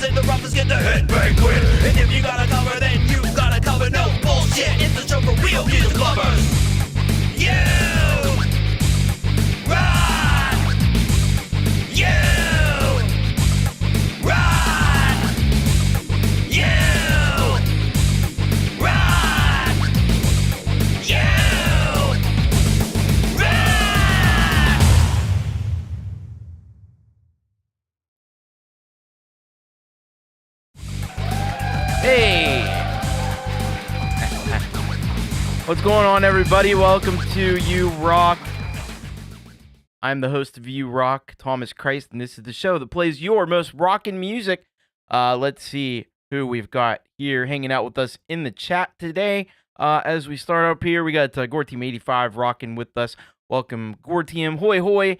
and the roughest get the hit bang quick. And if you gotta cover, then you gotta cover. No bullshit, it's the show for real music lovers. You rock. You rock. You rock. You rock. Hey! What's going on, everybody? Welcome to You Rock. I'm the host of You Rock, Thomas Christ, and this is the show that plays your most rockin' music. Let's see who we've got here hanging out with us in the chat today. As we start up here, we got Gorteam85 rocking with us. Welcome, Gorteam. Hoy, hoy.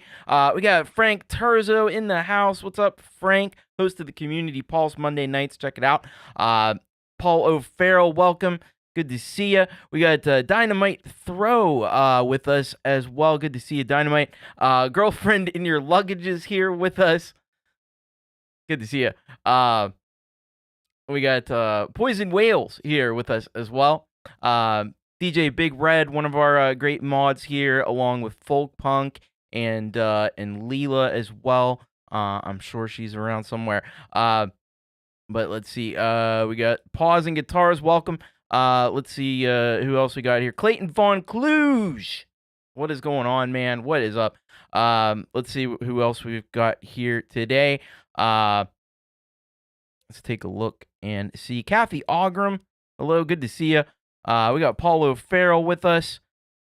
We got Frank Terzo in the house. What's up, Frank? Host of the Community Pulse Monday nights. Check it out. Paul O'Farrell, welcome. Good to see you. We got Dynamite Throw with us as well. Good to see you, Dynamite. Girlfriend in your luggage is here with us. Good to see you. We got Poison Whales here with us as well. DJ Big Red, one of our great mods here, along with Folkpunk and Leela as well. I'm sure she's around somewhere. But let's see. We got Pawz and Guitars. Welcome. Let's see who else we got here. Clayton Von Cluj. What is going on, man? What is up? Let's see who else we've got here today. Let's take a look and see. Cathy Ogram. Hello, good to see you. We got Paul O'Farrell with us.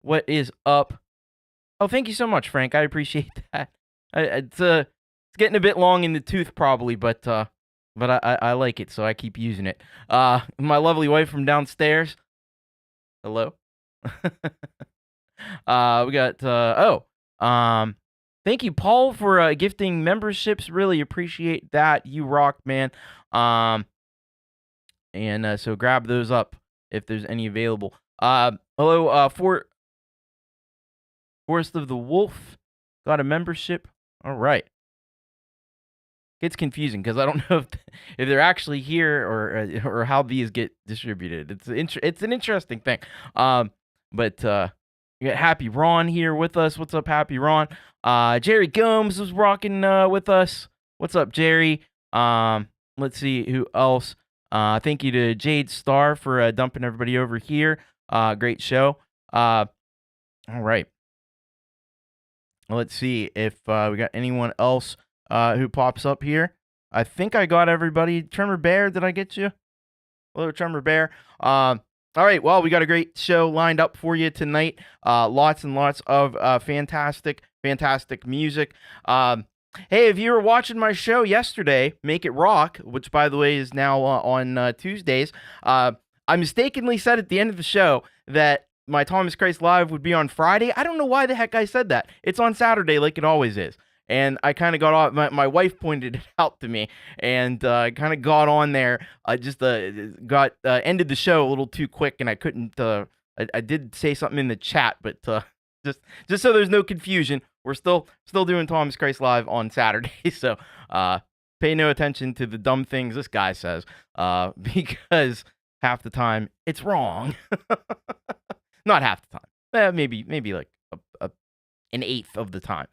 What is up? Oh, thank you so much, Frank. I appreciate that. It's getting a bit long in the tooth, probably, but I like it, so I keep using it. My lovely wife from downstairs. Hello. We got thank you, Paul, for gifting memberships. Really appreciate that. You rock, man. And so grab those up if there's any available. Hello, Forest of the Wolf. Got a membership. All right. It's confusing because I don't know if they're actually here or how these get distributed. It's an interesting thing. But we got Happy Ron here with us. What's up, Happy Ron? Jerry Gomes was rocking with us. What's up, Jerry? Let's see who else. Thank you to Jade Star for dumping everybody over here. Great show. All right. Let's see if we got anyone else who pops up here. I think I got everybody. Tremor Bear, did I get you? Hello, Tremor Bear. All right, well, we got a great show lined up for you tonight. Lots and lots of fantastic music. Hey, if you were watching my show yesterday, Make It Rock, which, by the way, is now on Tuesdays, I mistakenly said at the end of the show that my Thomas Christ Live would be on Friday. I don't know why the heck I said that. It's on Saturday like it always is. And I kind of got off, my wife pointed it out to me, and I kind of got on there. I just got ended the show a little too quick, and I couldn't, I did say something in the chat, but just so there's no confusion, we're still doing Thomas Christ Live on Saturday, so pay no attention to the dumb things this guy says, because half the time it's wrong. Not half the time, maybe like an eighth of the time.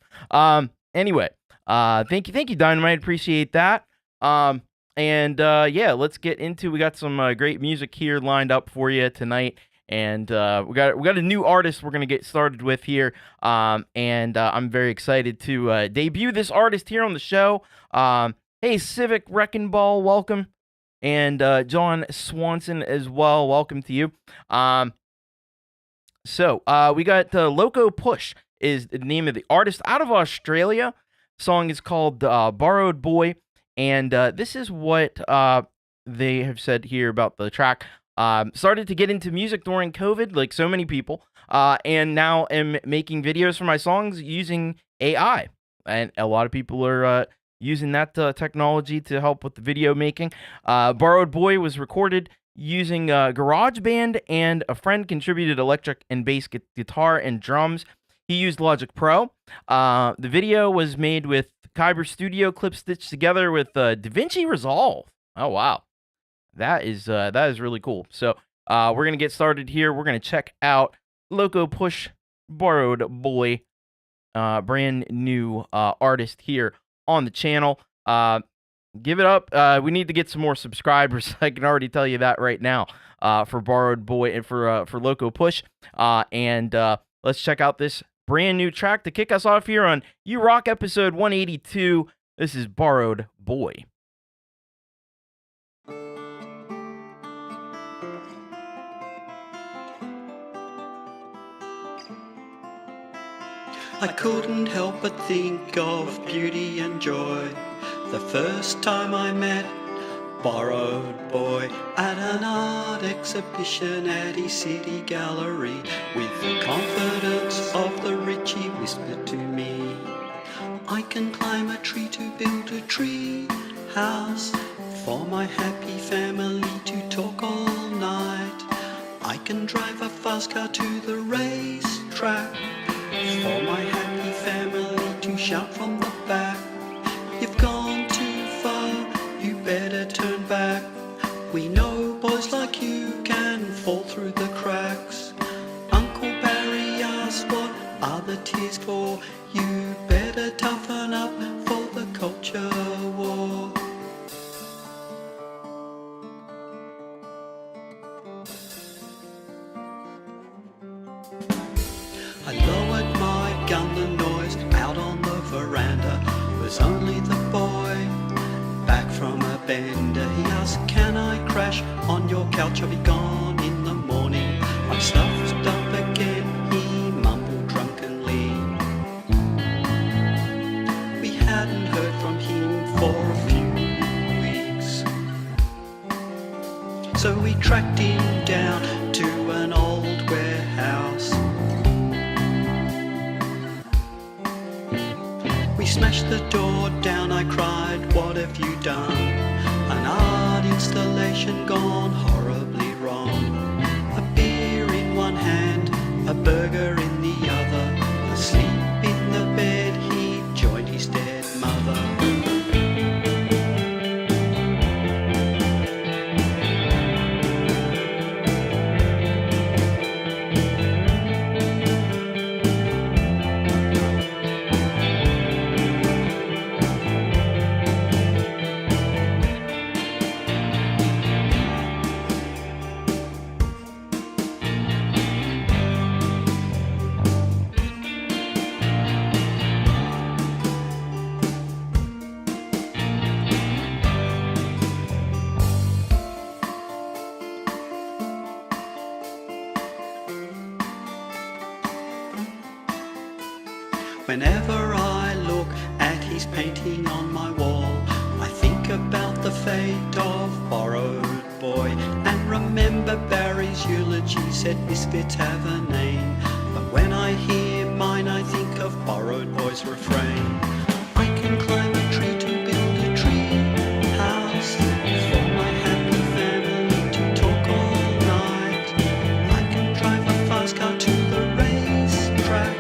Anyway, thank you, Dynamite. Appreciate that. Yeah, let's get into. We got some great music here lined up for you tonight, and we got a new artist we're gonna get started with here. And I'm very excited to debut this artist here on the show. Hey, Civic Wrecking Ball, welcome, and John Swanson as well. Welcome to you. So we got Loco Push is the name of the artist out of Australia. Song is called Borrowed Boy, and this is what they have said here about the track. Started to get into music during COVID, like so many people, and now am making videos for my songs using AI, and a lot of people are using that technology to help with the video making. Borrowed Boy was recorded using GarageBand, and a friend contributed electric and bass guitar and drums. he used Logic Pro. The video was made with Kyber Studio clip stitched together with DaVinci Resolve. Oh wow, that is really cool. So we're gonna get started here. We're gonna check out Loco Push Borrowed Boy, brand new artist here on the channel. Give it up. We need to get some more subscribers. I can already tell you that right now. For Borrowed Boy and for Loco Push. And let's check out this brand new track to kick us off here on You Rock episode 182. This is Borrowed Boy. I couldn't help but think of beauty and joy the first time I met Borrowed Boy at an art exhibition at his city gallery. With the confidence of the rich, he whispered to me, I can climb a tree to build a tree house for my happy family to talk all night. I can drive a fast car to the racetrack for my happy family to shout from the back. You've gone too far, you better turn back. We know boys like you can fall through the cracks. Uncle Barry asked, what are the tears for? You better toughen up for the culture war. I lowered my gun, the noise out on the veranda was only the boy back from a bender. He asked, can I crash on your couch? I'll be gone in the morning. I'm stuffed up again, he mumbled drunkenly. We hadn't heard from him for a few weeks, so we tracked him down to an old warehouse. We smashed the door down, I cried, what have you done? An art installation gone horribly wrong. A beer in one hand, a burger in the other. Asleep in the bed, he joined his dead mother. Whenever I look at his painting on my wall, I think about the fate of Borrowed Boy and remember Barry's eulogy said misfits have a name. But when I hear mine, I think of Borrowed Boy's refrain. I can climb a tree to build a tree house for my happy family to talk all night. I can drive a fast car to the racetrack.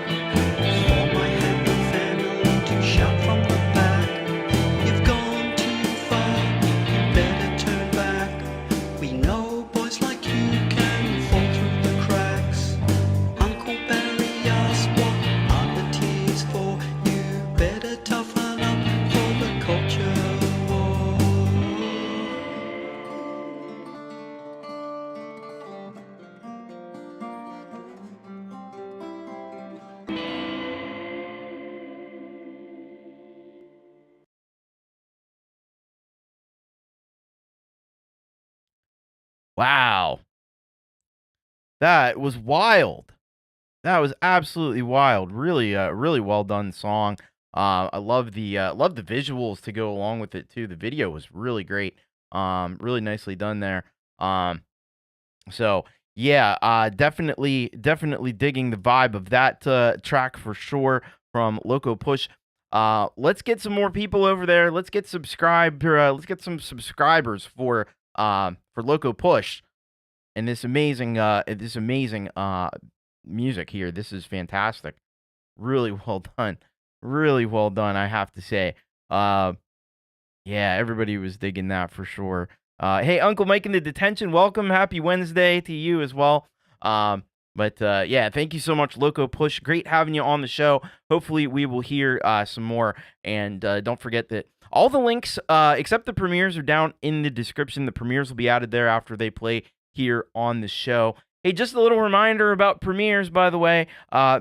Wow. That was wild. That was absolutely wild. Really, really well done song. I love the visuals to go along with it too. The video was really great. Really nicely done there. So yeah, definitely digging the vibe of that track for sure from Loco Push. Let's get some more people over there. Let's get some subscribers for Loco Push and this amazing music here. This is fantastic. really well done. Really well done, I have to say. Yeah, everybody was digging that for sure. Hey, Unkle Mike in the Detention, welcome. Happy Wednesday to you as well. But yeah, thank you so much, Loco Push. Great having you on the show. Hopefully, we will hear some more. And don't forget that all the links, except the premieres, are down in the description. The premieres will be added there after they play here on the show. Hey, just a little reminder about premieres, by the way.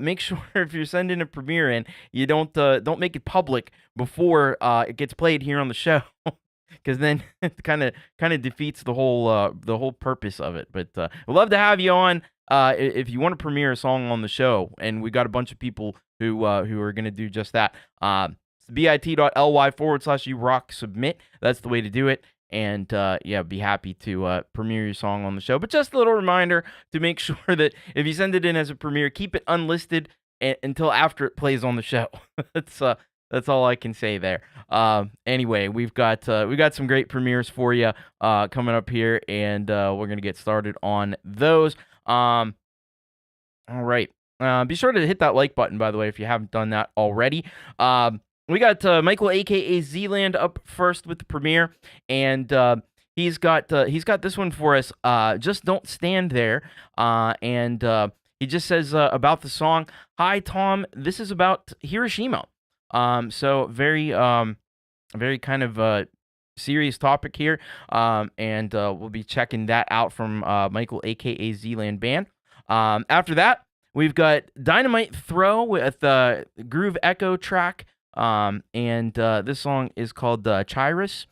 Make sure if you're sending a premiere in, you don't make it public before it gets played here on the show, because then it kind of defeats the whole purpose of it. But we'd love to have you on if you want to premiere a song on the show, and we got a bunch of people who are gonna do just that. It's bit.ly/urocksubmit. That's the way to do it. And yeah, be happy to premiere your song on the show. But just a little reminder to make sure that if you send it in as a premiere, keep it unlisted until after it plays on the show. That's all I can say there. Anyway, we got some great premieres for you coming up here, and we're gonna get started on those. All right. Be sure to hit that like button, by the way, if you haven't done that already. We got Michael, aka Zealand, up first with the premiere, and he's got this one for us. Just don't stand there, and he just says about the song. Hi Tom, this is about Hiroshima. So very kind of serious topic here, and we'll be checking that out from Michael, aka Zealand Band. After that, we've got Dynamite Throw with the Groove Echo track. And this song is called Chirus,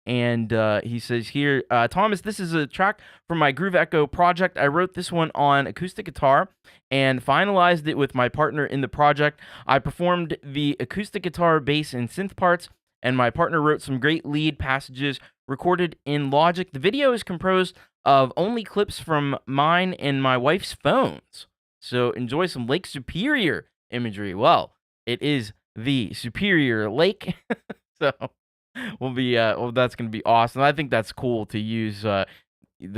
and he says here, Thomas, this is a track from my Groove Echo project. I wrote this one on acoustic guitar and finalized it with my partner in the project. I performed the acoustic guitar, bass, and synth parts, and my partner wrote some great lead passages recorded in Logic. The video is composed of only clips from mine and my wife's phones, so enjoy some Lake Superior imagery. Well, it is the Superior Lake, so we'll be that's gonna be awesome. I think that's cool to use the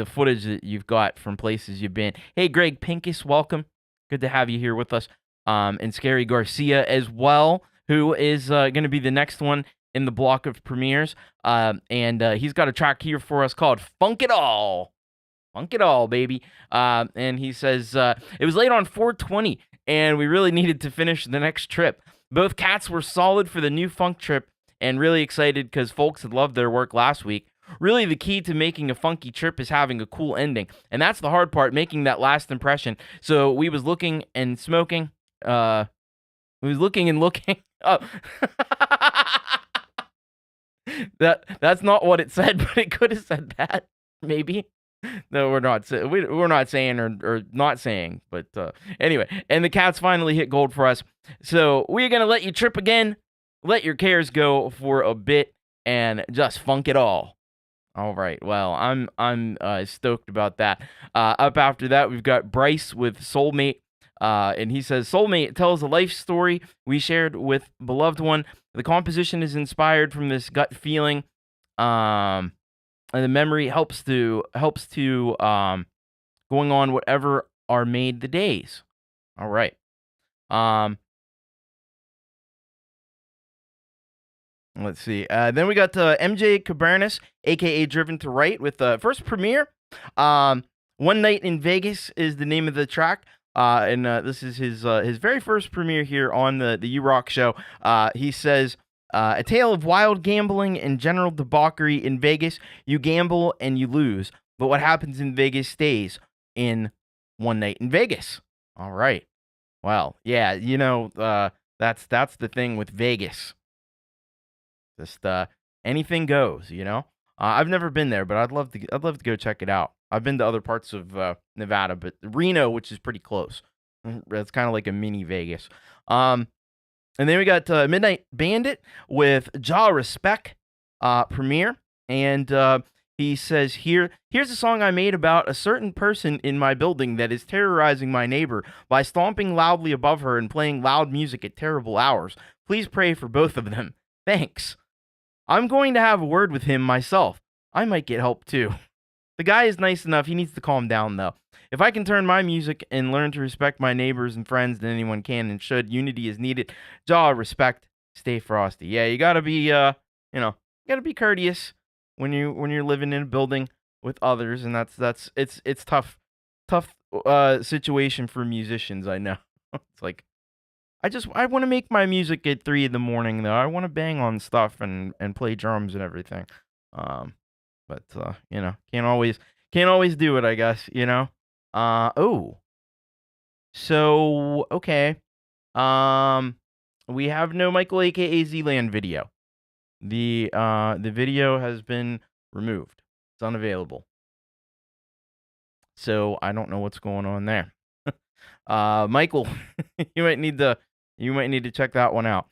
footage that you've got from places you've been. Hey, Greg Pincus, welcome. Good to have you here with us. And Scary Garcia as well, who is gonna be the next one in the block of premieres. And he's got a track here for us called Funk It All. Funk It All, baby. And he says it was late on 420, and we really needed to finish the next trip. Both cats were solid for the new funk trip, and really excited because folks had loved their work last week. Really, the key to making a funky trip is having a cool ending, and that's the hard part, making that last impression. So we was looking and smoking. We was looking and looking. Oh. That's not what it said, but it could have said that, maybe. No, we're not saying or not saying, but anyway. And the cats finally hit gold for us, so we're gonna let you trip again, let your cares go for a bit, and just funk it all. All right. Well, I'm stoked about that. Up after that, we've got Brice with Soulmate, and he says Soulmate tells a life story we shared with beloved one. The composition is inspired from this gut feeling. And the memory helps to going on whatever are made the days. All right. Let's see. Then we got MJ Cabernet, aka Driven to Write, with the first premiere. One Night in Vegas is the name of the track. And this is his very first premiere here on the U-Rock show. He says, a tale of wild gambling and general debauchery in Vegas. You gamble and you lose, but what happens in Vegas stays in One Night in Vegas. All right. Well, yeah, that's the thing with Vegas. Just anything goes, I've never been there, but I'd love to go check it out. I've been to other parts of Nevada, but Reno, which is pretty close. It's kind of like a mini Vegas. And then we got Midnight Bandit with Ja Respect premiere. And he says, here's a song I made about a certain person in my building that is terrorizing my neighbor by stomping loudly above her and playing loud music at terrible hours. Please pray for both of them. Thanks. I'm going to have a word with him myself. I might get help too. The guy is nice enough. He needs to calm down, though. If I can turn my music and learn to respect my neighbors and friends, then anyone can and should. Unity is needed. Jaw, respect, stay frosty. Yeah, you gotta be, you gotta be courteous when you're living in a building with others, and it's tough situation for musicians. I know. It's like I want to make my music at 3 in the morning, though. I want to bang on stuff and play drums and everything. But can't always do it, I guess, So, okay. We have no Michael aka Zealand video. The video has been removed. It's unavailable. So, I don't know what's going on there. Michael, you might need to check that one out.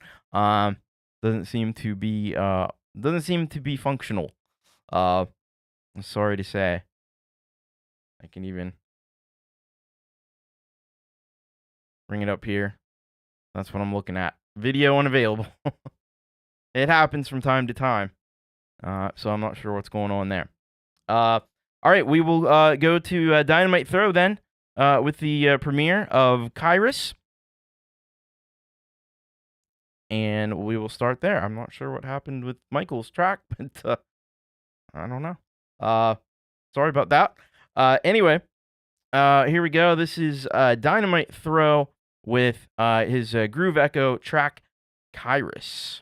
Doesn't seem to be functional. I'm sorry to say. I can even bring it up here. That's what I'm looking at. Video unavailable. It happens from time to time. So I'm not sure what's going on there. All right, we will go to Dynamite Throw then with the premiere of Kyrus. And we will start there. I'm not sure what happened with Michael's track, but I don't know. Sorry about that. Anyway, here we go. This is Dynamite Throw with his Groove Echo track, Kyrus.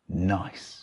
Nice.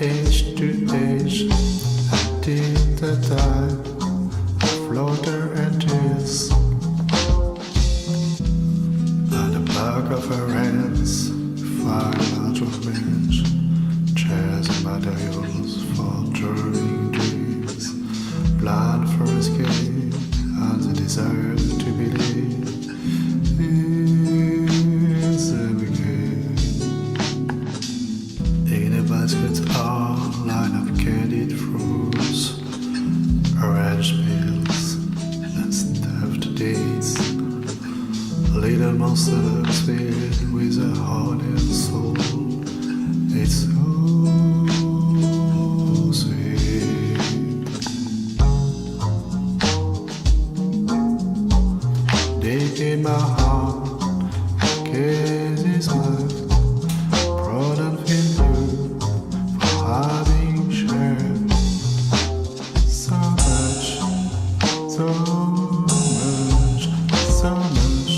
age to age, until the time of laughter and tears. At the back of her hands, fine out of bench, chairs and materials for drawing dreams, blood for escape, and the desire to believe is the beginning. In a basket all line of candied fruits, orange peels and stuffed dates, little monsters filled with a heart and soul. It's so sweet. Deep in my heart, Cathy's left, proud and feel you for having shared so much, so much, so much.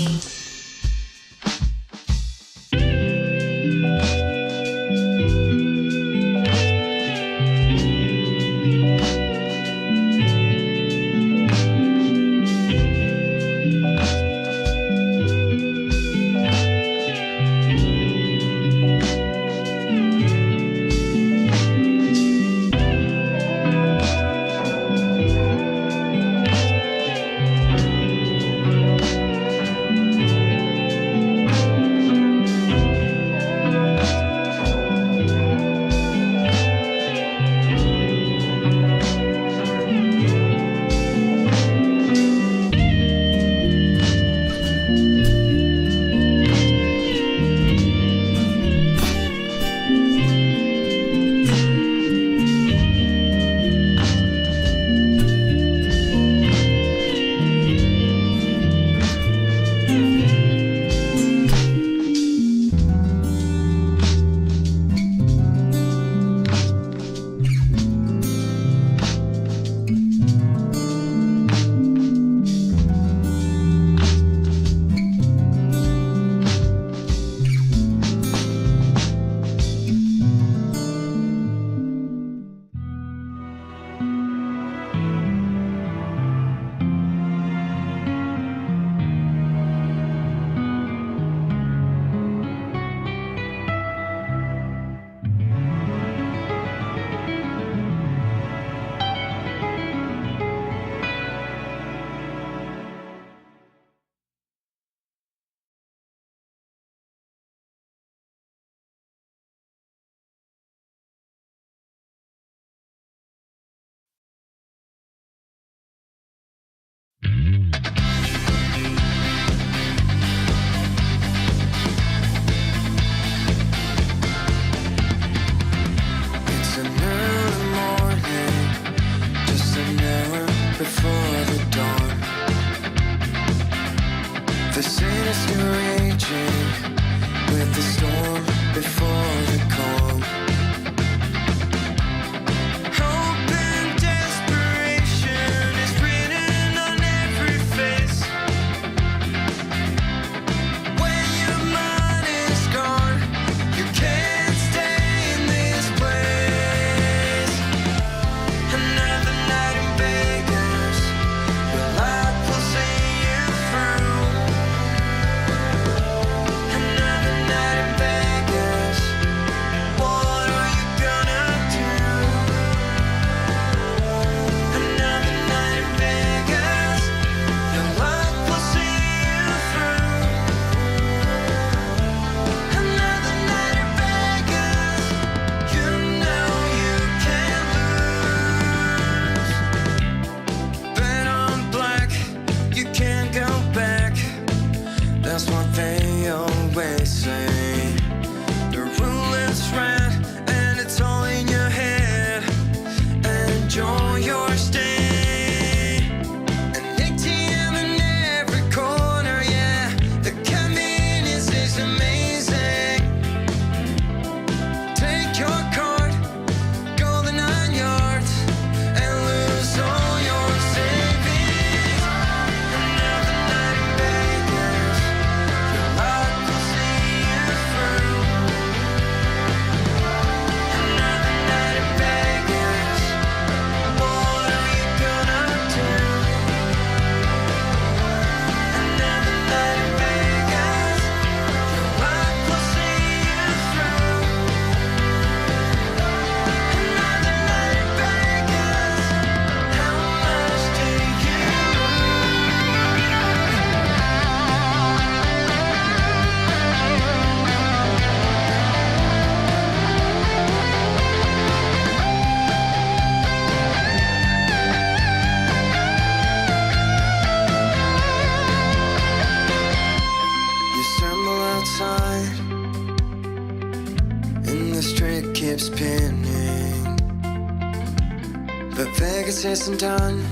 But Vegas isn't done,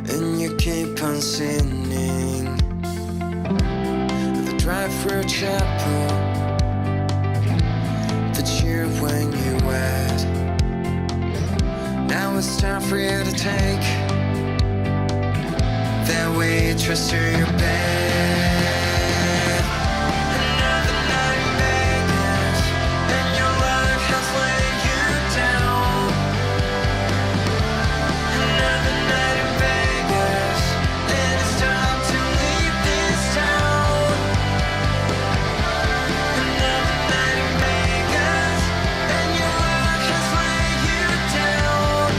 and you keep on sinning. The drive-through chapel, the cheer when you wed. Now it's time for you to take that waitress to your bed. Another night in Vegas, and your life has laid you down. Another night in Vegas, and it's time to leave this town. Another night in Vegas, and your life has laid you down.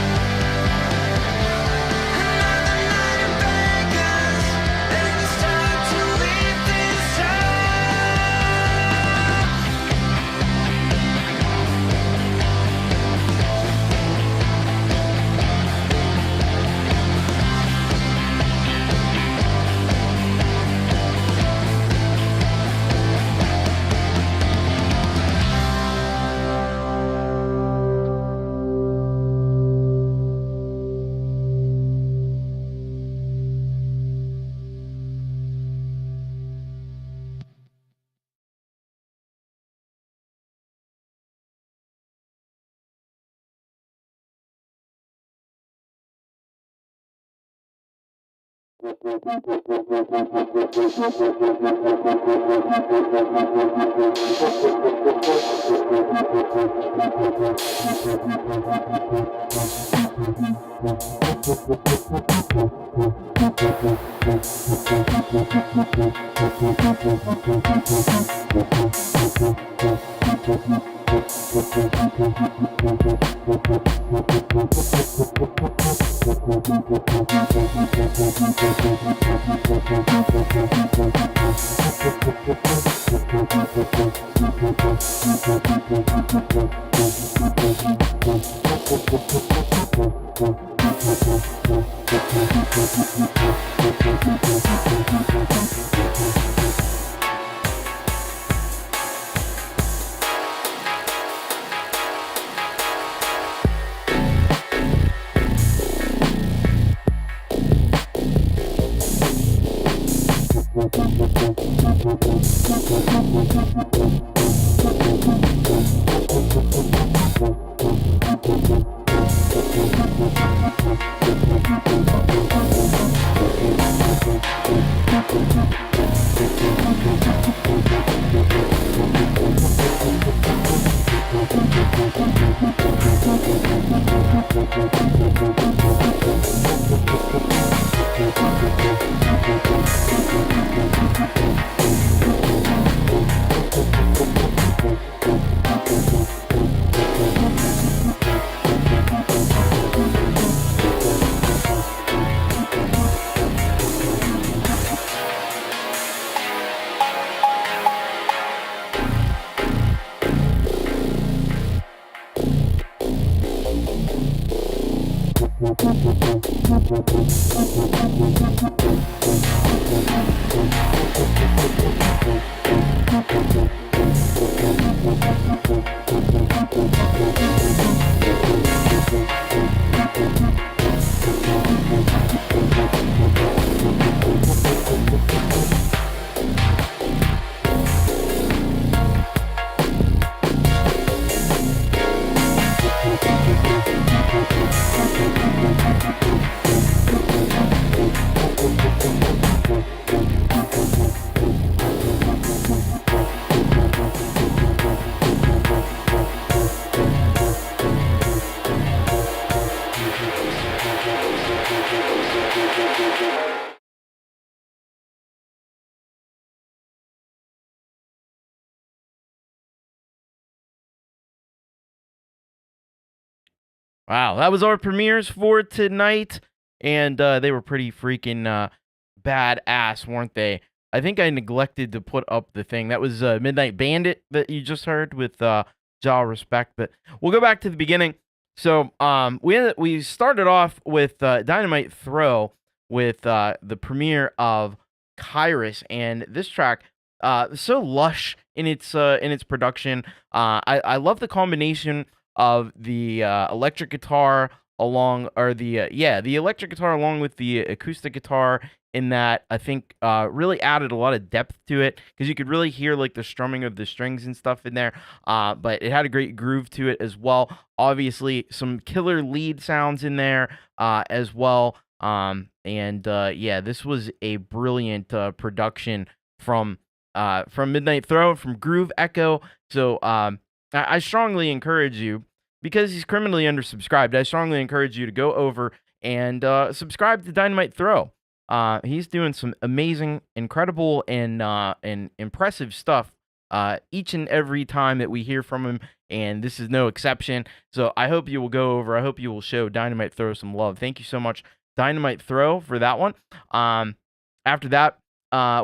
Another night in Vegas, and it's time to leave this town. Wow, that was our premieres for tonight, and they were pretty freaking badass, weren't they? I think I neglected to put up the thing. That was Midnight Bandit that you just heard with Jaw Respect, but we'll go back to the beginning. So we started off with Dynamite Throw with the premiere of Kyrus, and this track so lush in its production. I love the combination of the electric guitar along, or the electric guitar along with the acoustic guitar, in that I think really added a lot of depth to it, because you could really hear like the strumming of the strings and stuff in there. But it had a great groove to it as well. Obviously, some killer lead sounds in there as well. Yeah, this was a brilliant production from Midnight Throw, from Groove Echo. So I strongly encourage you, because he's criminally undersubscribed, I strongly encourage you to go over and subscribe to Dynamite Throw. He's doing some amazing, incredible, and impressive stuff each and every time that we hear from him, and this is no exception. So I hope you will go over. I hope you will show Dynamite Throw some love. Thank you so much, Dynamite Throw, for that one. After that,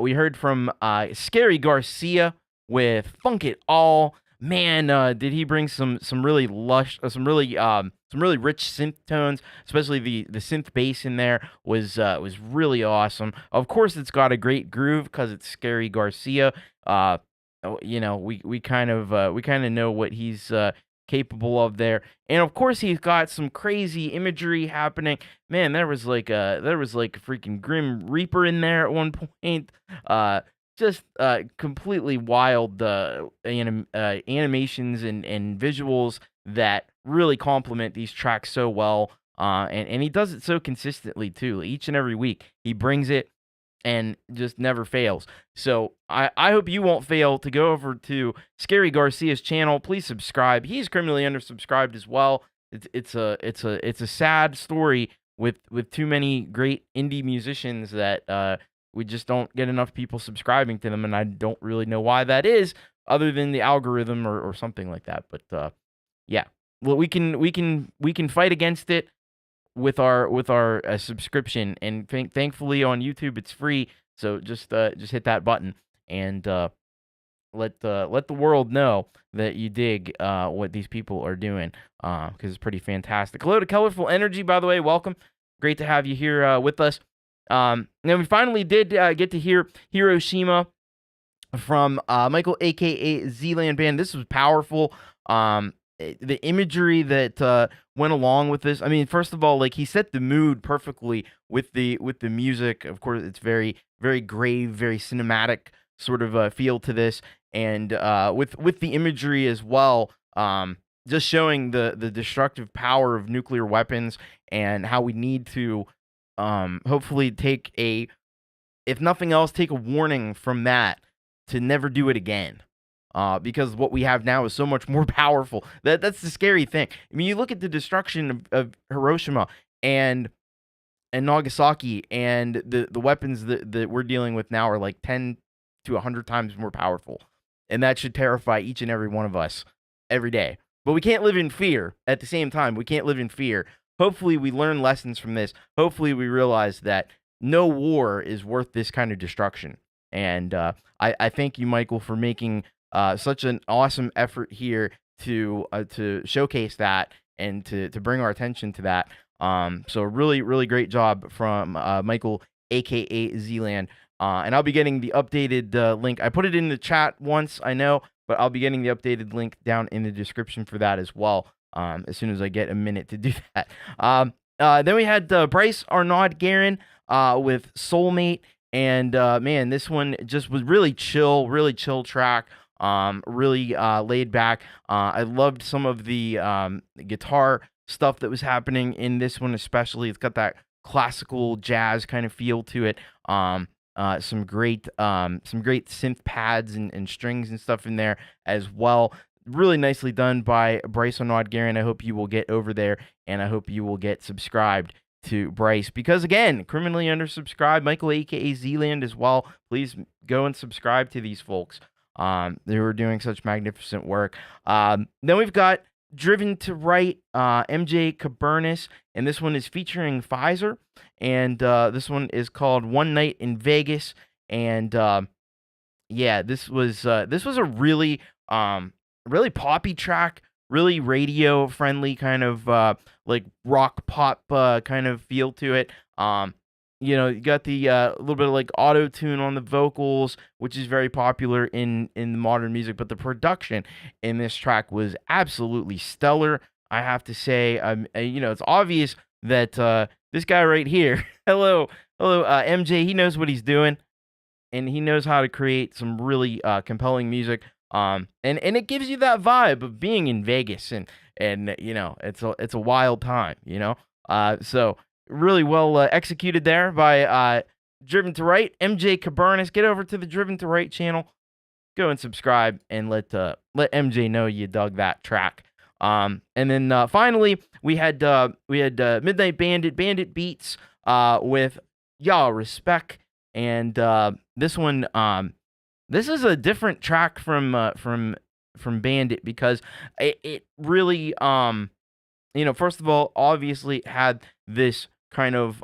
we heard from Scary Garcia with Funk It All. Man, did he bring some really lush, some really rich synth tones, especially the synth bass in there was really awesome. Of course, it's got a great groove because it's Scary Garcia. We kind of know what he's capable of there, and of course he's got some crazy imagery happening. Man, there was like a freaking Grim Reaper in there at one point. Just completely wild animations and visuals that really complement these tracks so well. And he does it so consistently too. Each and every week he brings it and just never fails. So I hope you won't fail to go over to Scary Garcia's channel. Please subscribe. He's criminally undersubscribed as well. It's a sad story with too many great indie musicians that we just don't get enough people subscribing to them, and I don't really know why that is, other than the algorithm or something like that. But yeah, well, we can fight against it with our subscription, and thankfully on YouTube it's free. So just hit that button and let the world know that you dig what these people are doing, because it's pretty fantastic. Hello to Colorful Energy, by the way. Welcome. Great to have you here with us. Now we finally did get to hear Hiroshima from Michael, aka Zealand Band. This was powerful. The imagery that went along with this. I mean, first of all, like, he set the mood perfectly with the music. Of course, it's very, very grave, very cinematic sort of feel to this, and with the imagery as well. Just showing the destructive power of nuclear weapons, and how we need to hopefully if nothing else, take a warning from that to never do it again. Because what we have now is so much more powerful. That's the scary thing. I mean, you look at the destruction of Hiroshima and Nagasaki, and the weapons that we're dealing with now are like 10 to 100 times more powerful. And that should terrify each and every one of us every day. But we can't live in fear at the same time. We can't live in fear. Hopefully we learn lessons from this. Hopefully we realize that no war is worth this kind of destruction. And I thank you, Michael, for making such an awesome effort here to showcase that and to bring our attention to that. So really, really great job from Michael, aka Zealand. And I'll be getting the updated link. I put it in the chat once, I know, but I'll be getting the updated link down in the description for that as well, as soon as I get a minute to do that. Then we had Brice-Arnaud Guerin with Soulmate. And man, this one just was really chill track. Really laid back. I loved some of the guitar stuff that was happening in this one, especially. It's got that classical jazz kind of feel to it. Some great synth pads and strings and stuff in there as well. Really nicely done by Brice-Arnaud Guerin. I hope you will get over there, and I hope you will get subscribed to Brice, because again, criminally undersubscribed. Michael, aka Zealand, as well. Please go and subscribe to these folks. They were doing such magnificent work. Then we've got Driven to Write, MJ Cabernis, and this one is featuring Pfizer, and this one is called One Night in Vegas. And yeah, this was a really poppy track, really radio friendly kind of like rock pop kind of feel to it. you got the little bit of like auto tune on the vocals, which is very popular in modern music. But the production in this track was absolutely stellar. I have to say, it's obvious that this guy right here, hello, MJ, he knows what he's doing, and he knows how to create some really compelling music. And it gives you that vibe of being in Vegas, and it's a wild time, so really well executed there by Driven to Right, MJ Cabernis. Get over to the Driven to Right channel, go and subscribe, and let MJ know you dug that track. And then finally we had Midnight Bandit Beats with Y'all Respect, and this one this is a different track from Bandit, because it really first of all, obviously had this kind of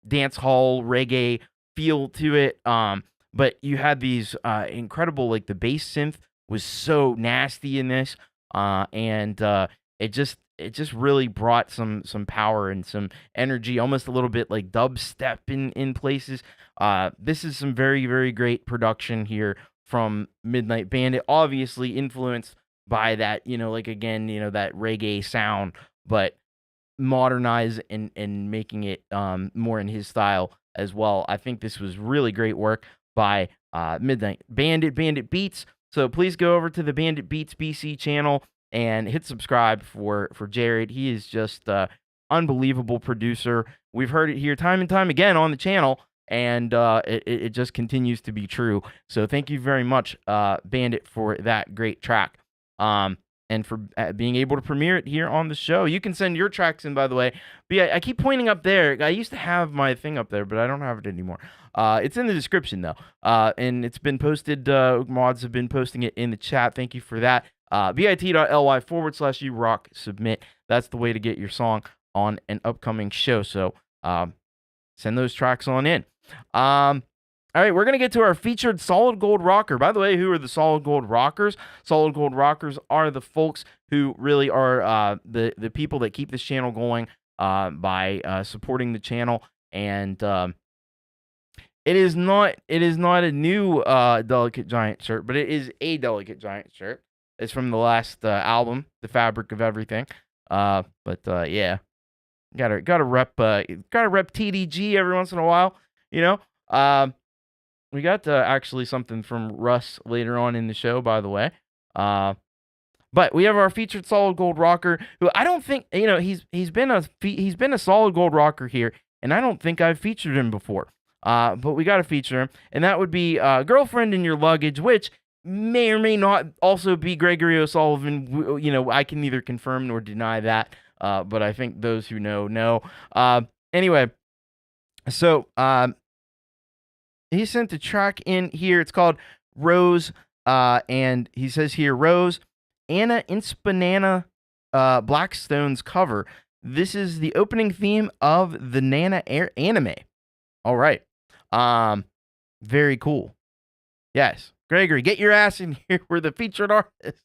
dance hall reggae feel to it, but you had these incredible, like the bass synth was so nasty in this, and it just really brought some power and some energy, almost a little bit like dubstep in places. This is some very, very great production here from Midnight Bandit, obviously influenced by that, that reggae sound, but modernize and making it more in his style as well. I think this was really great work by Midnight Bandit Beats. So please go over to the Bandit Beats BC channel and hit subscribe for Jared. He is just unbelievable producer. We've heard it here time and time again on the channel, and it just continues to be true. So thank you very much, Bandit, for that great track. And for being able to premiere it here on the show. You can send your tracks in, by the way. But yeah, I keep pointing up there. I used to have my thing up there, but I don't have it anymore. It's in the description, though. And it's been posted. Mods have been posting it in the chat. Thank you for that. bit.ly/urock submit. That's the way to get your song on an upcoming show. So send those tracks on in. All right, we're going to get to our featured Solid Gold Rocker. By the way, who are the Solid Gold Rockers? Solid Gold Rockers are the folks who really are the people that keep this channel going by supporting the channel. And it is not a new Delicate Giant shirt, but it is a Delicate Giant shirt. It's from the last album, The Fabric of Everything. Yeah, gotta rep TDG every once in a while, We got actually something from Russ later on in the show, by the way. But we have our featured Solid Gold Rocker, who I don't think, he's been a Solid Gold Rocker here, and I don't think I've featured him before. But we got to feature him, and that would be Girlfriend in Your Luggage, which may or may not also be Gregory O'Sullivan. I can neither confirm nor deny that, but I think those who know. Anyway, so he sent a track in here. It's called Rose, and he says here, Rose, Anna Inspanana Blackstone's cover. This is the opening theme of the Nana anime. All right. Very cool. Yes. Gregory, get your ass in here. We're the featured artist.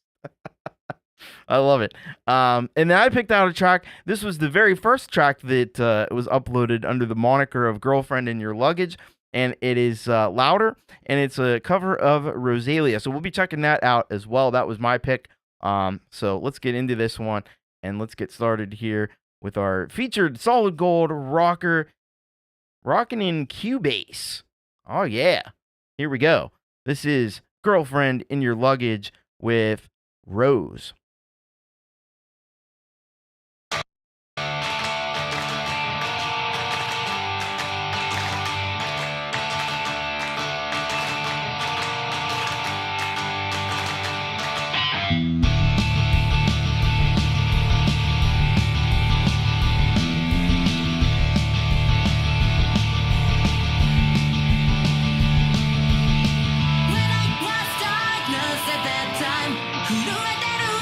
I love it. And then I picked out a track. This was the very first track that was uploaded under the moniker of Girlfriend in Your Luggage. And it is Louder, and it's a cover of Rosalia. So we'll be checking that out as well. That was my pick. So let's get into this one, and let's get started here with our featured Solid Gold Rocker, rocking in Cubase. Oh, yeah. Here we go. This is Girlfriend in Your Luggage with Rose. When I was diagnosed at that time, who knew it then who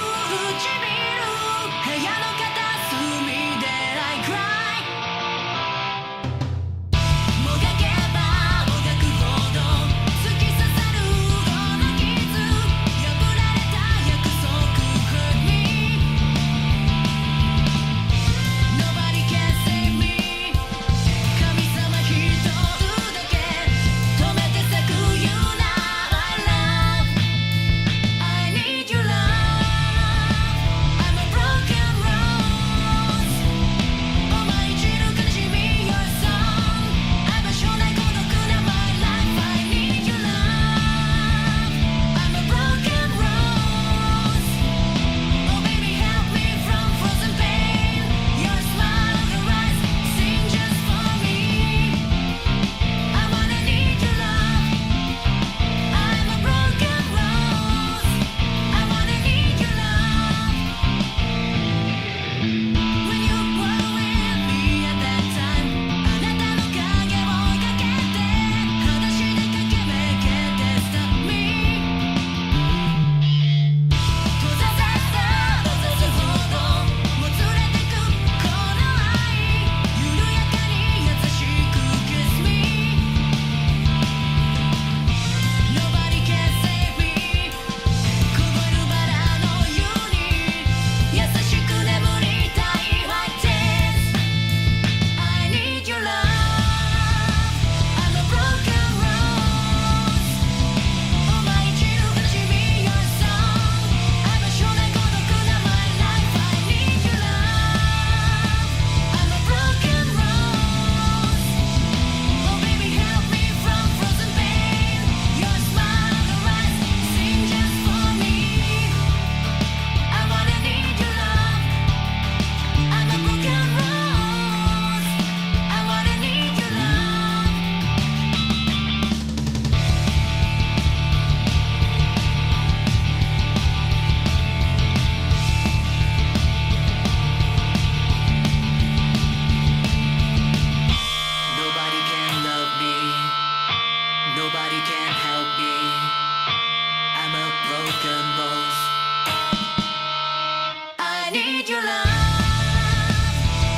need your love.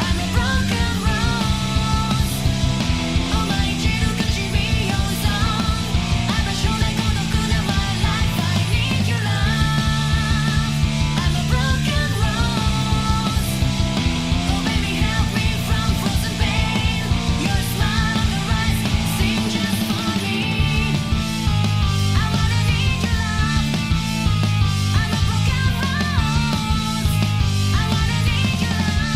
I'm a broken rose. お前一度勝ち見ようぞ。I'm a show that gonna go down my life. I need your love. I'm a broken rose. Oh baby, help me from frozen pain. Your smile on your eyes sing just for me. I wanna need your love. I'm a broken rose. I wanna need your love.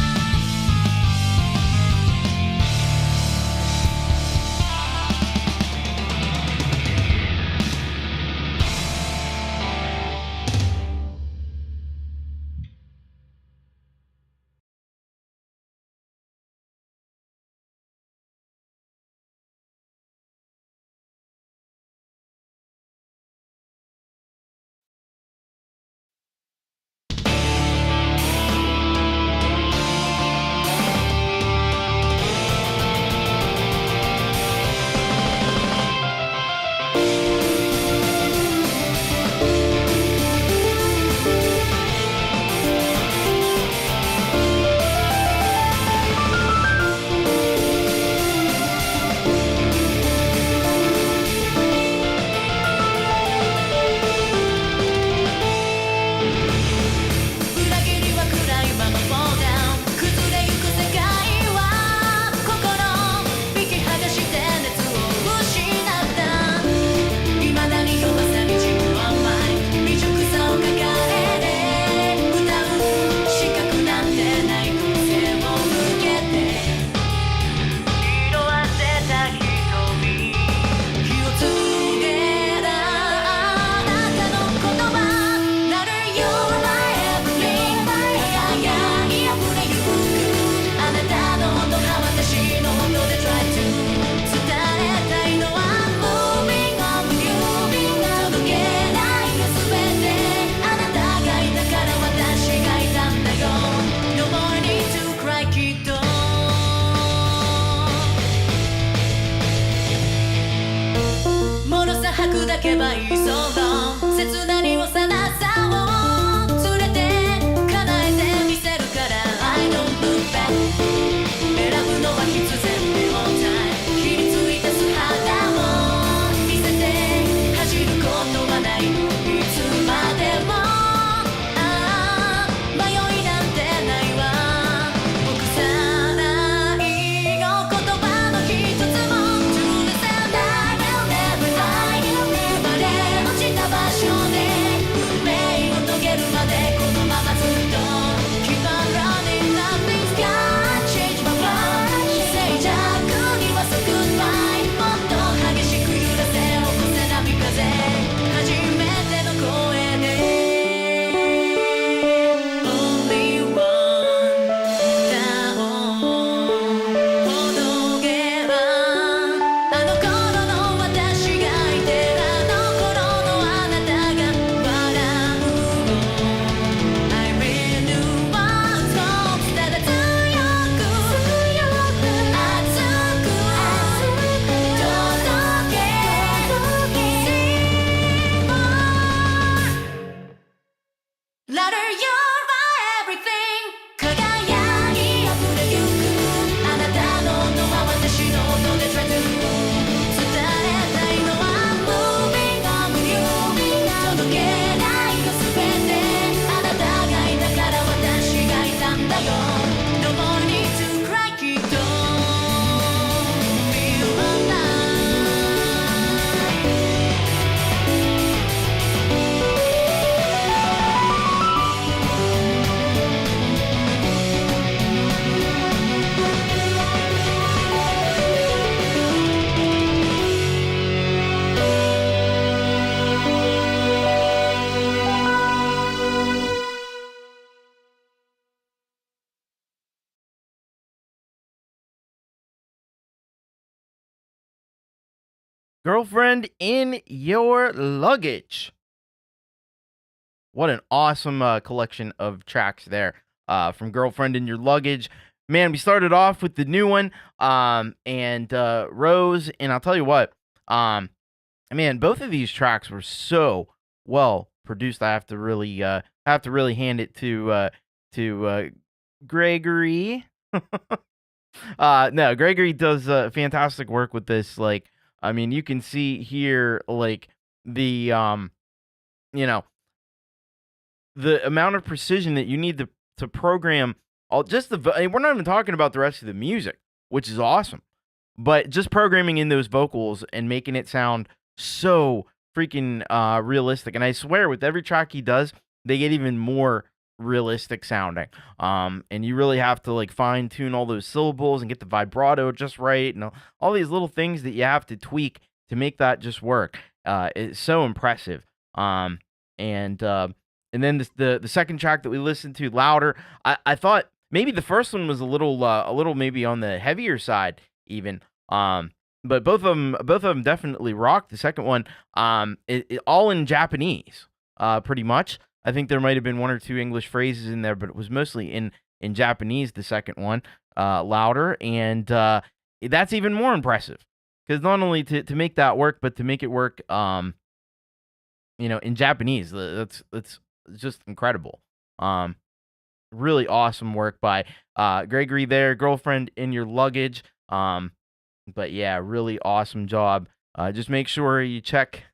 Girlfriend in Your Luggage. What an awesome collection of tracks there from Girlfriend in Your Luggage. Man, we started off with the new one and Rose, and I'll tell you what, man, both of these tracks were so well produced. I have to really hand it to Gregory. No, Gregory does fantastic work with this. Like, I mean, you can see here, like, the you know, the amount of precision that you need to program all just and we're not even talking about the rest of the music, which is awesome, but just programming in those vocals and making it sound so freaking realistic. And I swear, with every track he does, they get even more realistic sounding. And you really have to like fine tune all those syllables and get the vibrato just right, and all these little things that you have to tweak to make that just work. It's so impressive. And then the second track that we listened to, Louder, I thought maybe the first one was a little maybe on the heavier side even. But both of them definitely rocked. The second one, it all in Japanese, pretty much. I think there might have been one or two English phrases in there, but it was mostly in Japanese. The second one, Louder, and that's even more impressive because not only to make that work, but to make it work, in Japanese. That's just incredible. Really awesome work by Gregory there, Girlfriend in Your Luggage. But yeah, really awesome job. Just make sure you check.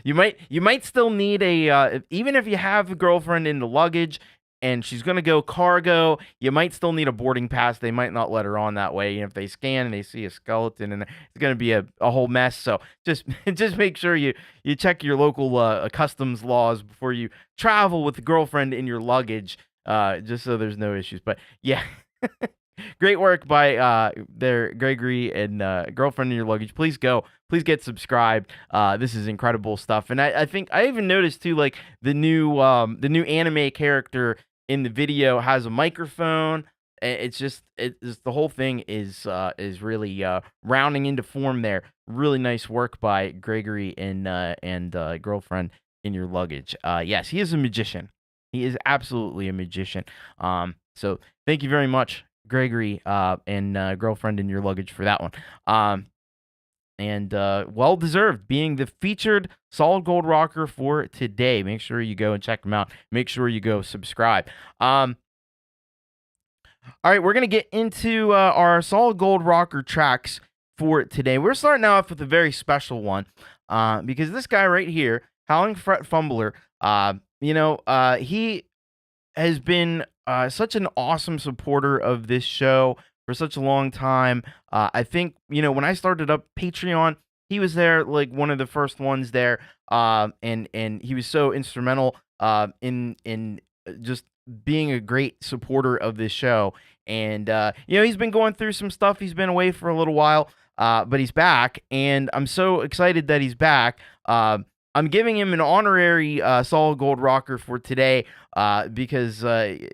You might still need even if you have a girlfriend in the luggage and she's gonna go cargo, you might still need a boarding pass. They might not let her on that way. And if they scan and they see a skeleton, and it's gonna be a whole mess. So just make sure you check your local customs laws before you travel with a girlfriend in your luggage, just so there's no issues. But yeah. Great work by their Gregory and Girlfriend in Your Luggage. Please get subscribed. This is incredible stuff. And I think I even noticed too, like the new anime character in the video has a microphone. It's the whole thing is really rounding into form there. Really nice work by Gregory and Girlfriend in Your Luggage. Yes, he is a magician. He is absolutely a magician. So thank you very much, Gregory, and Girlfriend in Your Luggage, for that one. And well deserved being the featured Solid Gold Rocker for today. Make sure you go and check them out. Make sure you go subscribe. All right, we're going to get into our Solid Gold Rocker tracks for today. We're starting off with a very special one because this guy right here, Howling Fret Fumbler, he has been such an awesome supporter of this show for such a long time. I think, when I started up Patreon, he was there, like one of the first ones there, and he was so instrumental in just being a great supporter of this show. And he's been going through some stuff. He's been away for a little while, but he's back, and I'm so excited that he's back. I'm giving him an honorary Solid Gold Rocker for today because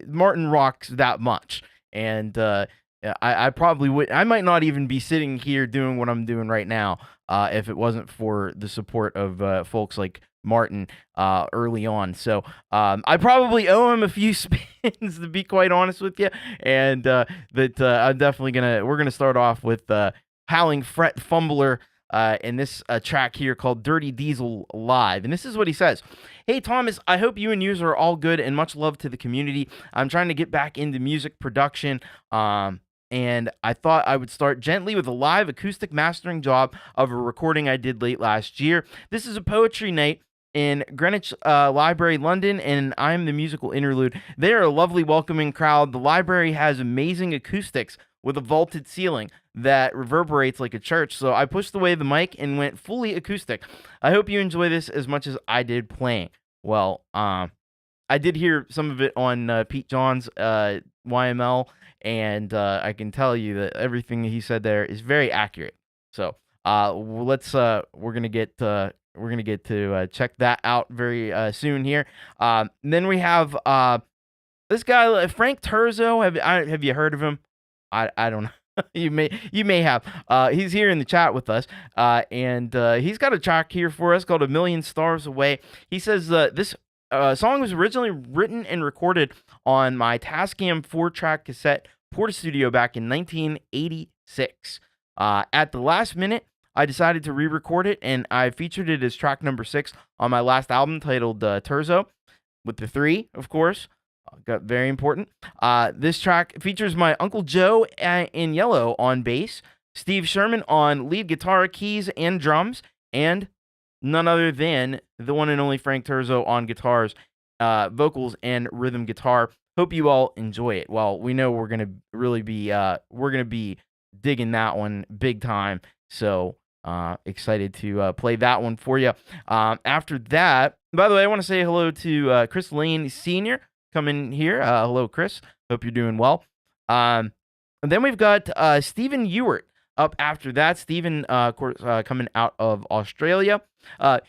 Martin rocks that much. And I probably would. I might not even be sitting here doing what I'm doing right now if it wasn't for the support of folks like Martin early on. So I probably owe him a few spins, to be quite honest with you. And I'm definitely we're gonna start off with Howling Fret Fumbler. In this track here called Dirty Diesel Live. And this is what he says. Hey, Thomas, I hope you and yous are all good, and much love to the community. I'm trying to get back into music production, and I thought I would start gently with a live acoustic mastering job of a recording I did late last year. This is a poetry night in Greenwich Library, London, and I'm the musical interlude. They are a lovely, welcoming crowd. The library has amazing acoustics with a vaulted ceiling that reverberates like a church, so I pushed away the mic and went fully acoustic. I hope you enjoy this as much as I did playing. Well, I did hear some of it on Pete John's YML, and I can tell you that everything he said there is very accurate. So we're gonna get to check that out very soon here. Then we have this guy Frank Terzo. Have you heard of him? I don't know. You may have. He's here in the chat with us, and he's got a track here for us called "A Million Stars Away." He says this song was originally written and recorded on my Tascam 4-track cassette Portastudio back in 1986. At the last minute, I decided to re-record it, and I featured it as track number 6 on my last album titled Terzo, with the 3, of course. Got very important. This track features my Uncle Joe in yellow on bass, Steve Sherman on lead guitar, keys, and drums, and none other than the one and only Frank Terzo on guitars, vocals, and rhythm guitar. Hope you all enjoy it. Well, we know we're gonna really be digging that one big time. So excited to play that one for you. After that, by the way, I want to say hello to Chris Lane Sr. coming here. Hello, Chris. Hope you're doing well. And then we've got Stephen Ewart up after that. Stephen, of course, coming out of Australia.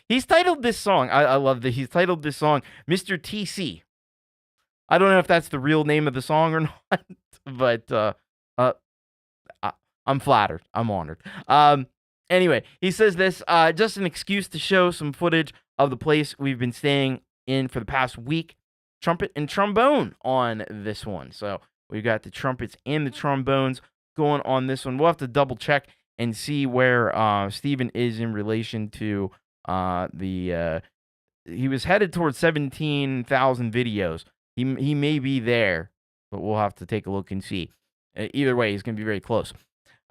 He's titled this song. I love that he's titled this song Mr. TC. I don't know if that's the real name of the song or not, but I'm flattered. I'm honored. Anyway, he says this, just an excuse to show some footage of the place we've been staying in for the past week. Trumpet and trombone on this one. So we've got the trumpets and the trombones going on this one. We'll have to double check and see where Steven is in relation to he was headed towards 17,000 videos. He may be there, but we'll have to take a look and see. Either way, he's going to be very close.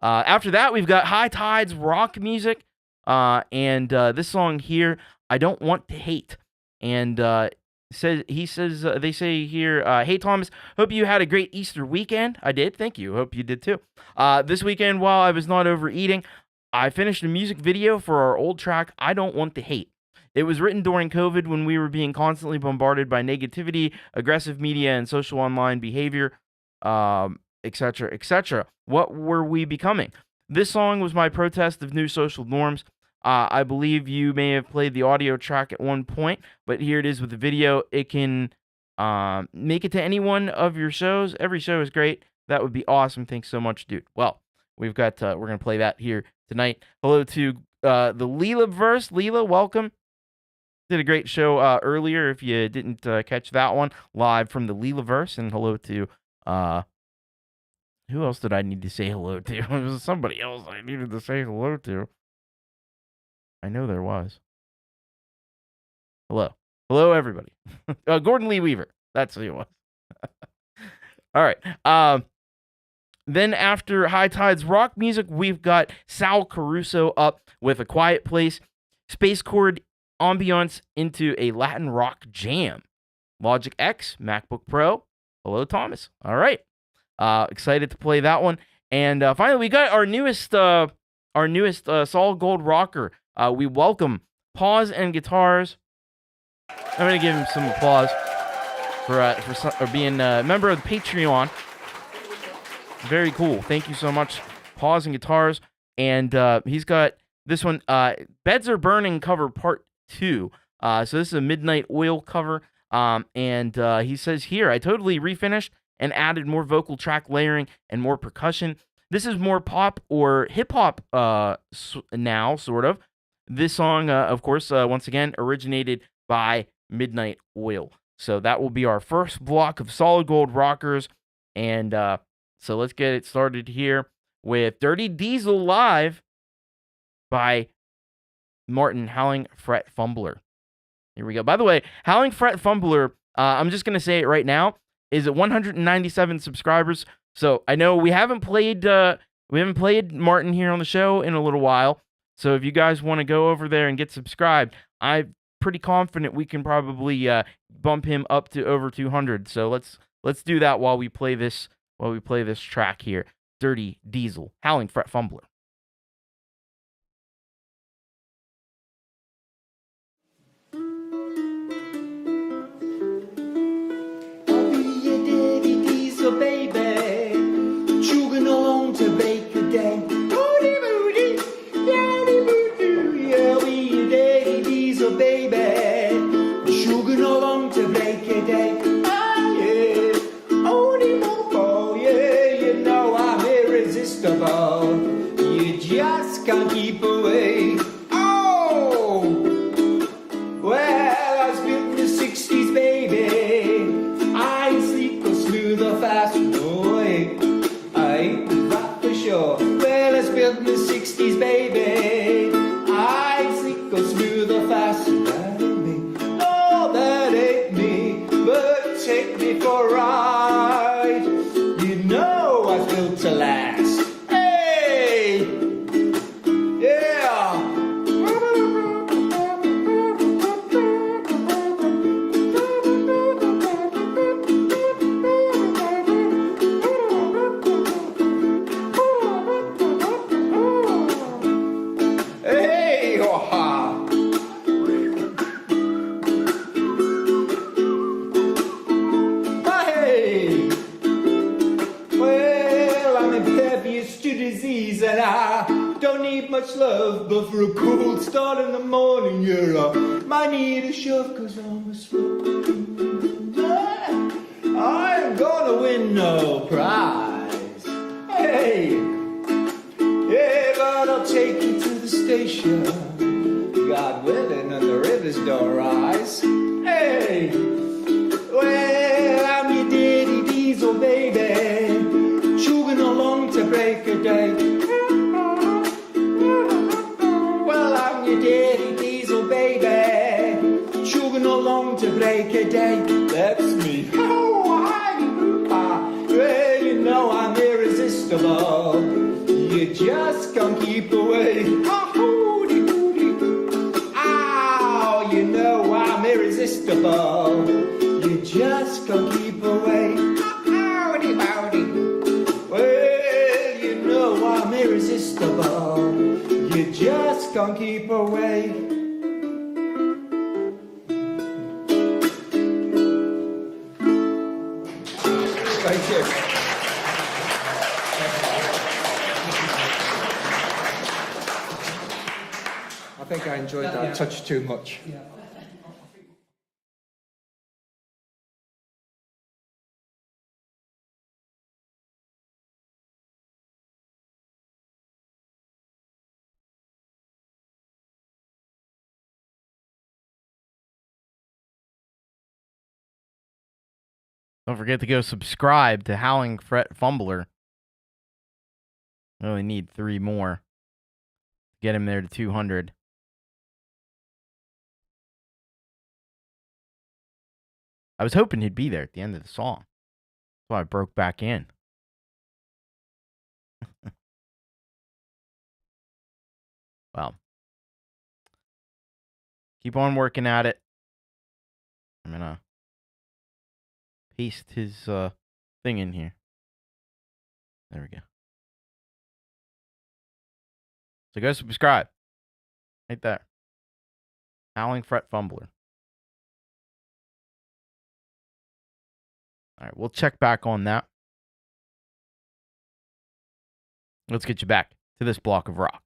After that, we've got High Tides rock music, and this song here, I Don't Want to Hate. And they say here, hey Thomas, hope you had a great Easter weekend. I did, thank you. Hope you did too. This weekend, while I was not overeating, I finished a music video for our old track, I Don't Want to Hate. It was written during COVID when we were being constantly bombarded by negativity, aggressive media, and social online behavior, etc., etc. What were we becoming? This song was my protest of new social norms. I believe you may have played the audio track at one point, but here it is with the video. It can make it to any one of your shows. Every show is great. That would be awesome. Thanks so much, dude. Well, we've got we're gonna play that here tonight. Hello to the LeelaVerse. Leela, welcome. Did a great show earlier. If you didn't catch that one, live from the LeelaVerse. And hello to who else did I need to say hello to? It was somebody else I needed to say hello to. I know there was. Hello. Hello, everybody. Gordon Lee Weaver. That's who it was. All right. Then after High Tides rock music, we've got Sal Caruso up with A Quiet Place, space chord ambiance into a Latin rock jam. Logic X, MacBook Pro. Hello, Thomas. All right. Excited to play that one. And finally, we got our newest solid gold rocker. We welcome Pawz and Guitars. I'm going to give him some applause for being a member of the Patreon. Very cool. Thank you so much, Pawz and Guitars. And he's got this one, Beds Are Burning cover part 2. So this is a Midnight Oil cover. And he says here, I totally refinished and added more vocal track layering and more percussion. This is more pop or hip-hop now, sort of. This song, of course, once again, originated by Midnight Oil. So that will be our first block of solid gold rockers. And so let's get it started here with Dirty Diesel Live by Martin Howling Fret Fumbler. Here we go. By the way, Howling Fret Fumbler, I'm just going to say it right now, is at 197 subscribers. So I know we haven't played Martin here on the show in a little while. So if you guys want to go over there and get subscribed, I'm pretty confident we can probably bump him up to over 200. So let's do that while we play this track here. Dirty Diesel, Howling Fret Fumbler. Baby, chugging along to break the day. Booty, booty, daddy, booty, yeah, we a daddy diesel, baby, chugging along to break the day. Ah, yeah, only more, yeah, you know I'm irresistible. You just can't keep away. Oh, well, I spent the 60s, baby. I ain't sleep or smooth or fast, boy. I ain't that for sure. Well, I spent the 60s, baby. I ain't sleep or smooth or fast, that ain't me. No, that ain't me. But take me for was built to last. Hey! Yeah! Hey! Oh-ha. Hey! Well, I'm impervious to disease and I don't need much love, but for a cold start in the morning, yeah, I might need a shove, cause I'm a slow. I ain't gonna win no prize. Hey! Yeah, but I'll take you to the station, God willing, and the rivers don't rise. Hey! Well, I'm your daddy diesel, baby, chugging along to break a day. Well, I'm your daddy diesel, baby, chugging along to break a day. That's me. Oh, well, you know I'm irresistible. You just can't keep away. Oh, you know I'm irresistible. You just can't keep away. Howdy, howdy. Well, you know I'm irresistible. You just can't keep away. Thank you. I think I enjoyed that touch too much. Don't forget to go subscribe to Howling Fret Fumbler. We only need 3 more. Get him there to 200. I was hoping he'd be there at the end of the song. That's why I broke back in. Well, keep on working at it. I'm going to paste his thing in here. There we go. So go subscribe. Right there. Howling Fret Fumbler. All right, we'll check back on that. Let's get you back to this block of rock.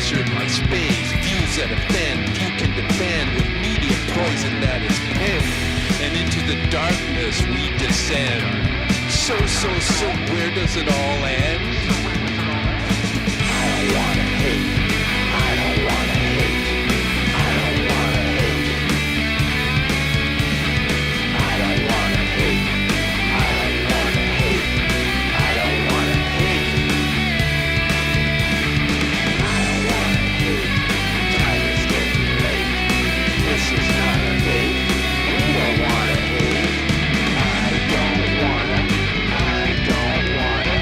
insert my space. Views that offend, few can defend with media poison that is penned. And into the darkness we descend. So, where does it all end? I don't wanna hate. I don't wanna hate. I don't wanna hate. I don't wanna hate. I don't wanna hate. I don't wanna hate. I don't wanna hate. Time is getting late. This is not a date. We don't wanna hate. I don't wanna. I don't wanna.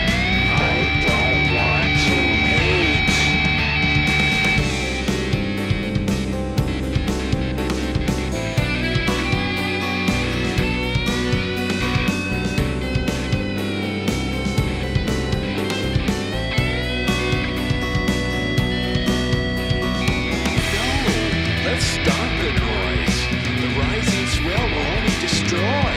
I don't want to hate. Let's stop the noise. The rising swell will only destroy.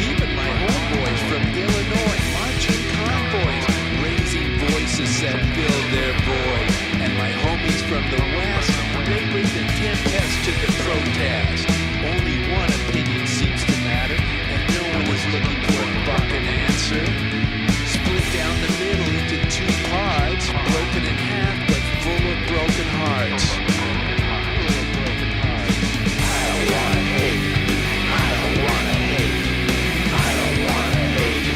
Even my homeboys from Illinois, marching convoys, raising voices that fill their void. And my homies from the west, they bring the tempest to the protest. Only one opinion seems to matter, and no one is looking for a fucking answer. Split down the middle into two parts, broken in half but full of broken hearts. I don't wanna hate. I don't wanna hate. I don't wanna hate.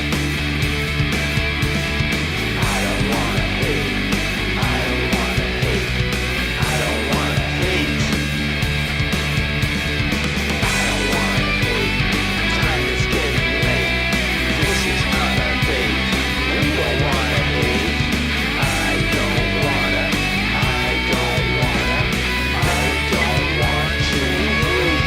I don't wanna hate. I don't wanna hate. I don't wanna hate. I don't wanna hate. Time is getting late. This is not a date. We don't wanna hate. I don't wanna. I don't wanna. I don't want to hate.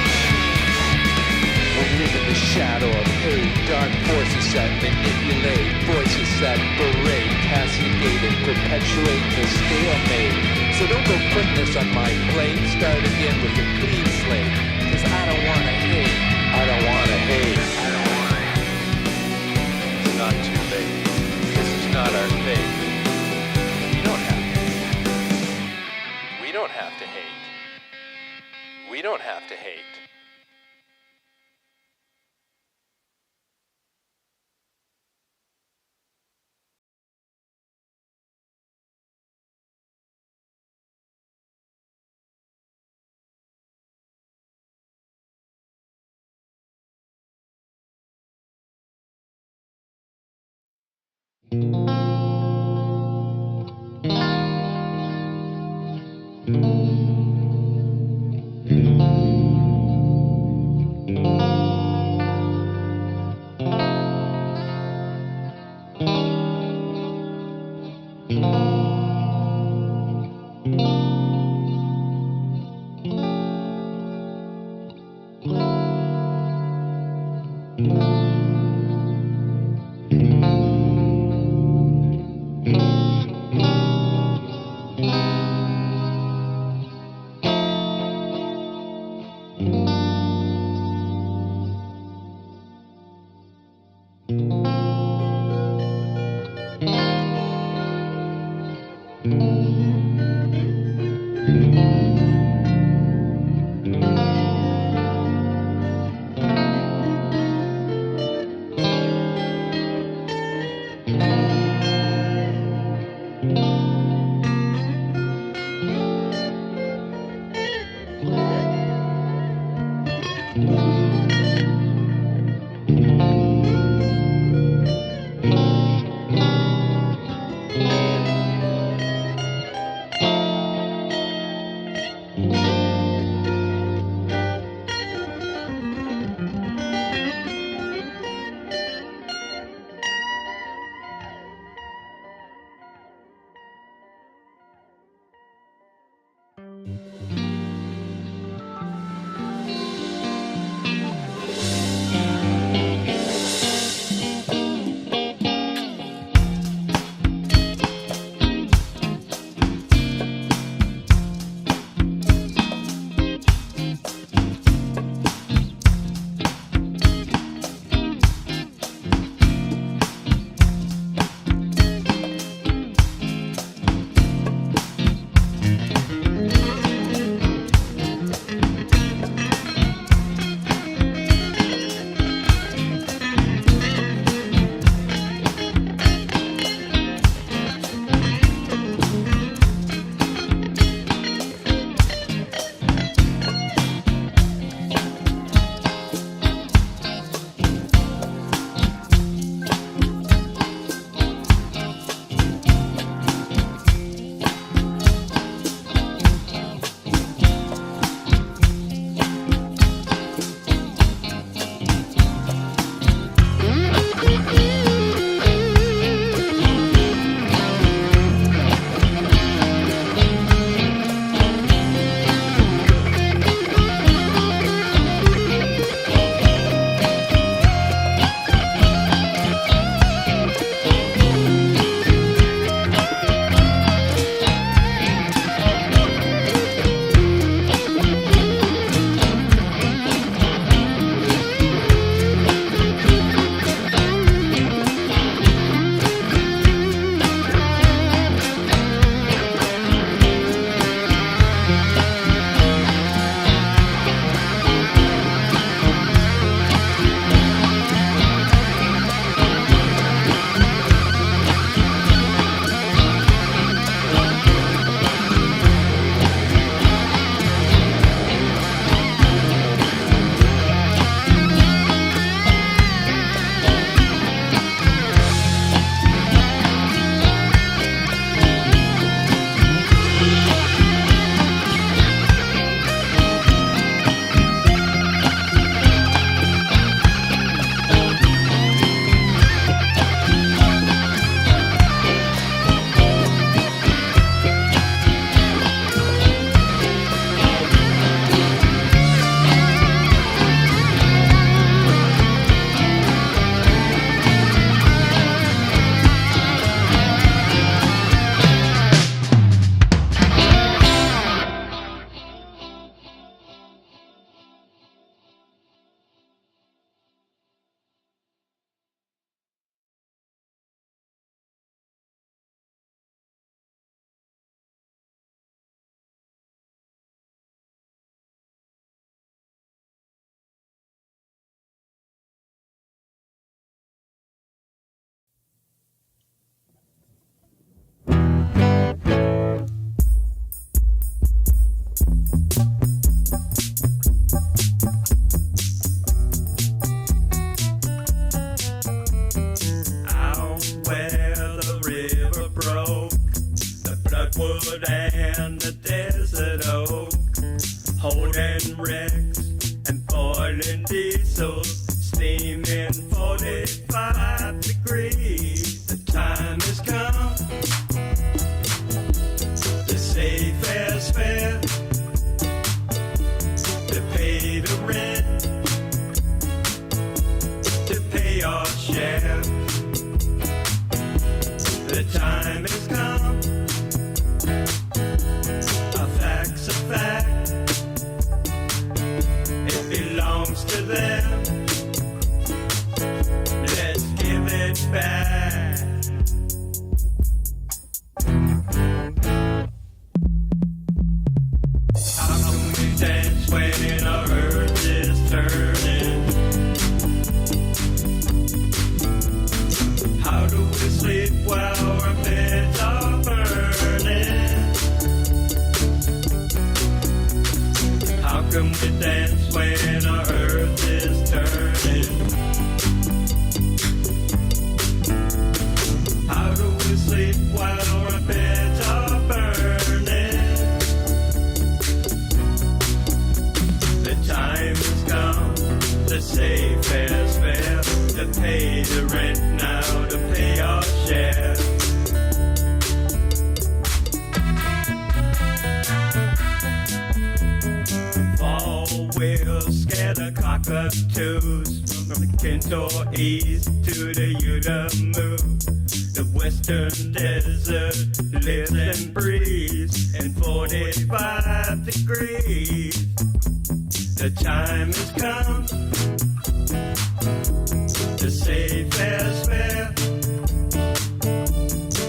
We live in the shadow of hate, dark forces that manipulate, voices that berate, castigate and perpetuate the stalemate. So don't go putting this on my plate, start again with a clean slate, 'cause I don't wanna hate. I don't wanna hate. I don't wanna hate. It's not too late. This is not our fate. We don't have to hate. We don't have to hate. We don't have to hate. wood and the desert oak, holding wrecks and boiling diesels, steaming 45 degrees. The time has come to say fair's fair, to pay the rent, to pay our share. The time has come, a fact's a fact, it belongs to them, let's give it back. How can we dance when our earth is turning? How do we sleep while our beds are burning? How can we dance when our earth is turning? How do we sleep while our beds are burning? The time has come to say fair's fair, to pay the rent now, to pay our share. Fall will scare the cockatoos from the Kentor East to the Udamu. The western desert lives and breathes in 45 degrees. The time has come to say fair's fair,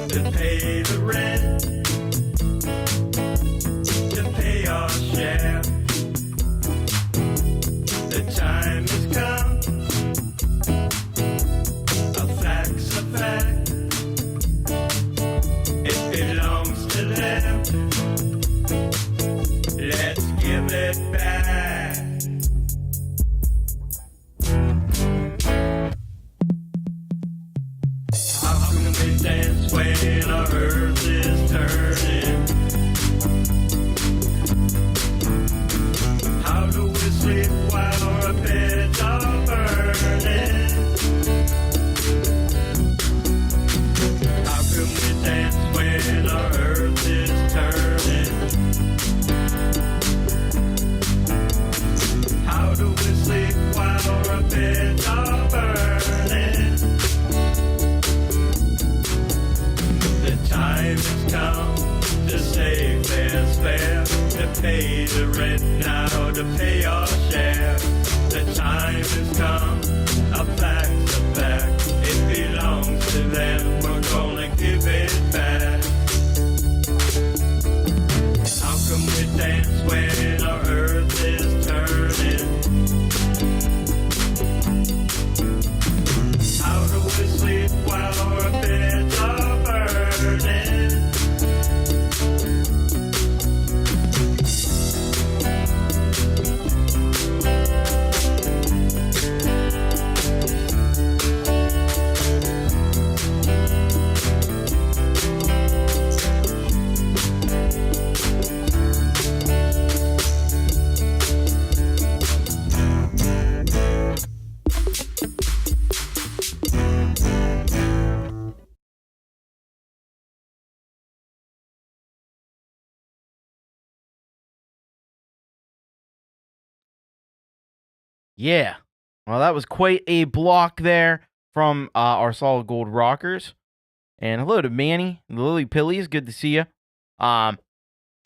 to pay the rent, to pay our share. The time has come, a fact's a fact, it belongs to them, let's give it back. How can we dance when our earth is turning? How do we sleep while our beds are burning? How can we dance when our earth is turning? How do we sleep while our beds are burning? The time has come to say fair's fair, to pay the rent now, to pay our share. The time has come, a fact's a fact, it belongs to them, we're gonna give it back. How can we dance when our earth is turning? How do we sleep while our beds are burning? Yeah. Well, that was quite a block there from our Solid Gold Rockers. And hello to Manny, the Lily Pillies. Good to see you. But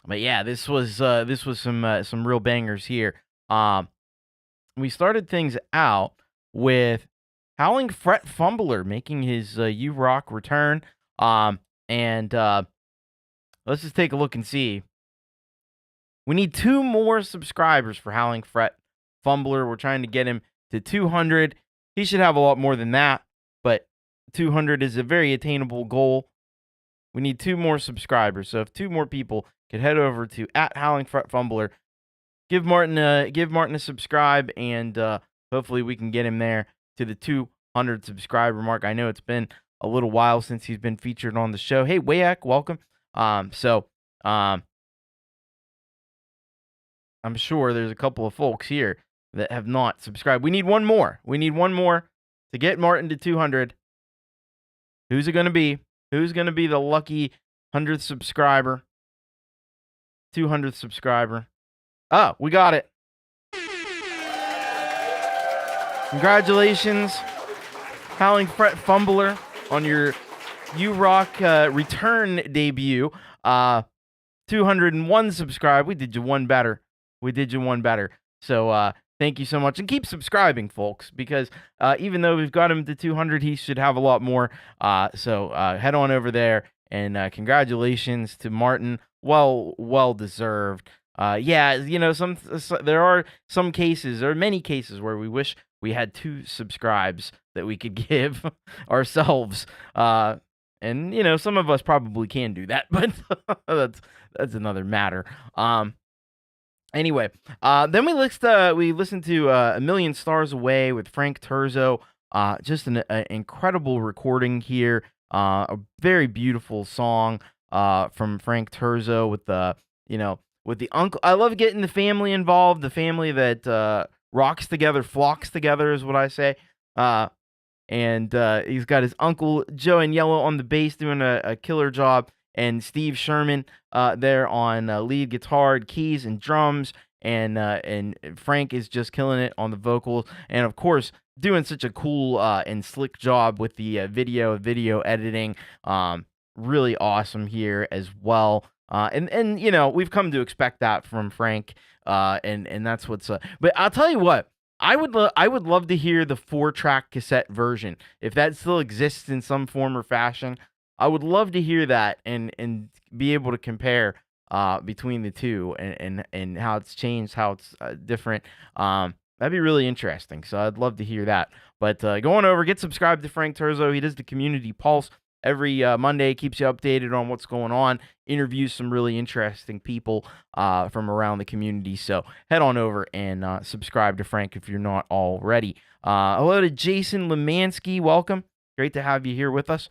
yeah, this was some real bangers here. We started things out with Howling Fret Fumbler making his U-Rock return. And let's just take a look and see. We need 2 more subscribers for Howling Fret Fumbler. We're trying to get him to 200. He should have a lot more than that, but 200 is a very attainable goal. We need 2 more subscribers. So if 2 more people could head over to @HowlingFretFumbler, give Martin a subscribe, and hopefully we can get him there to the 200 subscriber mark. I know it's been a little while since he's been featured on the show. Hey, Wayak, welcome. So I'm sure there's a couple of folks here that have not subscribed. We need one more. We need one more to get Martin to 200. Who's it going to be? Who's going to be the lucky 100th subscriber? 200th subscriber. Oh, we got it. Congratulations, Howling Fret Fumbler, on your You Rock return debut. 201 subscribe. We did you one better. So thank you so much. And keep subscribing, folks, because even though we've got him to 200, he should have a lot more. So head on over there, and congratulations to Martin. Well deserved. Yeah, there are some cases, or many cases, where we wish we had 2 subscribes that we could give ourselves. And some of us probably can do that, but that's another matter. Anyway, then we listened to A Million Stars Away with Frank Terzo. Just an incredible recording here. A very beautiful song from Frank Terzo with the Unkle. I love getting the family involved. The family that rocks together, flocks together, is what I say. And he's got his Unkle Joe and Yellow on the bass doing a killer job, and Steve Sherman there on lead guitar, keys, and drums, and Frank is just killing it on the vocals, and of course doing such a cool and slick job with the video editing. Really awesome here as well. And we've come to expect that from Frank, and that's what's. But I'll tell you what. I would love to hear the 4-track cassette version, if that still exists in some form or fashion. I would love to hear that and be able to compare between the two and how it's changed, how it's different. That'd be really interesting. So I'd love to hear that. But go on over, get subscribed to Frank Terzo. He does the Community Pulse every Monday, keeps you updated on what's going on, interviews some really interesting people from around the community. So head on over and subscribe to Frank if you're not already. Hello to Jason Limansky. Welcome. Great to have you here with us.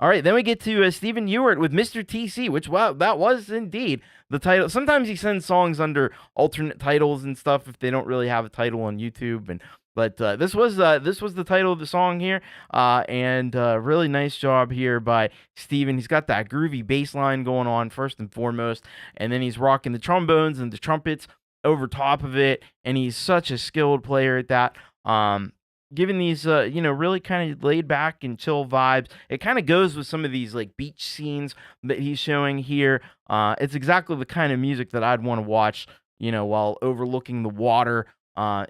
All right, then we get to Stephen Ewart with Mr. TC, which, wow, that was indeed the title. Sometimes he sends songs under alternate titles and stuff if they don't really have a title on YouTube, but this was the title of the song here, and really nice job here by Stephen. He's got that groovy bass line going on first and foremost, and then he's rocking the trombones and the trumpets over top of it, and he's such a skilled player at that. Giving these, really kind of laid back and chill vibes. It kind of goes with some of these like beach scenes that he's showing here. It's exactly the kind of music that I'd want to watch, while overlooking the water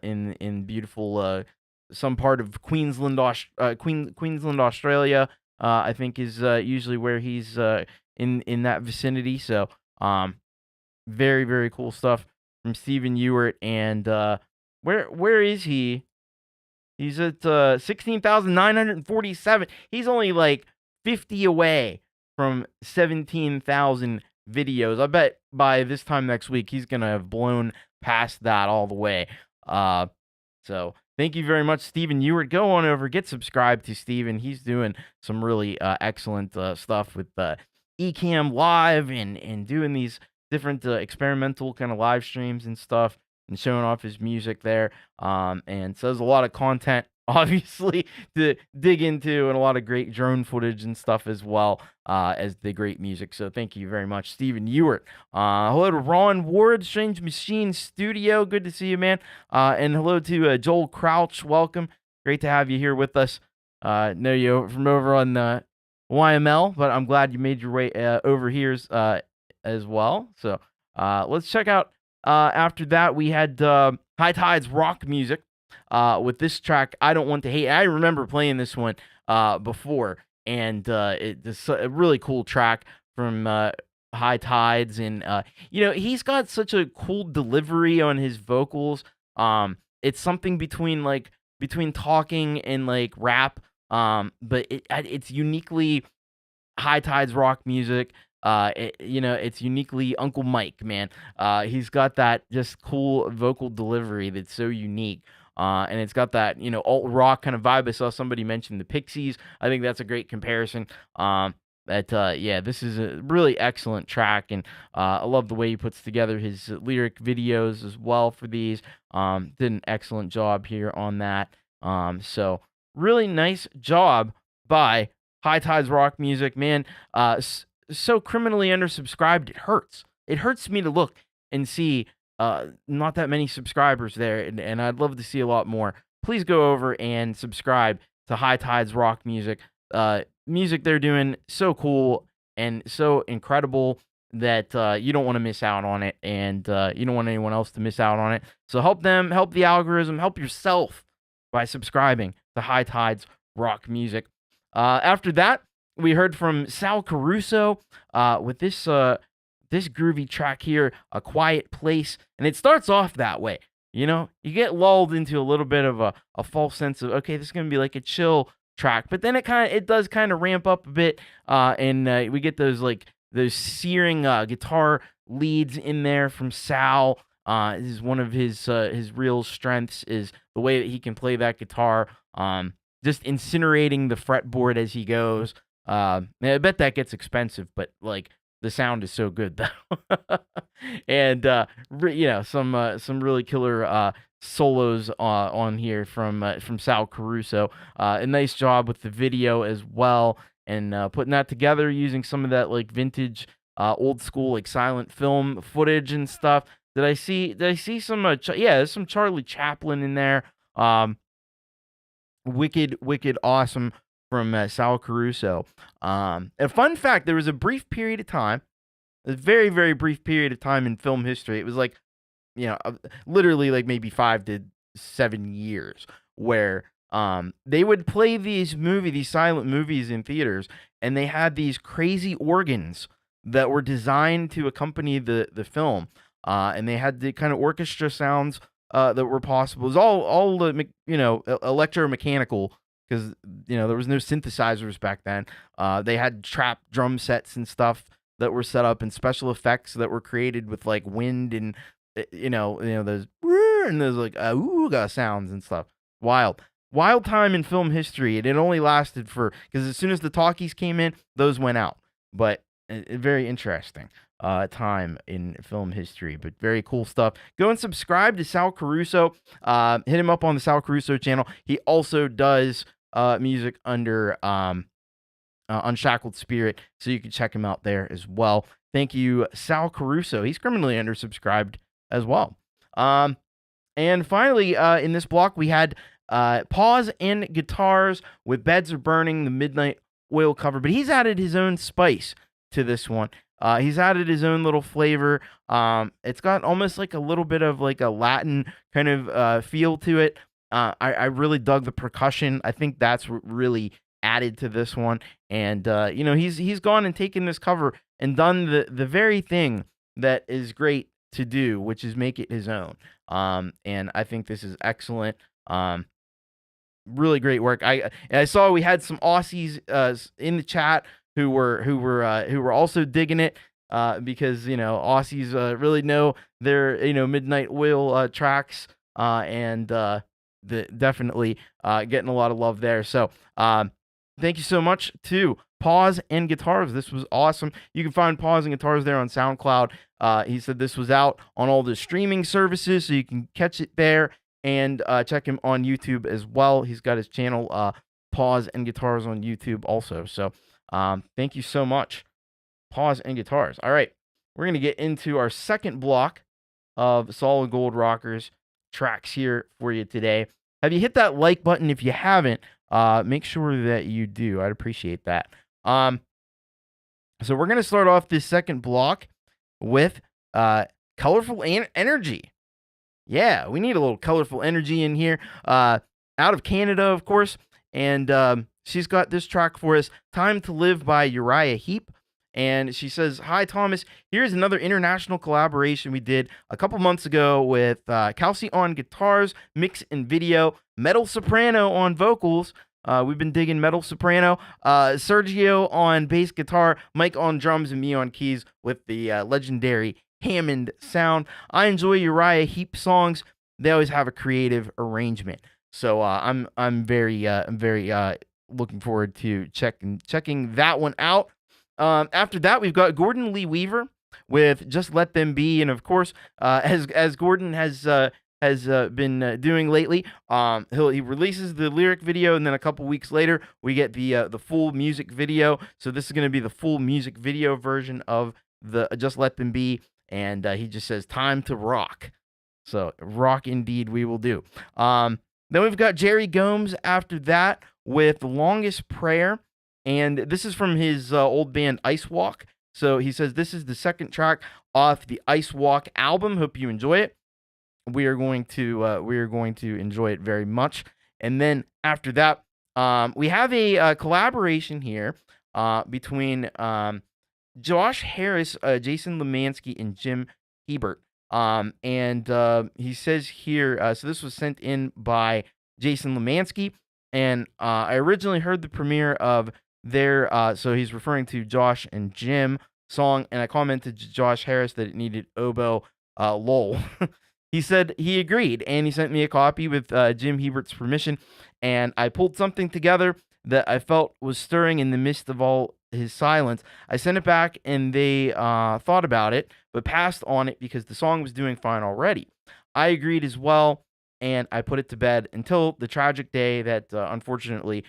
in beautiful some part of Queensland, Australia. I think is usually where he's in that vicinity. So very, very cool stuff from Stephen Ewart. And where is he? He's at 16,947. He's only like 50 away from 17,000 videos. I bet by this time next week, he's going to have blown past that all the way. So thank you very much, Stephen Ewart. Go on over, get subscribed to Stephen. He's doing some really excellent stuff with Ecamm Live and doing these different experimental kind of live streams and stuff, and showing off his music there, and so there's a lot of content, obviously, to dig into, and a lot of great drone footage and stuff as well as the great music. So thank you very much, Stephen Ewart. Hello to Ron Ward, Strange Machine Studio. Good to see you, man. And hello to Joel Crouch. Welcome. Great to have you here with us. Know you from over on YML, but I'm glad you made your way over here as well. So let's check out. After that, we had High Tides rock music with this track, I Don't Want to Hate. I remember playing this one before, and it's a really cool track from High Tides. And, he's got such a cool delivery on his vocals. It's something between talking and like rap, but it's uniquely High Tides rock music. It's uniquely Uncle Mike, man. He's got that just cool vocal delivery that's so unique. And it's got that, alt rock kind of vibe. I saw somebody mention the Pixies. I think that's a great comparison. Yeah, this is a really excellent track, and I love the way he puts together his lyric videos as well for these. Did an excellent job here on that. So really nice job by High Tides Rock Music, man. So criminally undersubscribed, it hurts. It hurts me to look and see not that many subscribers there, and I'd love to see a lot more. Please go over and subscribe to High Tides Rock Music. Music they're doing so cool and so incredible that you don't want to miss out on it, and you don't want anyone else to miss out on it. So help them, help the algorithm, help yourself by subscribing to High Tides Rock Music. After that, we heard from Sal Caruso with this groovy track here, A Quiet Place, and it starts off that way. You know, you get lulled into a little bit of a false sense of, okay, this is gonna be like a chill track, but then it does kind of ramp up a bit, and we get those searing guitar leads in there from Sal. This is one of his real strengths, is the way that he can play that guitar, just incinerating the fretboard as he goes. I bet that gets expensive, but like the sound is so good though. And some really killer solos on here from Sal Caruso. A nice job with the video as well, and putting that together using some of that like vintage old school like silent film footage and stuff. Did I see some there's some Charlie Chaplin in there. Wicked awesome from Sal Caruso. A fun fact, there was a brief period of time, a very, very brief period of time in film history. It was like, literally like maybe 5 to 7 years, where they would play these silent movies in theaters, and they had these crazy organs that were designed to accompany the film, and they had the kind of orchestra sounds that were possible. It was all the electromechanical, because there was no synthesizers back then. They had trap drum sets and stuff that were set up, and special effects that were created with like wind and those and those like ooga sounds and stuff. Wild time in film history, and it only lasted because as soon as the talkies came in, those went out. But very interesting time in film history, but very cool stuff. Go and subscribe to Sal Caruso. Hit him up on the Sal Caruso channel. He also does music under Unshackled Spirit, so you can check him out there as well. Thank you, Sal Caruso. He's criminally undersubscribed as well. And finally, in this block, we had Pawz and Guitars with Beds Are Burning, the Midnight Oil cover, but he's added his own spice to this one. He's added his own little flavor. It's got almost like a little bit of like a Latin kind of feel to it. I really dug the percussion. I think that's really added to this one. And he's gone and taken this cover and done the very thing that is great to do, which is make it his own. And I think this is excellent. Really great work. I saw we had some Aussies in the chat who were also digging it, because Aussies really know their Midnight Oil tracks, and definitely getting a lot of love there. So thank you so much to Pawz and Guitars. This was awesome. You can find Pawz and Guitars there on SoundCloud. He said this was out on all the streaming services, so you can catch it there, and check him on YouTube as well. He's got his channel, Pawz and Guitars, on YouTube also. So thank you so much, Pawz and Guitars. All right, we're going to get into our second block of Solid Gold Rockers tracks here for you today. Have you hit that like button? If you haven't, make sure that you do. I'd appreciate that. So we're going to start off this second block with Colorful Energy. Yeah, we need a little colorful energy in here. Out of Canada, of course. And she's got this track for us, Time to Live by Uriah Heep. And she says, "Hi, Thomas. Here's another international collaboration we did a couple months ago with Kelsey on guitars, mix and video, Metal Soprano on vocals. We've been digging Metal Soprano. Sergio on bass guitar, Mike on drums, and me on keys with the legendary Hammond sound. I enjoy Uriah Heep songs. They always have a creative arrangement. So I'm very looking forward to checking that one out. After that, we've got Gordon Lee Weaver with Just Let Them Be. And of course, as Gordon has been doing lately, he releases the lyric video, and then a couple weeks later, we get the full music video. So this is going to be the full music video version of the Just Let Them Be. And he just says, time to rock. So rock indeed we will do. Then we've got Jerry Gomes after that with The Longest Prayer. And this is from his old band Ice Walk. So he says this is the second track off the Ice Walk album. Hope you enjoy it. We are going to enjoy it very much. And then after that, we have a collaboration here between Josh Harris, Jason Limansky, and Jim Hebert. And he says here, so this was sent in by Jason Limansky, and I originally heard the premiere of their, so he's referring to Josh and Jim song, and I commented to Josh Harris that it needed oboe, lol. He said he agreed, and he sent me a copy with Jim Hebert's permission, and I pulled something together that I felt was stirring in the midst of all his silence. I sent it back, and they thought about it, but passed on it because the song was doing fine already. I agreed as well, and I put it to bed until the tragic day that, unfortunately,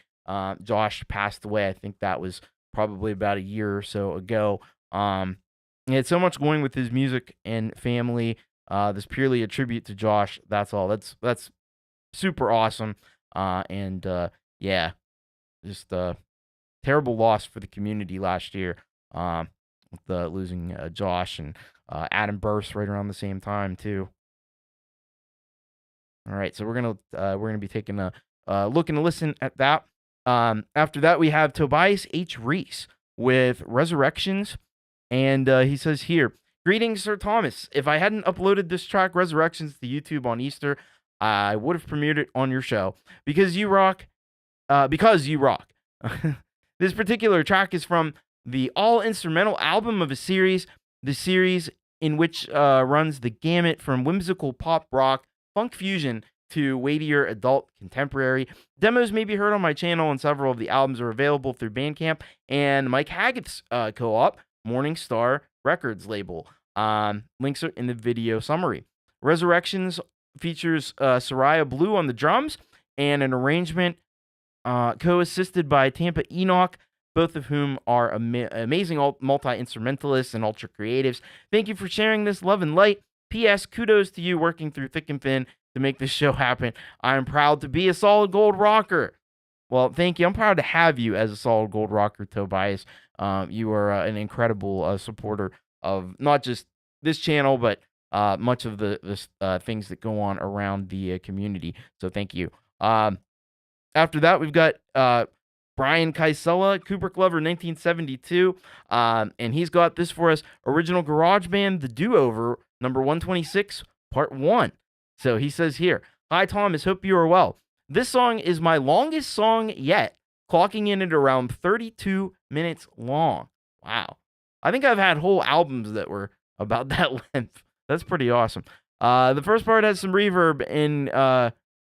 Josh passed away. I think that was probably about a year or so ago. He had so much going with his music and family. This purely a tribute to Josh. That's all. That's super awesome. And yeah, just terrible loss for the community last year. With losing Josh and Adam Burse right around the same time too. All right, so we're gonna be taking a look and a listen at that. After that, we have Tobias H Reese with Resurrections, and he says here, "Greetings, Sir Thomas. If I hadn't uploaded this track Resurrections to YouTube on Easter, I would have premiered it on your show because you rock. Because you rock." This particular track is from the all-instrumental album of a series, the series in which runs the gamut from whimsical pop rock, funk fusion, to weightier adult contemporary. Demos may be heard on my channel, and several of the albums are available through Bandcamp and Mike Haggith's co-op, Morning Star Records label. Links are in the video summary. Resurrections features Soraya Blue on the drums and an arrangement co-assisted by Tampa Enoch, both of whom are amazing multi-instrumentalists and ultra creatives. Thank you for sharing this love and light. P.S. Kudos to you working through thick and thin to make this show happen. I am proud to be a solid gold rocker. Well, thank you. I'm proud to have you as a solid gold rocker, Tobias. You are an incredible supporter of not just this channel, but much of the things that go on around the community. So thank you. After that, we've got Brian Kaisela, Kubrick Lover 1972, and he's got this for us, Original Garage Band, The Do-Over, number 126, part 1. So he says here, "Hi Thomas, hope you are well. This song is my longest song yet, clocking in at around 32 minutes long. Wow. I think I've had whole albums that were about that length. That's pretty awesome. The first part has some reverb and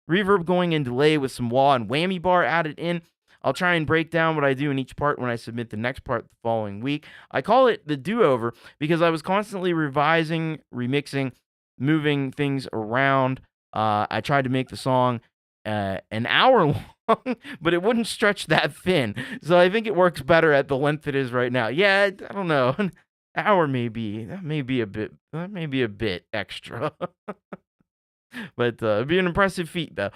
reverb going in delay with some wah and whammy bar added in. I'll try and break down what I do in each part when I submit the next part the following week. I call it the do-over because I was constantly revising, remixing, moving things around. I tried to make the song an hour long, but it wouldn't stretch that thin. So I think it works better at the length it is right now. Yeah, I don't know. An hour maybe. That may be a bit extra. But it'd be an impressive feat, though.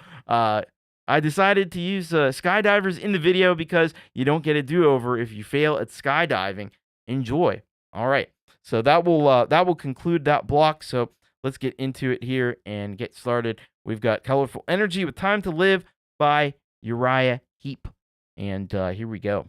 I decided to use skydivers in the video because you don't get a do-over if you fail at skydiving. Enjoy. All right. So that will conclude that block. So let's get into it here and get started. We've got Colorful Energy with Time to Live by Uriah Heep. And here we go.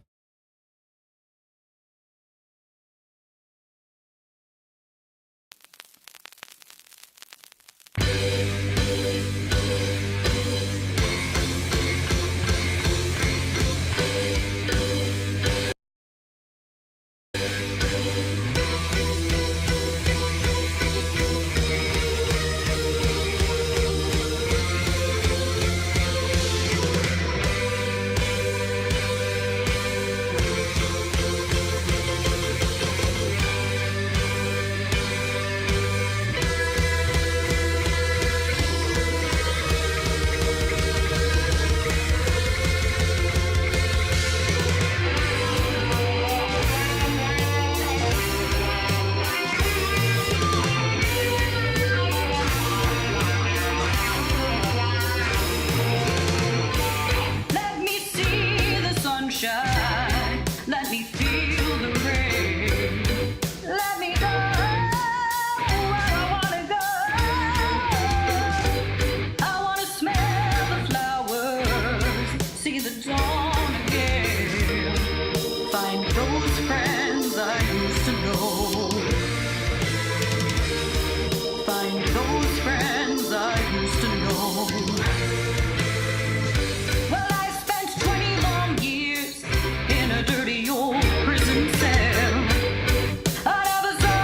Let me feel the rain. Let me go where I wanna go. I wanna smell the flowers, see the dawn again. Find those friends I used to know. Find those friends I used to know. Well, I spent 20 long years in a dirty old prison cell. I never saw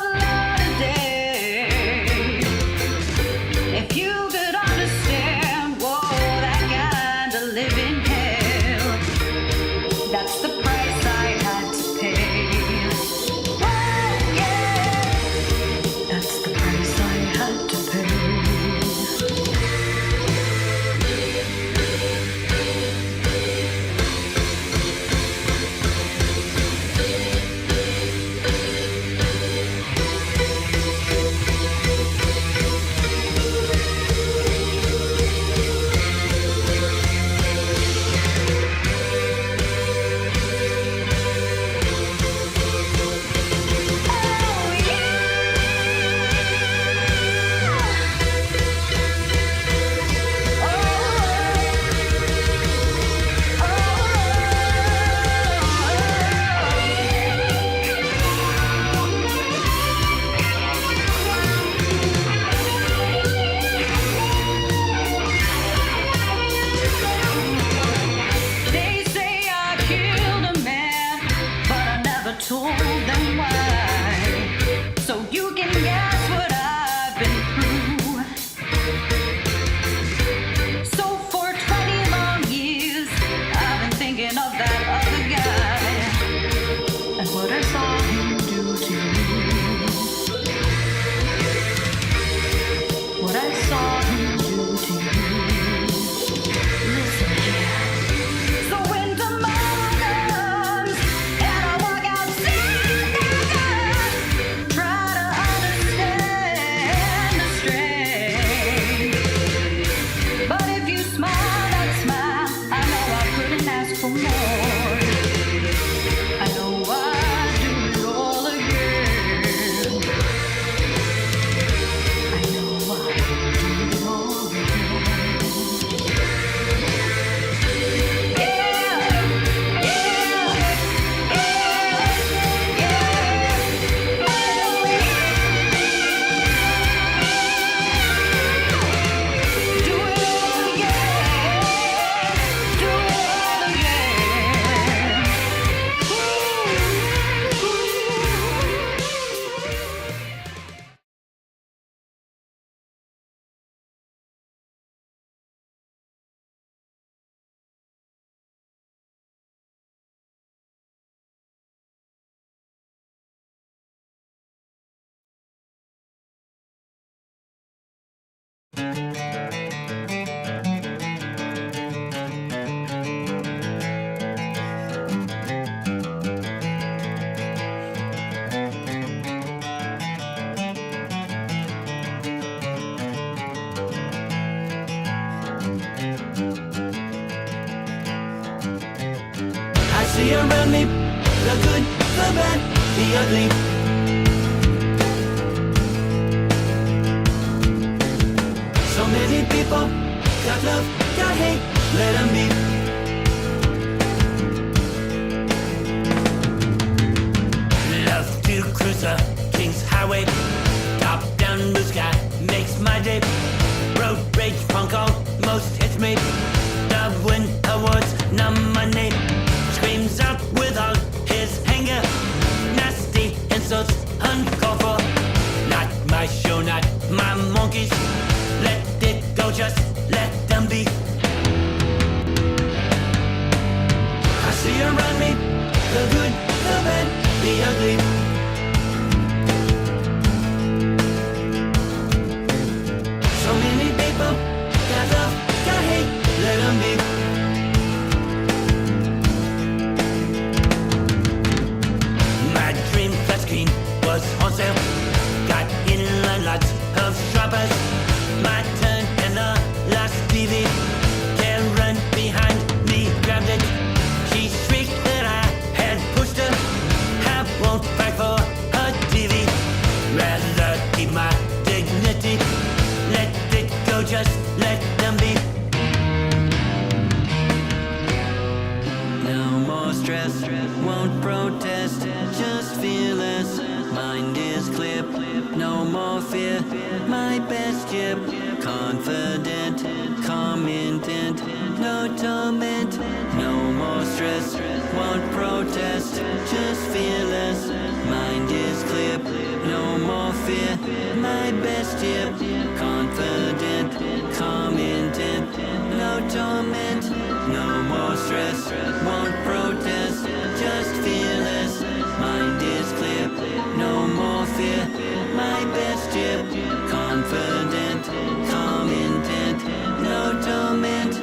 the light of day. If you could understand, whoa, that kind of living hell, that's the price I had to pay. Oh, yeah, that's the price I had to pay. They say I killed a man, but I never told them why. So you can guess what I've been through. So for 20 long years, I've been thinking of that other guy and what I saw him do to you. What I saw him do to you. Listen here. So when tomorrow comes and I walk outside that door, try to understand the strain. But if you smile that smile, I know I couldn't ask for more. I know I'd do it all again. I know I'd do it all again. I see around me the good, the bad, the ugly. So many people got love, got hate, let them be. Love to cruise the King's Highway, top down blue sky makes my day. Road rage punk almost hits me. The win awards nominate. Screams out with all his anger. Nasty insults uncalled for. Not my show, not my monkeys. Let it go, just let them be. I see around me the good, the bad, the ugly. So many people got love, got hate, let them be. My dream flat screen was on sale. Got in line lots of shoppers. My turn and the last TV. Karen behind me grabbed it. She shrieked that I stress, won't protest, just fearless. Mind is clear, no more fear. My best year, confident, calm intent, no torment, no more stress, won't protest, just fearless. Mind is clear, no more fear. My best year, confident, calm intent, no torment, no more stress, won't protest, just fearless. Mind is clear, no more fear. My best year, confident, calm intent, no torment.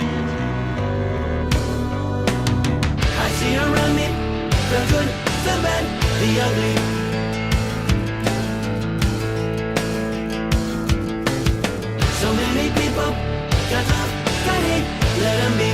I see around me the good, the bad, the ugly. So many people got love, got hate, let them be.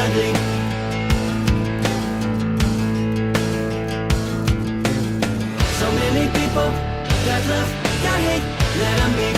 Ugly. So many people got love, got hate, let them be.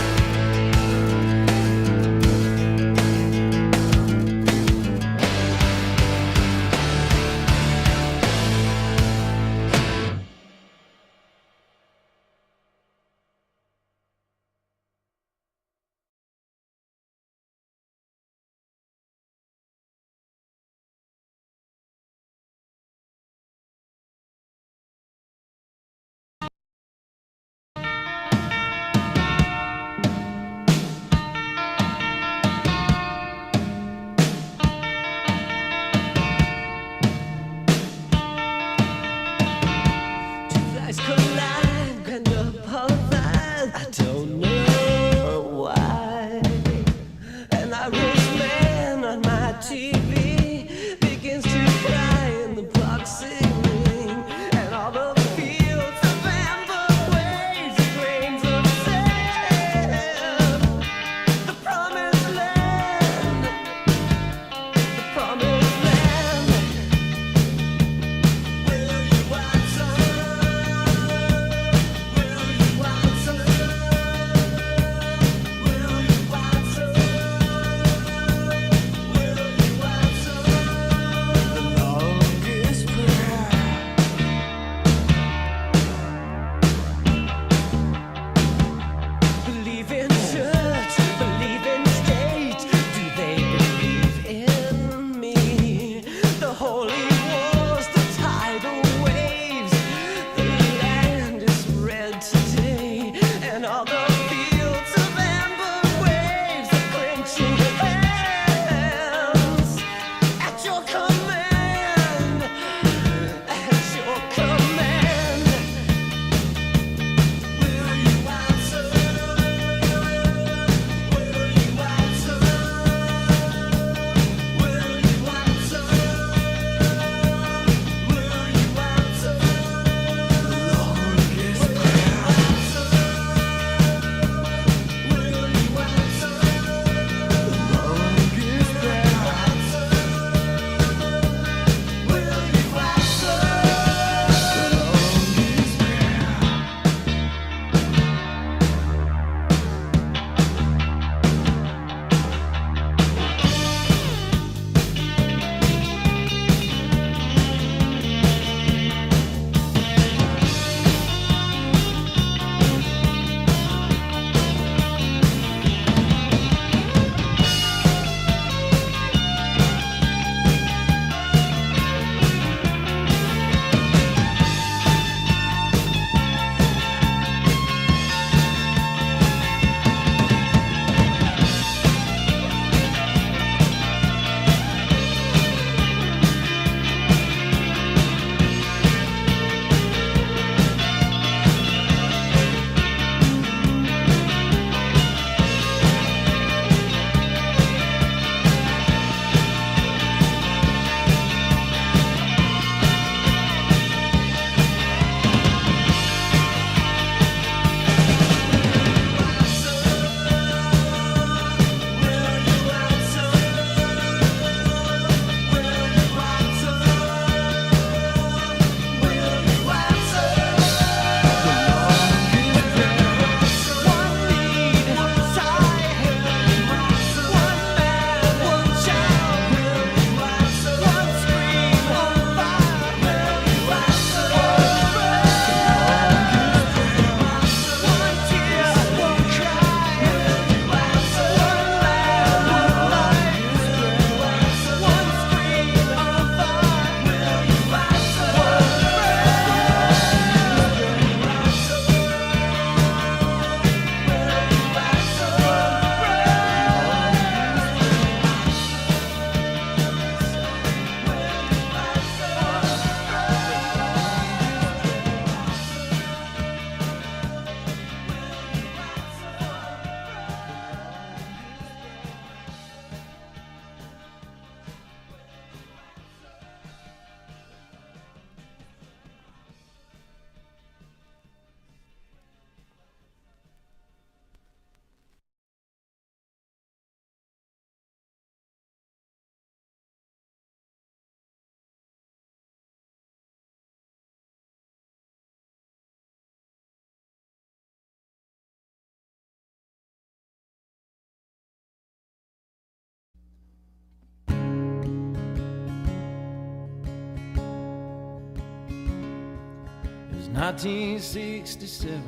1967,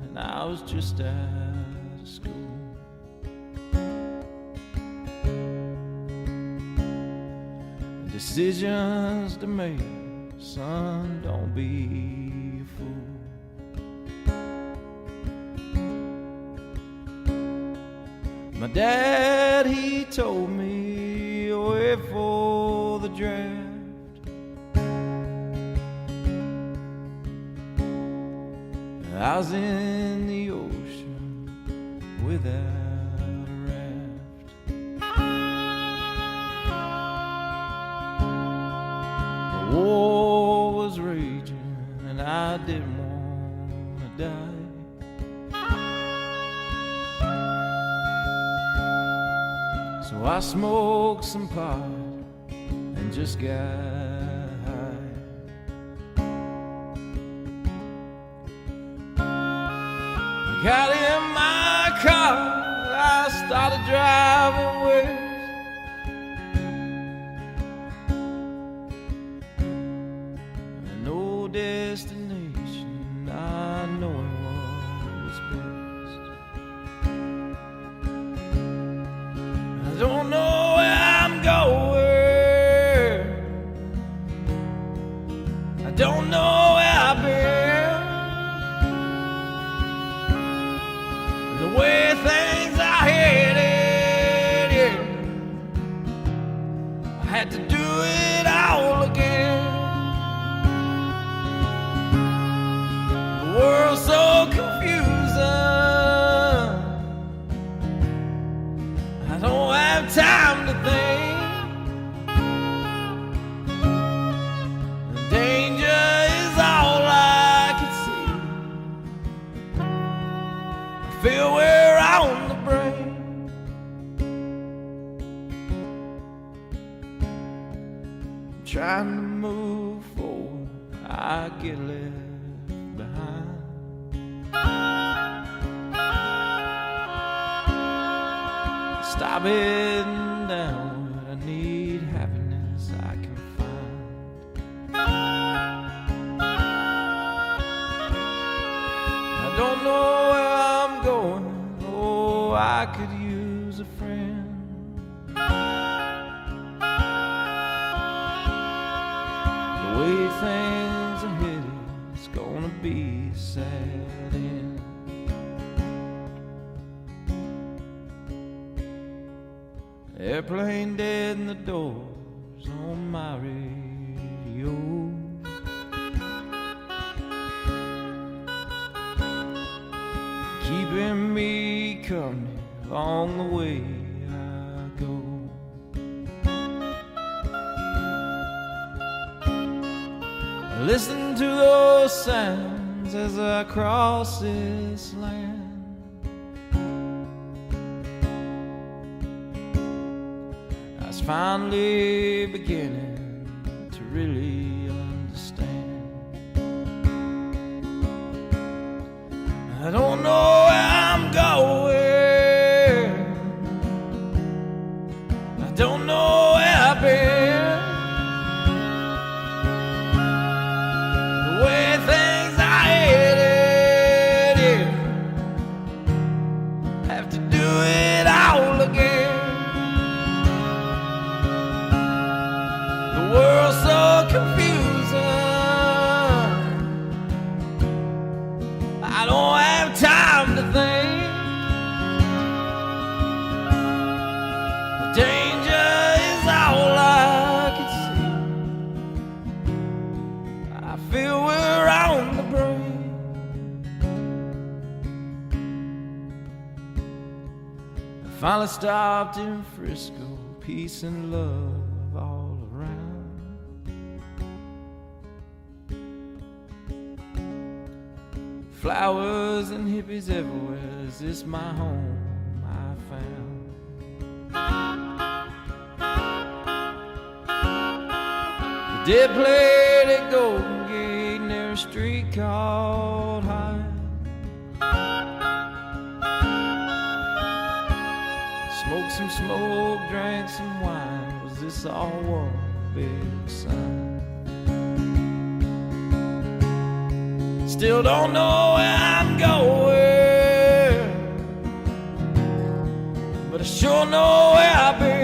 and I was just out of school. Decisions to make, son, don't be a fool. My dad, he told me wait for the draft. I was in the ocean without a raft. The war was raging and I didn't want to die. So I smoked some pot and just got high. Got in my car, I started driving west. And no destination, I know what was best. I don't know where I'm going, I don't know where I've been. The way things are headed, yeah, I had to do it all again. The world's so confusing, I don't have time to think. The danger is all I can see. I feel we're on the brink. I'm trying to move forward, I get left behind. Stop heading downward, I need happiness I can find. I don't know where I'm going, oh, I could use a friend. The way things are headed, it's gonna be a sad end. Airplane dead in the doors on my radio. Keeping me company along the way I go. I listen to those sounds as I cross this land. I was finally beginning to really understand. I don't know where I'm going, I don't know where I've been. The way things are headed, yeah, have to do it all again. The world's so confusing, I don't have time to think. The danger is all I can see. I feel we're on the brink. I finally stopped in Frisco, peace and love all around. Flowers and hippies everywhere, is this my home I found? The dead played at Golden Gate near a street called Hyde. Smoked some smoke, drank some wine, was this all one big sign? Still don't know where I'm going, but I sure know where I've been.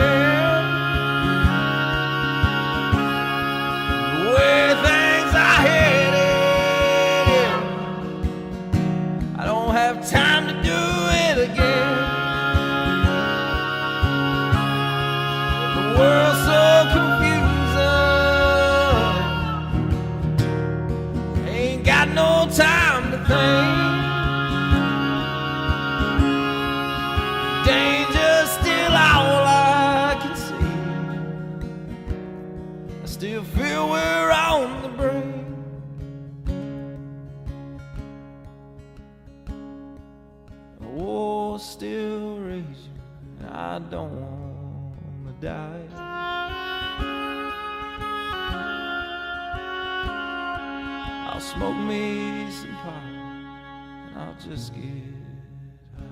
The way things are headed, I don't have time to do it again. The world's so confusing, ain't got no time to think. Danger's still all I can see. I still feel we're on the brink. The war's still raging, and I don't wanna die. I'll smoke me some pot, and I'll just get high.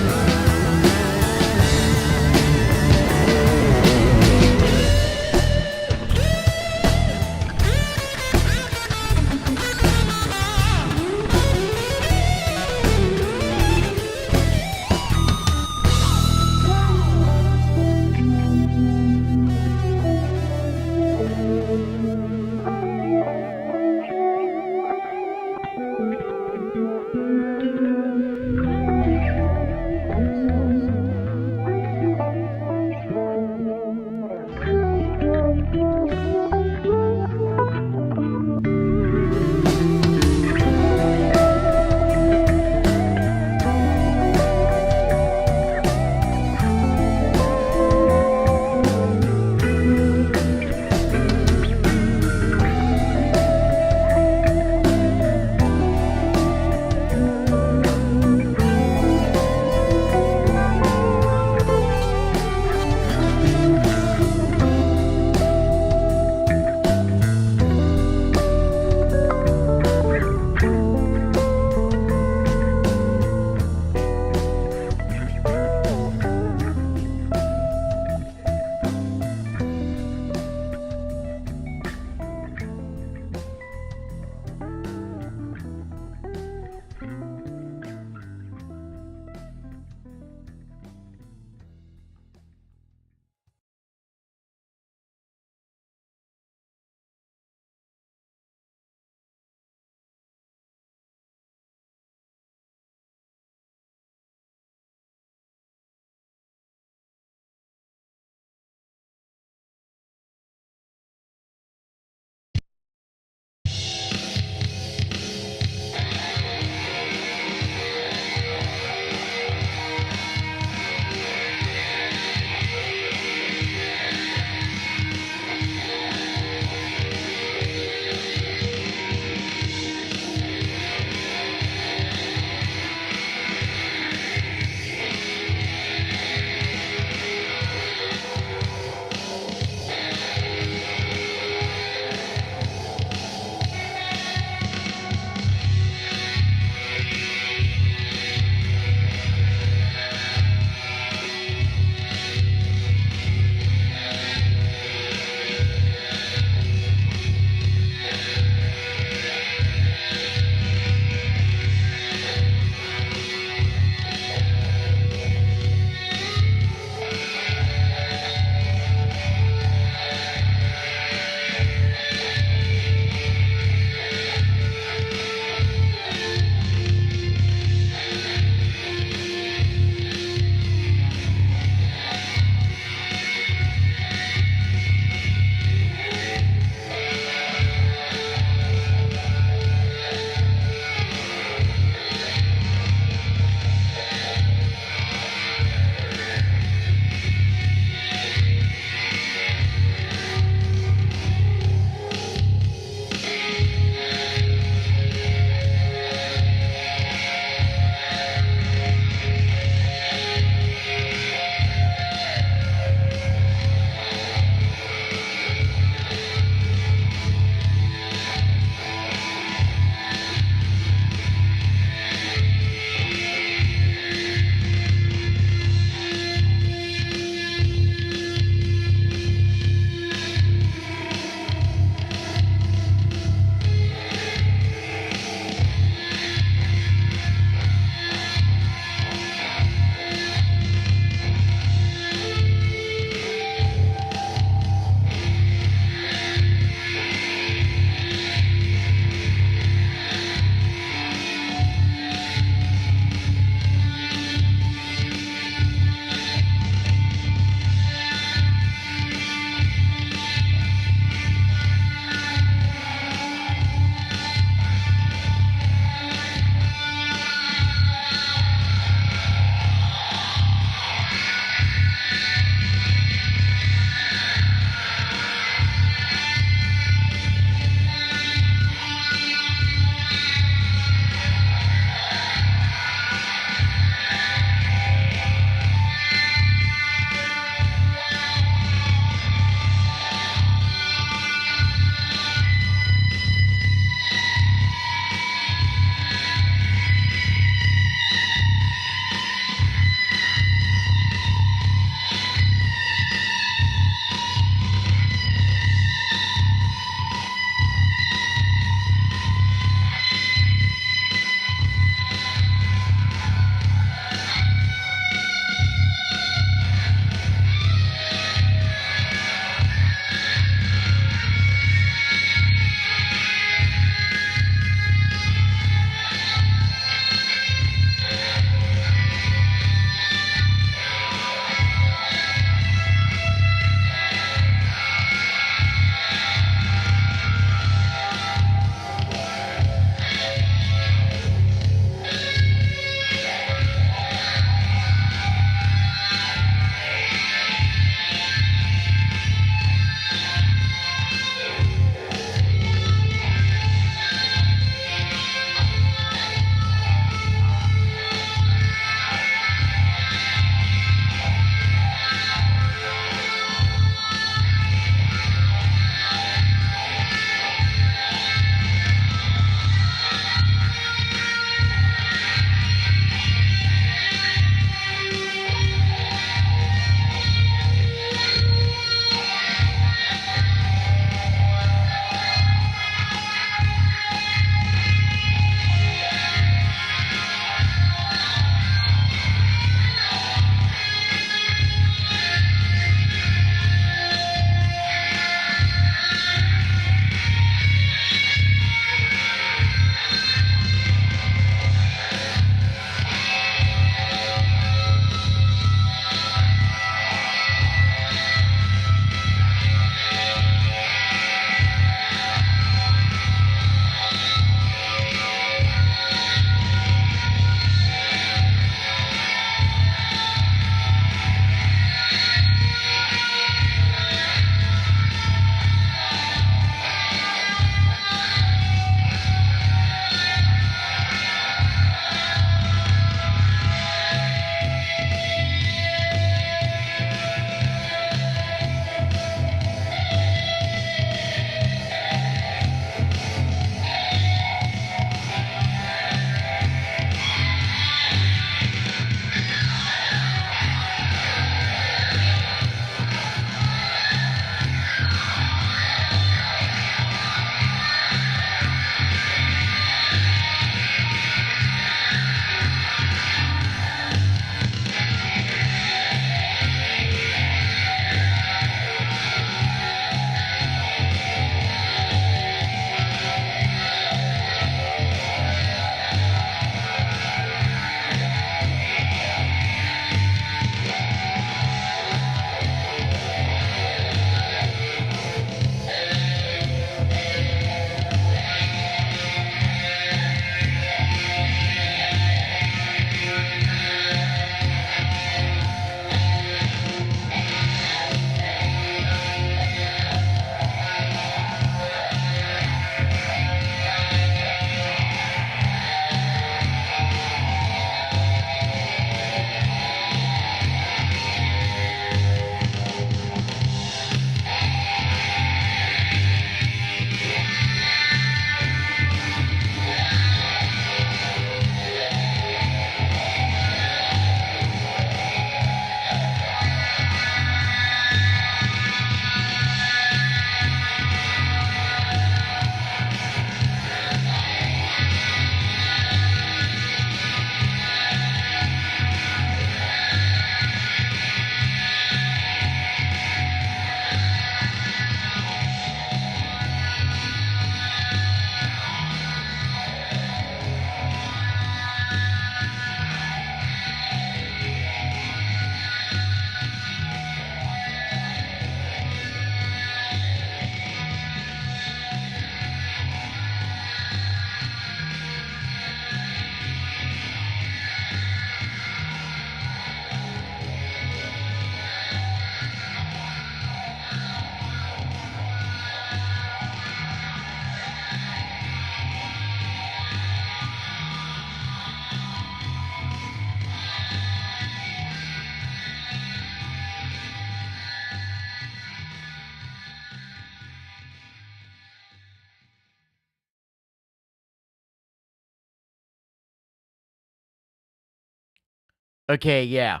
Okay, yeah.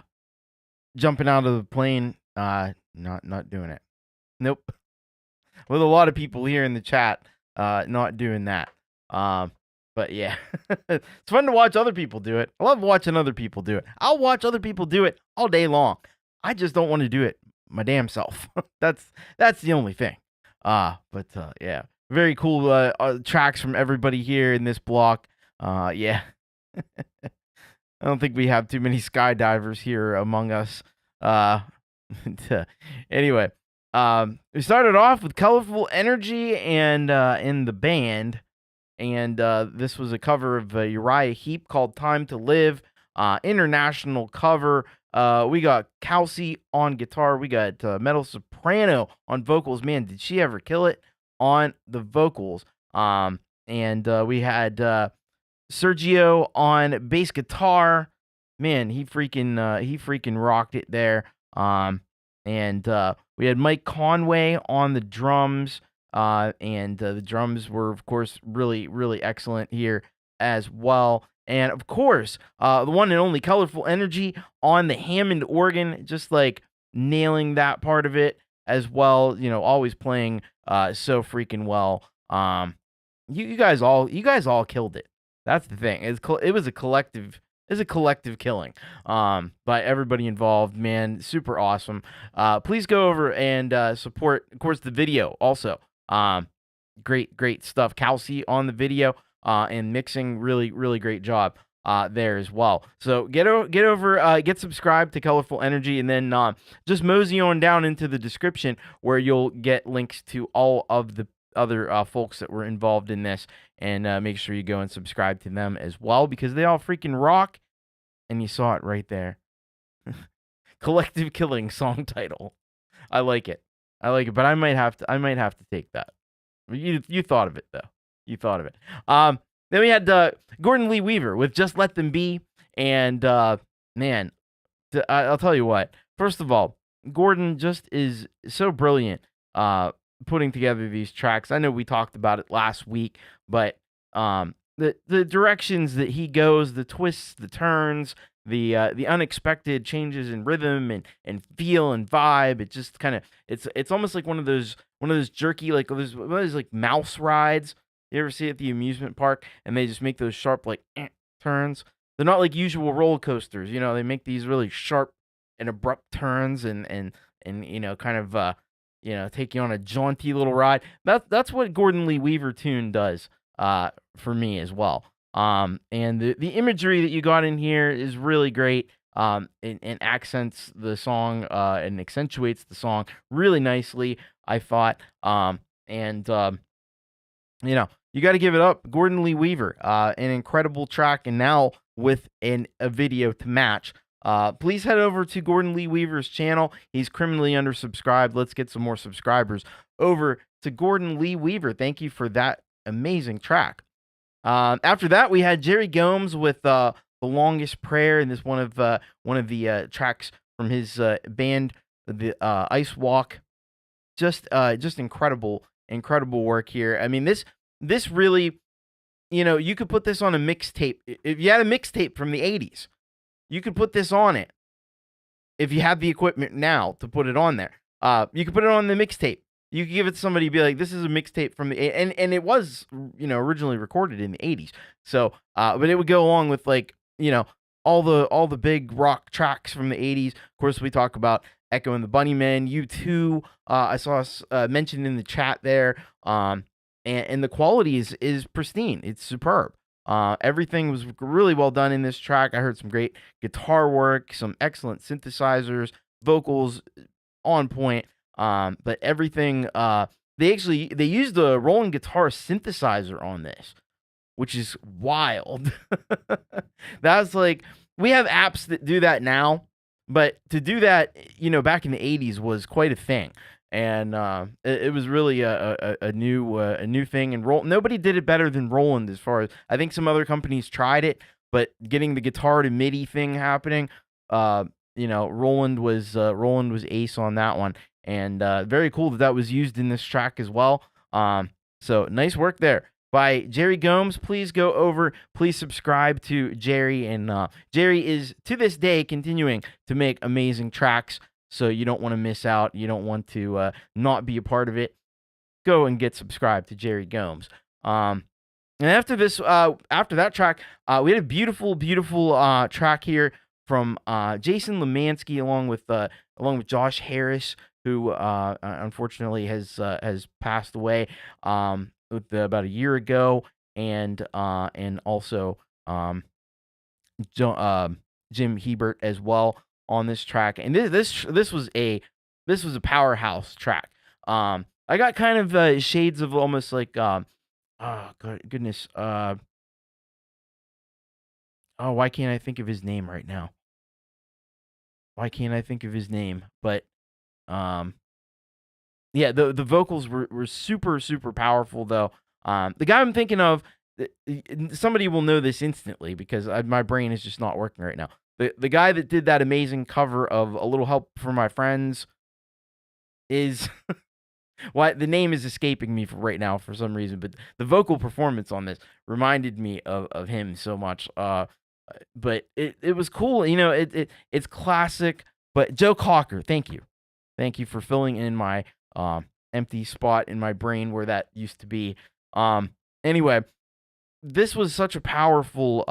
Jumping out of the plane, not doing it. Nope. With a lot of people here in the chat, not doing that. But yeah, it's fun to watch other people do it. I love watching other people do it. I'll watch other people do it all day long. I just don't want to do it my damn self. That's the only thing. But yeah, very cool tracks from everybody here in this block. Yeah. I don't think we have too many skydivers here among us. Anyway, we started off with Colorful Energy and in the band, and this was a cover of Uriah Heep called "Time to Live," international cover. We got Kelsey on guitar. We got Metal Soprano on vocals. Man, did she ever kill it on the vocals? And we had Sergio on bass guitar. Man, he freaking rocked it there. And we had Mike Conway on the drums. And the drums were, of course, really, really excellent here as well. And of course, the one and only Colorful Energy on the Hammond organ, just like nailing that part of it as well. You know, always playing so freaking well. You guys all killed it. That's the thing. It was a collective killing by everybody involved. Man, super awesome. Please go over and support, of course, the video also. Great stuff. Kelsey on the video and mixing, really great job there as well. So get over, get subscribed to Colorful Energy, and then just mosey on down into the description where you'll get links to all of the other folks that were involved in this, and make sure you go and subscribe to them as well, because they all freaking rock. And you saw it right there. Collective Killing song title. I like it, but I might have to take that. You thought of it though. You thought of it. Then we had Gordon Lee Weaver with "Just Let Them Be," and man, I'll tell you what. First of all, Gordon just is so brilliant putting together these tracks. I know we talked about it last week, but the directions that he goes, the twists, the turns, the unexpected changes in rhythm and feel and vibe. It just kind of it's almost like one of those jerky, like one of those like mouse rides you ever see at the amusement park, and they just make those sharp like turns. They're not like usual roller coasters, you know. They make these really sharp and abrupt turns and you know, kind of you know, take you on a jaunty little ride. That's what Gordon Lee Weaver tune does for me as well. And the imagery that you got in here is really great. And accents the song and accentuates the song really nicely, I thought. And you know, you got to give it up, Gordon Lee Weaver. An incredible track, and now with a video to match. Please head over to Gordon Lee Weaver's channel. He's criminally undersubscribed. Let's get some more subscribers over to Gordon Lee Weaver. Thank you for that amazing track. After that, we had Jerry Gomes with "The Longest Prayer," and this one of the tracks from his band, the Ice Walk. Just incredible work here. I mean, this really, you know, you could put this on a mixtape. If you had a mixtape from the 80s, you could put this on it. If you have the equipment now to put it on there, you could put it on the mixtape. You could give it to somebody, be like, "This is a mixtape from the," and it was, you know, originally recorded in the 80s. So, but it would go along with, like, you know, all the big rock tracks from the 80s. Of course, we talk about Echo and the Bunnymen, U2. I saw us mentioned in the chat there. And the quality is pristine. It's superb. Everything was really well done in this track. I heard some great guitar work, some excellent synthesizers, vocals on point. But everything, they used the rolling guitar synthesizer on this, which is wild. That's like, we have apps that do that now, but to do that, you know, back in the 80s was quite a thing. And it was really a new thing. And nobody did it better than Roland, as far as I think some other companies tried it, but getting the guitar to MIDI thing happening, you know, Roland was ace on that one. And very cool that was used in this track as well. So nice work there. by Jerry Gomes. Please go over, please subscribe to Jerry. And Jerry is, to this day, continuing to make amazing tracks. So you don't want to miss out. You don't want to not be a part of it. Go and get subscribed to Jerry Gomes. And after this, after that track, we had a beautiful, beautiful track here from Jason Limansky along with Josh Harris, who unfortunately has passed away about a year ago, and also Jim Hebert as well on this track. And this was a powerhouse track. I got kind of shades of almost like goodness. Oh, why can't I think of his name right now? But yeah, the vocals were super, super powerful though. The guy I'm thinking of, somebody will know this instantly because my brain is just not working right now. The guy that did that amazing cover of A Little Help for My Friends is why the name is escaping me right now for some reason, but the vocal performance on this reminded me of him so much. But it was cool, you know. It's classic. But Joe Cocker, thank you for filling in my empty spot in my brain where that used to be. Anyway, this was such a powerful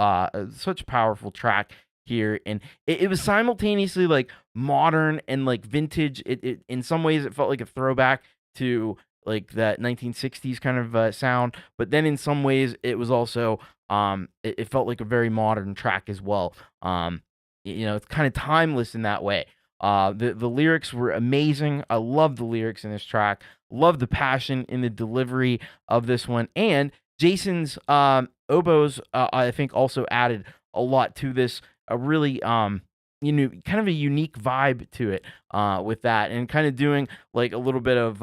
track here, and it was simultaneously like modern and like vintage. It in some ways it felt like a throwback to like that 1960s kind of sound, but then in some ways it was also it felt like a very modern track as well. You know, it's kind of timeless in that way. The lyrics were amazing. I love the lyrics in this track. Love the passion in the delivery of this one, and Jason's oboes I think also added a lot to this. A really kind of a unique vibe to it with that, and kind of doing like a little bit of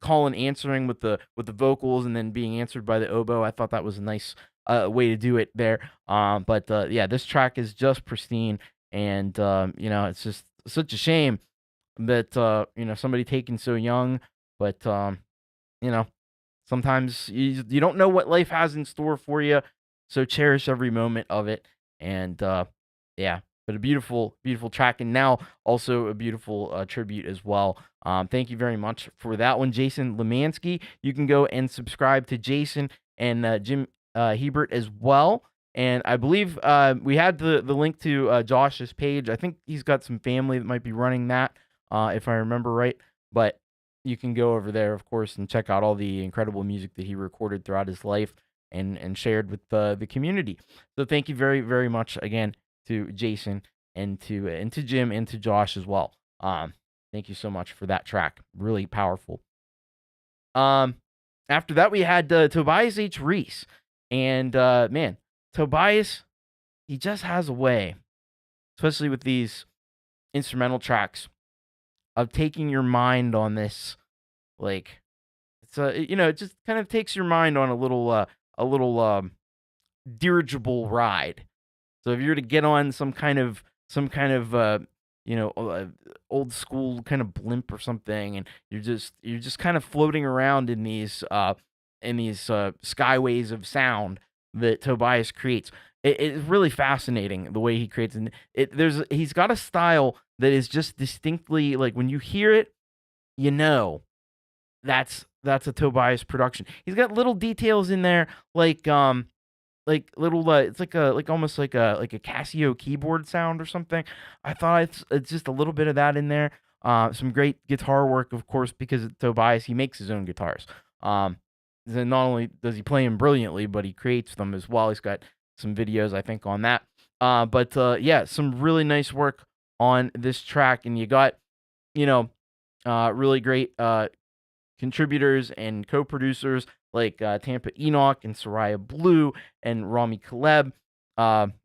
call and answering with the vocals, and then being answered by the oboe. I thought that was a nice way to do it there. But yeah, this track is just pristine, and you know, it's just such a shame that you know, somebody taken so young. But you know, sometimes you don't know what life has in store for you, so cherish every moment of it. And yeah, but a beautiful, beautiful track, and now also a beautiful tribute as well. Thank you very much for that one, Jason Limansky. You can go and subscribe to Jason and Jim Hebert as well. And I believe we had the link to Josh's page. I think he's got some family that might be running that, if I remember right. But you can go over there, of course, and check out all the incredible music that he recorded throughout his life and shared with the community. So thank you very, very much again to Jason and to Jim and to Josh as well. Thank you so much for that track. Really powerful. After that, we had Tobias H Reese, and man, Tobias, he just has a way, especially with these instrumental tracks, of taking your mind on this, like, it's you know, it just kind of takes your mind on a little dirigible ride. So if you were to get on some kind of you know, old school kind of blimp or something, and you're just kind of floating around in these skyways of sound that Tobias creates. It's really fascinating the way he creates, and he's got a style that is just distinctly, like, when you hear it, you know that's a Tobias production. He's got little details in there, like little it's like almost like a Casio keyboard sound or something. I thought it's just a little bit of that in there. Some great guitar work, of course, because Tobias, he makes his own guitars. Then not only does he play them brilliantly, but he creates them as well. He's got some videos, I think, on that. But yeah, some really nice work on this track, and you got, you know, really great contributors and co-producers like Tampa Enoch and Soraya Blue and Rami Kaleb.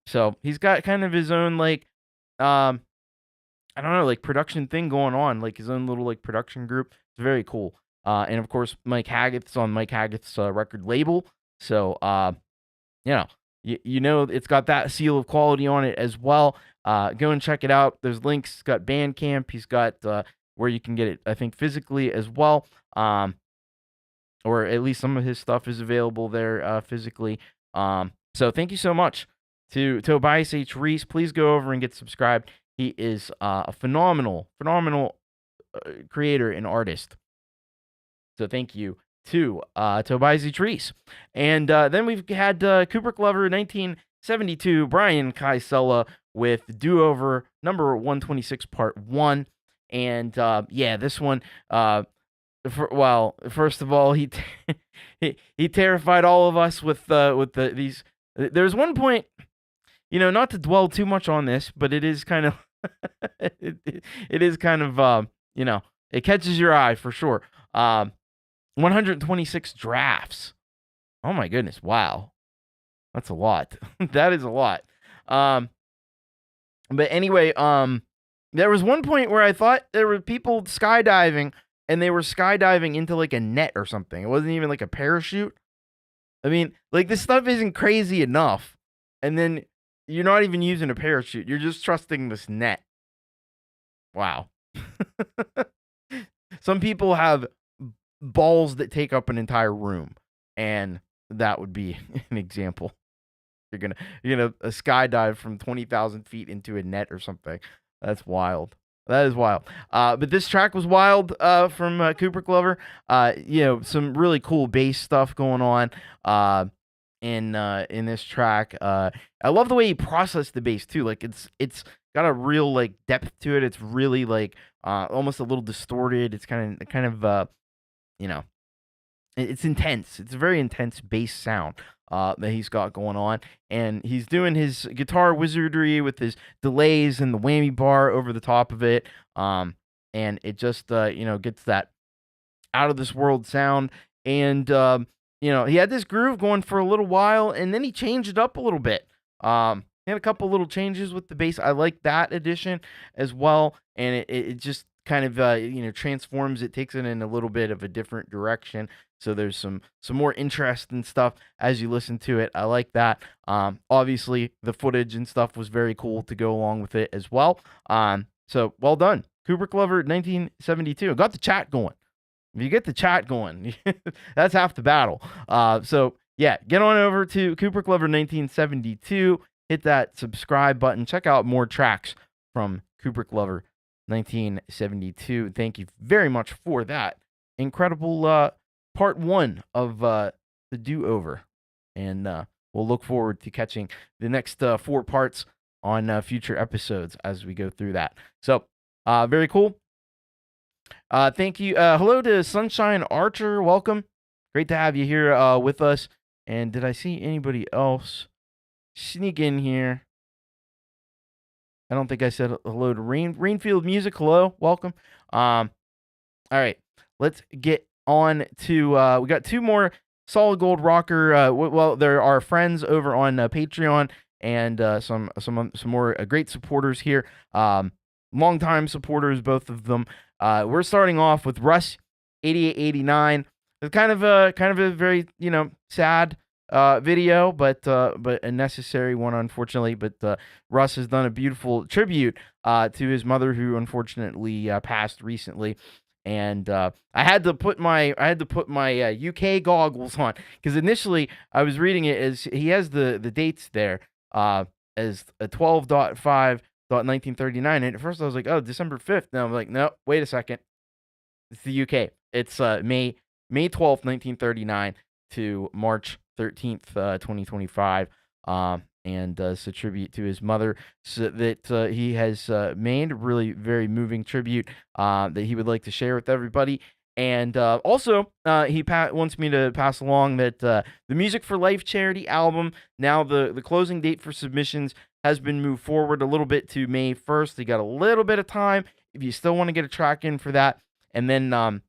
So he's got kind of his own, like, I don't know, like, production thing going on, like his own little, like, production group. It's very cool. And of course, Mike Haggith's on Mike Haggith's record label. So, you know, you know, it's got that seal of quality on it as well. Go and check it out. There's links. He's got Bandcamp. He's got where you can get it, I think, physically as well. or at least some of his stuff is available there physically. So thank you so much to Tobias H Reese. Please go over and get subscribed. He is a phenomenal creator and artist. So thank you to Tobias H Reese. And then we've had Cooper Glover 1972, Brian Kaisella with Do-Over number 126 part 1. And this one, first of all, he terrified all of us with these. There's one point, not to dwell too much on this, but it is kind of it is kind of it catches your eye for sure. 126 drafts. Oh my goodness! Wow, that's a lot. That is a lot. But anyway, there was one point where I thought there were people skydiving, and they were skydiving into like a net or something. It wasn't even like a parachute. I mean, like, this stuff isn't crazy enough, and then you're not even using a parachute. You're just trusting this net. Wow. Some people have balls that take up an entire room, and that would be an example. You're gonna skydive from 20,000 feet into a net or something. That's wild. That is wild. But this track was wild from Cooper Glover. Some really cool bass stuff going on in this track. I love the way he processed the bass too. Like, it's got a real like depth to it. It's really like almost a little distorted. It's kind of it's intense. It's a very intense bass sound that he's got going on, and he's doing his guitar wizardry with his delays and the whammy bar over the top of it, and it just gets that out of this world sound. And he had this groove going for a little while, and then he changed it up a little bit. He had a couple little changes with the bass. I like that addition as well, and it just kind of transforms it, takes it in a little bit of a different direction. So there's some more interest and stuff as you listen to it. I like that. Obviously the footage and stuff was very cool to go along with it as well. So well done, Cooper Glover 1972. Got the chat going. If you get the chat going, that's half the battle. So yeah, get on over to Cooper Glover 1972. Hit that subscribe button. Check out more tracks from Cooper Glover 1972. Thank you very much for that incredible part 1 of the Do-Over, and we'll look forward to catching the next 4 parts on future episodes as we go through that. So very cool. Thank you. Hello to Sunshine Archer. Welcome. Great to have you here with us. And did I see anybody else sneak in here? I don't think I said hello to Rainfield Music. Hello, welcome. All right, let's get on to. We got 2 more Solid Gold Rocker. There are friends over on Patreon, and some more great supporters here. Longtime supporters, both of them. We're starting off with Russ 8889. It's kind of a very sad video, but a necessary one, unfortunately. But Russ has done a beautiful tribute to his mother, who unfortunately passed recently. And I had to put my UK goggles on, because initially I was reading it as he has the dates there as a 12.5.1939, and at first I was like, oh, December 5th. Now I'm like, no, wait a second, it's the UK. It's May 12th, 1939 to March 13th, 2025, and it's a tribute to his mother, so that he has made. Really very moving tribute that he would like to share with everybody. And also, he wants me to pass along that the Music for Life charity album, now the closing date for submissions has been moved forward a little bit to May 1st. You got a little bit of time if you still want to get a track in for that. And then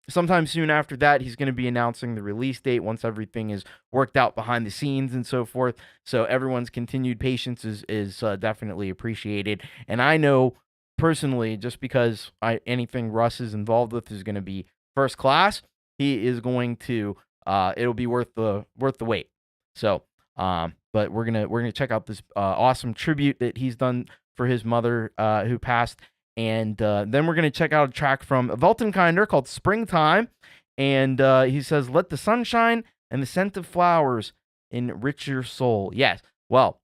sometime soon after that, he's going to be announcing the release date once everything is worked out behind the scenes and so forth. So everyone's continued patience is definitely appreciated. And I know personally, just because anything Russ is involved with is going to be first class, he is going to it'll be worth the wait. So but we're gonna check out this awesome tribute that he's done for his mother who passed. And then we're going to check out a track from Weltenkinder called Springtime. And he says, let the sunshine and the scent of flowers enrich your soul. Yes. Well,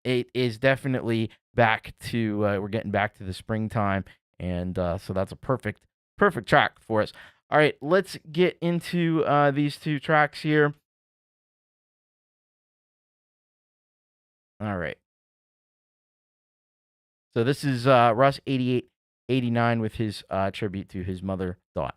it is definitely back to, we're getting back to the springtime. And so that's a perfect track for us. All right, let's get into these two tracks here. All right. So this is Russ 8889 with his tribute to his mother, Dot.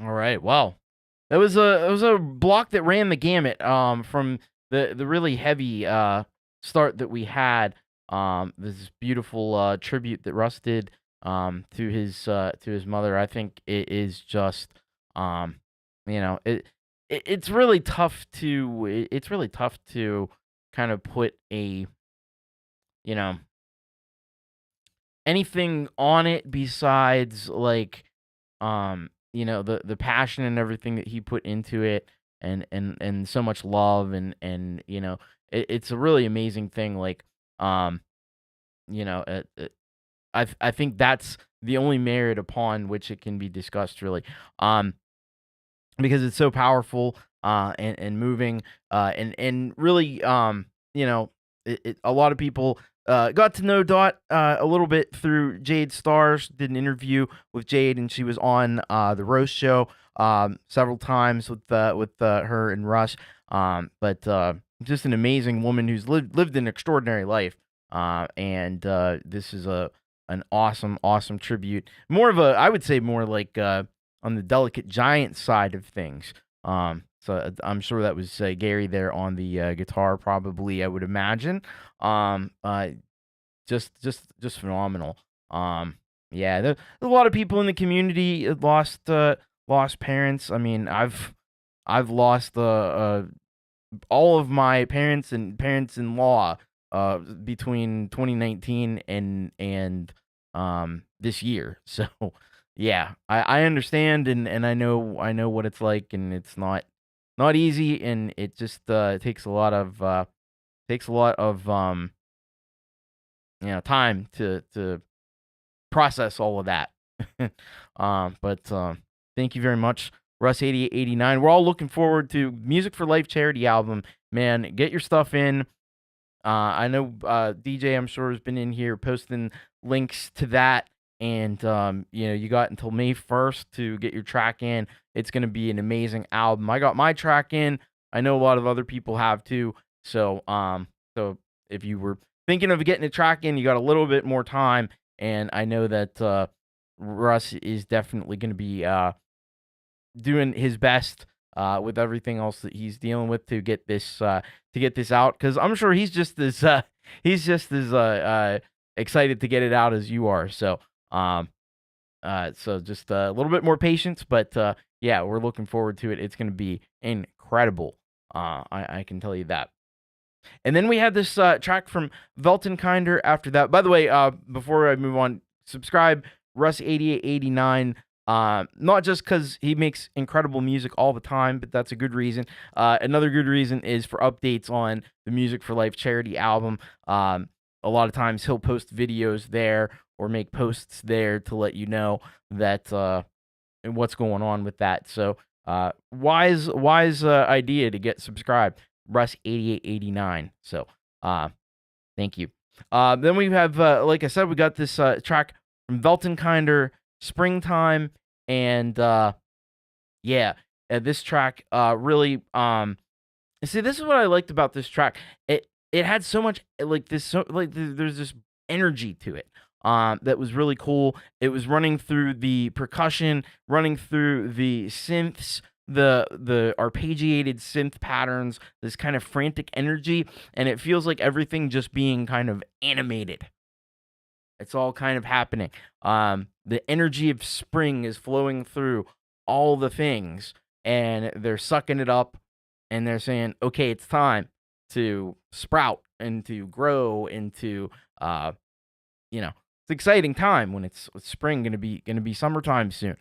All right. Well, it was a block that ran the gamut from the really heavy start that we had. This beautiful tribute that Russ did to his mother. I think it is just you know it's really tough to it's really tough to kind of put a you know anything on it besides like the passion and everything that he put into it, and so much love, and it's a really amazing thing, like um I think that's the only merit upon which it can be discussed, really, um because it's so powerful and moving, and really, a lot of people got to know Dot a little bit through Jade Stars. Did an interview with Jade, and she was on the Roast Show several times with her and Russ. But just an amazing woman who's lived an extraordinary life. And this is an awesome tribute. More of a, I would say, more like on the Delicate Giant side of things. So I'm sure that was Gary there on the guitar, probably, I would imagine. Just phenomenal. Yeah, there's a lot of people in the community lost parents. I mean, I've lost all of my parents and parents-in-law between 2019 and this year. So yeah, I understand, and I know what it's like, and it's not easy, and it just takes a lot of time to process all of that. But thank you very much, Russ 8889. We're all looking forward to Music for Life charity album. Man, get your stuff in. I know DJ, I'm sure, has been in here posting links to that, and you got until May 1st to get your track in. It's going to be an amazing album. I got my track in. I know a lot of other people have too. So if you were thinking of getting a track in, you got a little bit more time, and I know that Russ is definitely going to be doing his best with everything else that he's dealing with to get this out, because I'm sure he's just as excited to get it out as you are. So so just a little bit more patience, but yeah, we're looking forward to it. It's going to be incredible. I can tell you that. And then we had this track from Weltenkinder after that. By the way, before I move on, subscribe, Russ8889. Not just because he makes incredible music all the time, but that's a good reason. Another good reason is for updates on the Music for Life charity album. A lot of times he'll post videos there or make posts there to let you know that and what's going on with that. So wise idea to get subscribed, Russ8889. So thank you. Then we have, like I said, we got this track from Weltenkinder, Springtime, and this track really see, this is what I liked about this track. It had so much there's this energy to it that was really cool. It was running through the percussion, running through the synths, the arpeggiated synth patterns, this kind of frantic energy, and it feels like everything just being kind of animated. It's all kind of happening. The energy of spring is flowing through all the things, and they're sucking it up, and they're saying, okay, it's time to sprout and to grow into, it's an exciting time when it's spring, gonna be summertime soon.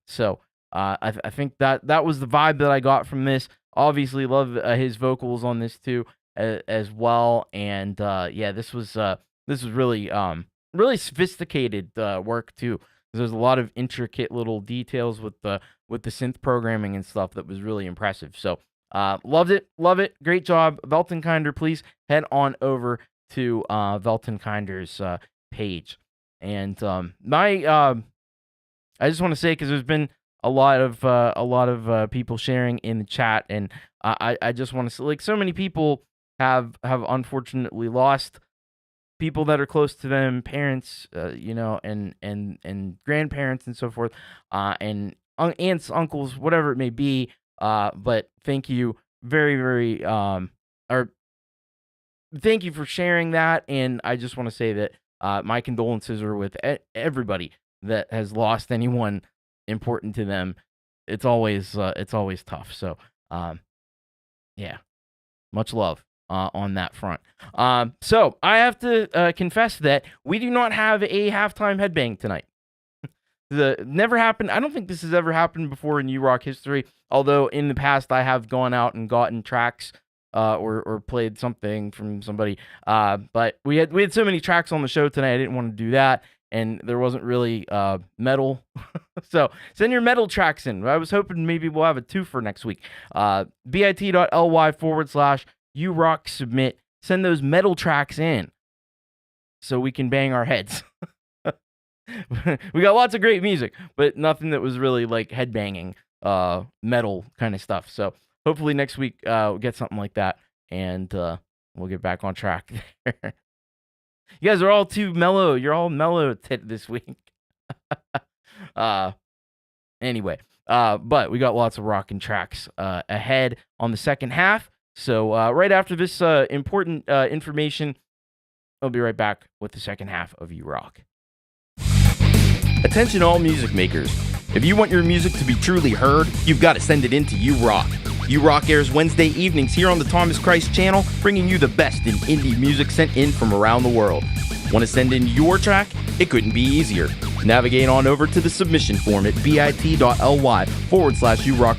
So I think that was the vibe that I got from this. Obviously, love his vocals on this too, as well. And this was really really sophisticated work too. There's a lot of intricate little details with the synth programming and stuff that was really impressive. So loved it, great job, Weltenkinder. Please head on over to Weltenkinder's page. And I just want to say, because there's been a lot of people sharing in the chat, and I just want to say, like, so many people have unfortunately lost people that are close to them, parents, and grandparents and so forth. And aunts, uncles, whatever it may be. But thank you very, very, or thank you for sharing that. And I just want to say that my condolences are with everybody that has lost anyone important to them. It's always tough. So, yeah, much love on that front. So I have to confess that we do not have a halftime headbang tonight. Never happened. I don't think this has ever happened before in U-Rock history. Although in the past I have gone out and gotten tracks or played something from somebody. But we had so many tracks on the show tonight. I didn't want to do that, and there wasn't really metal. So send your metal tracks in. I was hoping maybe we'll have a two for next week. bit.ly/U-Rock submit. Send those metal tracks in so we can bang our heads. We got lots of great music, but nothing that was really like headbanging metal kind of stuff. So hopefully next week we'll get something like that, and we'll get back on track there. You guys are all too mellow. You're all mellow this week. Anyway, but we got lots of rockin' tracks ahead on the second half. So right after this important information, I'll be right back with the second half of U-Rock. Attention all music makers. If you want your music to be truly heard, you've got to send it in to U-Rock. U-Rock airs Wednesday evenings here on the Thomas Christ channel, bringing you the best in indie music sent in from around the world. Want to send in your track? It couldn't be easier. Navigate on over to the submission form at bit.ly/U-Rock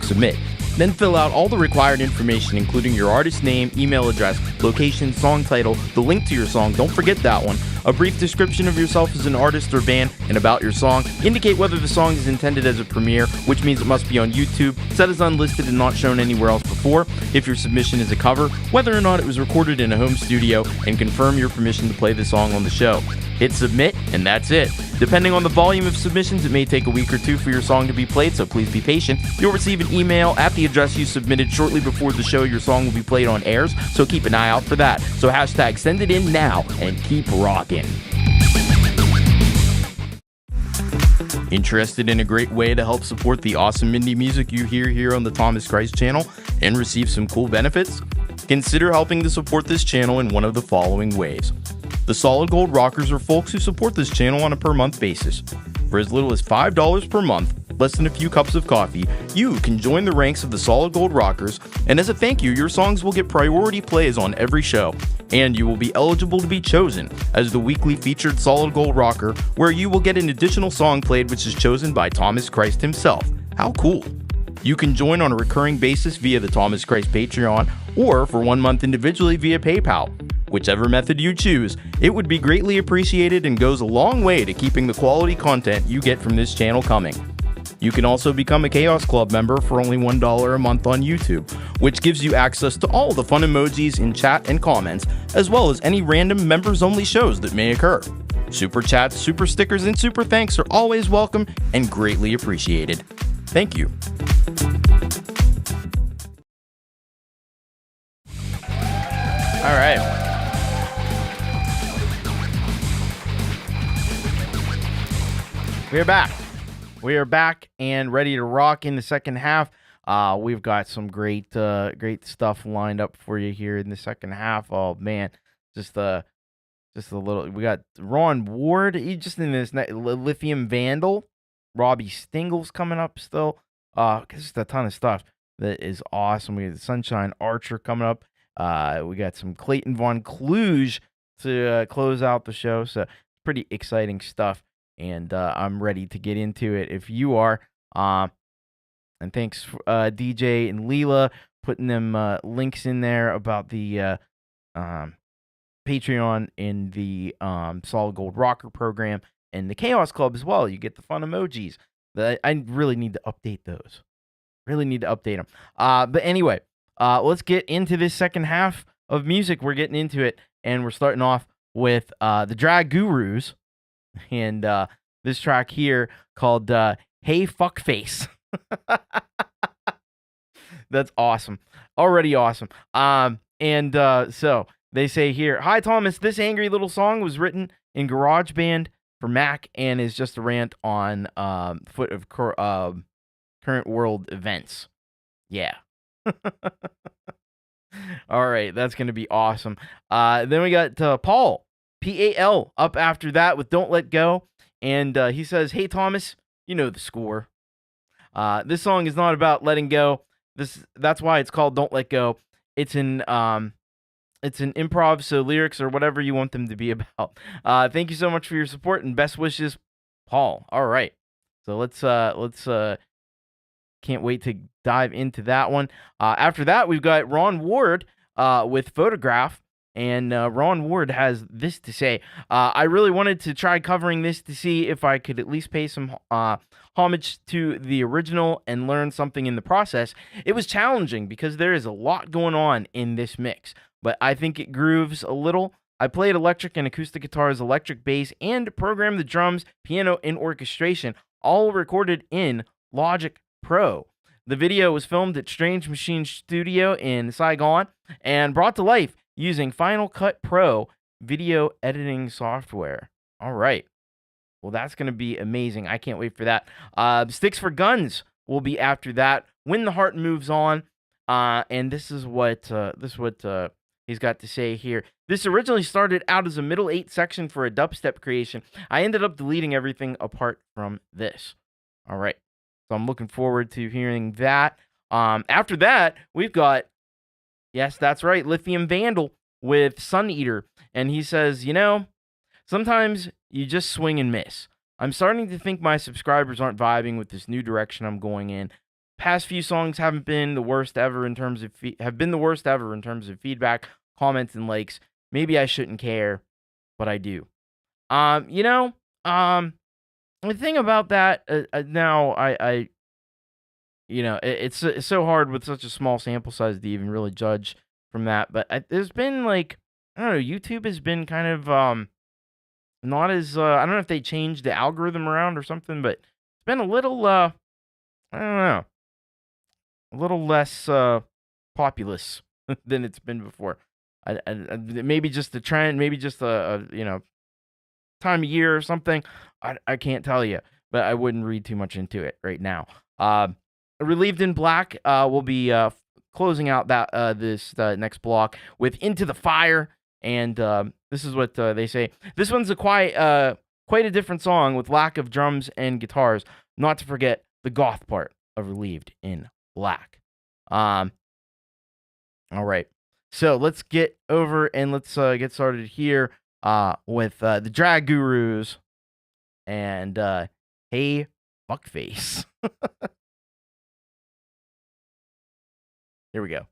submit. Then fill out all the required information, including your artist name, email address, location, song title, the link to your song, don't forget that one, a brief description of yourself as an artist or band, and about your song. Indicate whether the song is intended as a premiere, which means it must be on YouTube, set as unlisted and not shown anywhere else before. If your submission is a cover, whether or not it was recorded in a home studio, and confirm your permission to play the song on the show. Hit submit, and that's it. Depending on the volume of submissions, it may take a week or two for your song to be played, so please be patient. You'll receive an email at the address you submitted shortly before the show your song will be played on airs, so keep an eye out for that. So hashtag send it in now, and keep rocking. Interested in a great way to help support the awesome indie music you hear here on the Thomas Christ channel and receive some cool benefits? Consider helping to support this channel in one of the following ways. The Solid Gold Rockers are folks who support this channel on a per-month basis. For as little as $5 per month, less than a few cups of coffee, you can join the ranks of the Solid Gold Rockers, and as a thank you, your songs will get priority plays on every show, and you will be eligible to be chosen as the weekly featured Solid Gold Rocker, where you will get an additional song played which is chosen by Thomas Christ himself. How cool! You can join on a recurring basis via the Thomas Christ Patreon, or for 1 month individually via PayPal. Whichever method you choose, it would be greatly appreciated and goes a long way to keeping the quality content you get from this channel coming. You can also become a Chaos Club member for only $1 a month on YouTube, which gives you access to all the fun emojis in chat and comments, as well as any random members-only shows that may occur. Super chats, super stickers, and super thanks are always welcome and greatly appreciated. Thank you. All right. We're back. We are back and ready to rock in the second half. We've got some great stuff lined up for you here in the second half. Oh man, just a little. We got Ron Ward. He just in this Lithium Vandal. Robbie Stingle's coming up still. Just a ton of stuff that is awesome. We got the Sunshine Archer coming up. We got some Clayton Von Kluge to close out the show. So pretty exciting stuff. And I'm ready to get into it if you are. And thanks, DJ and Leela, putting them links in there about the Patreon in the Solid Gold Rocker program and the Chaos Club as well. You get the fun emojis. I really need to update those. Really need to update them. But anyway, let's get into this second half of music. We're getting into it, and we're starting off with the Drag Gurus. And this track here called Hey Fuckface. That's awesome. Already awesome. So they say here, hi Thomas, this angry little song was written in GarageBand for Mac and is just a rant on foot of current world events. Yeah. All right, that's going to be awesome. Then we got Paul, P-A-L, up after that with Don't Let Go. And he says, hey, Thomas, you know the score. This song is not about letting go. That's why it's called Don't Let Go. It's an improv, so lyrics or whatever you want them to be about. Thank you so much for your support and best wishes, Paul. All right. So let's can't wait to dive into that one. After that, we've got Ron Ward with Photograph, and Ron Ward has this to say. I really wanted to try covering this to see if I could at least pay some homage to the original and learn something in the process. It was challenging because there is a lot going on in this mix, but I think it grooves a little. I played electric and acoustic guitars, electric bass, and programmed the drums, piano, and orchestration, all recorded in Logic Pro. The video was filmed at Strange Machine Studio in Saigon and brought to life using Final Cut Pro video editing software. All right. Well, that's going to be amazing. I can't wait for that. Sticks for Guns will be after that. When the Heart Moves On. And this is what he's got to say here. This originally started out as a middle 8 section for a dubstep creation. I ended up deleting everything apart from this. All right. So I'm looking forward to hearing that. After that, we've got, yes, that's right, Lithium Vandal with Sun Eater. And he says, sometimes you just swing and miss. I'm starting to think my subscribers aren't vibing with this new direction I'm going in. Past few songs haven't been the worst ever in terms of feedback, comments, and likes. Maybe I shouldn't care, but I do. The thing about that now, it's so hard with such a small sample size to even really judge from that. But there's been YouTube has been kind of not as I don't know if they changed the algorithm around or something, but it's been a little I don't know, a little less populous than it's been before. Maybe just the trend, maybe just a time of year or something. I can't tell you, but I wouldn't read too much into it right now. Relieved in Black will be closing out that this next block with Into the Fire, and this is what they say. This one's quite a different song with lack of drums and guitars. Not to forget the goth part of Relieved in Black. All right, so let's get over and let's get started here with the Drag Gurus and Hey Fuckface. Here we go.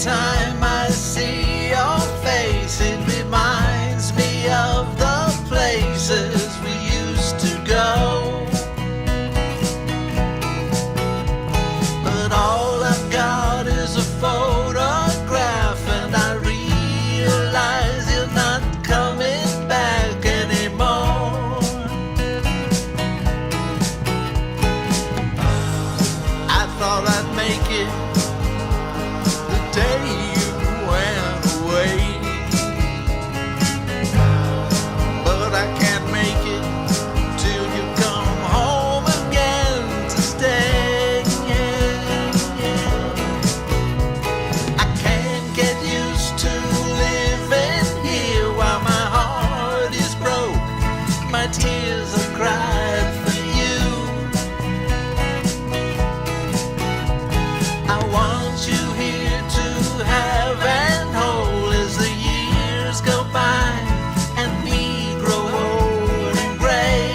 time I see your face, it reminds me of the places we used to go. But all I've got is a photograph, and I realize you're not coming back anymore. I thought I'd make it the day you went away, but I can't make it till you come home again to stay. I can't get used to living here while my heart is broke. My tears are cried for you. I want you here to have and hold as the years go by and we grow old and gray.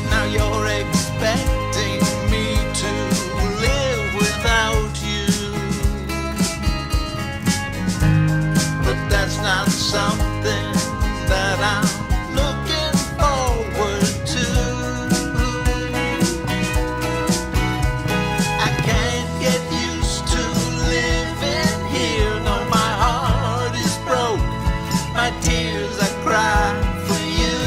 Now you're expecting me to live without you, but that's not something that I'm looking forward to. I can't get used to living here. No, my heart is broke. My tears I cry for you.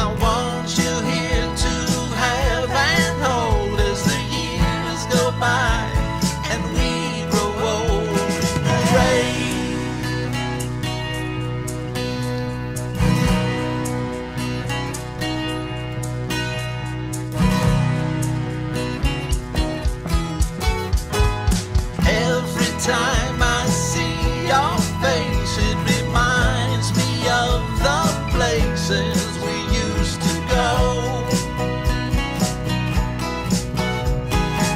I want you here to have and hold as the years go by and we grow old and gray. Every time I see your face, it reminds me of the places we used to go.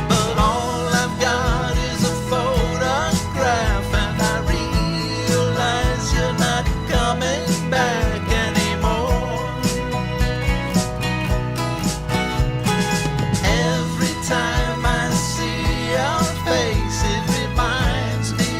But all I've got is a photograph, and I realize you're not coming back anymore. Every time I see your face, it reminds me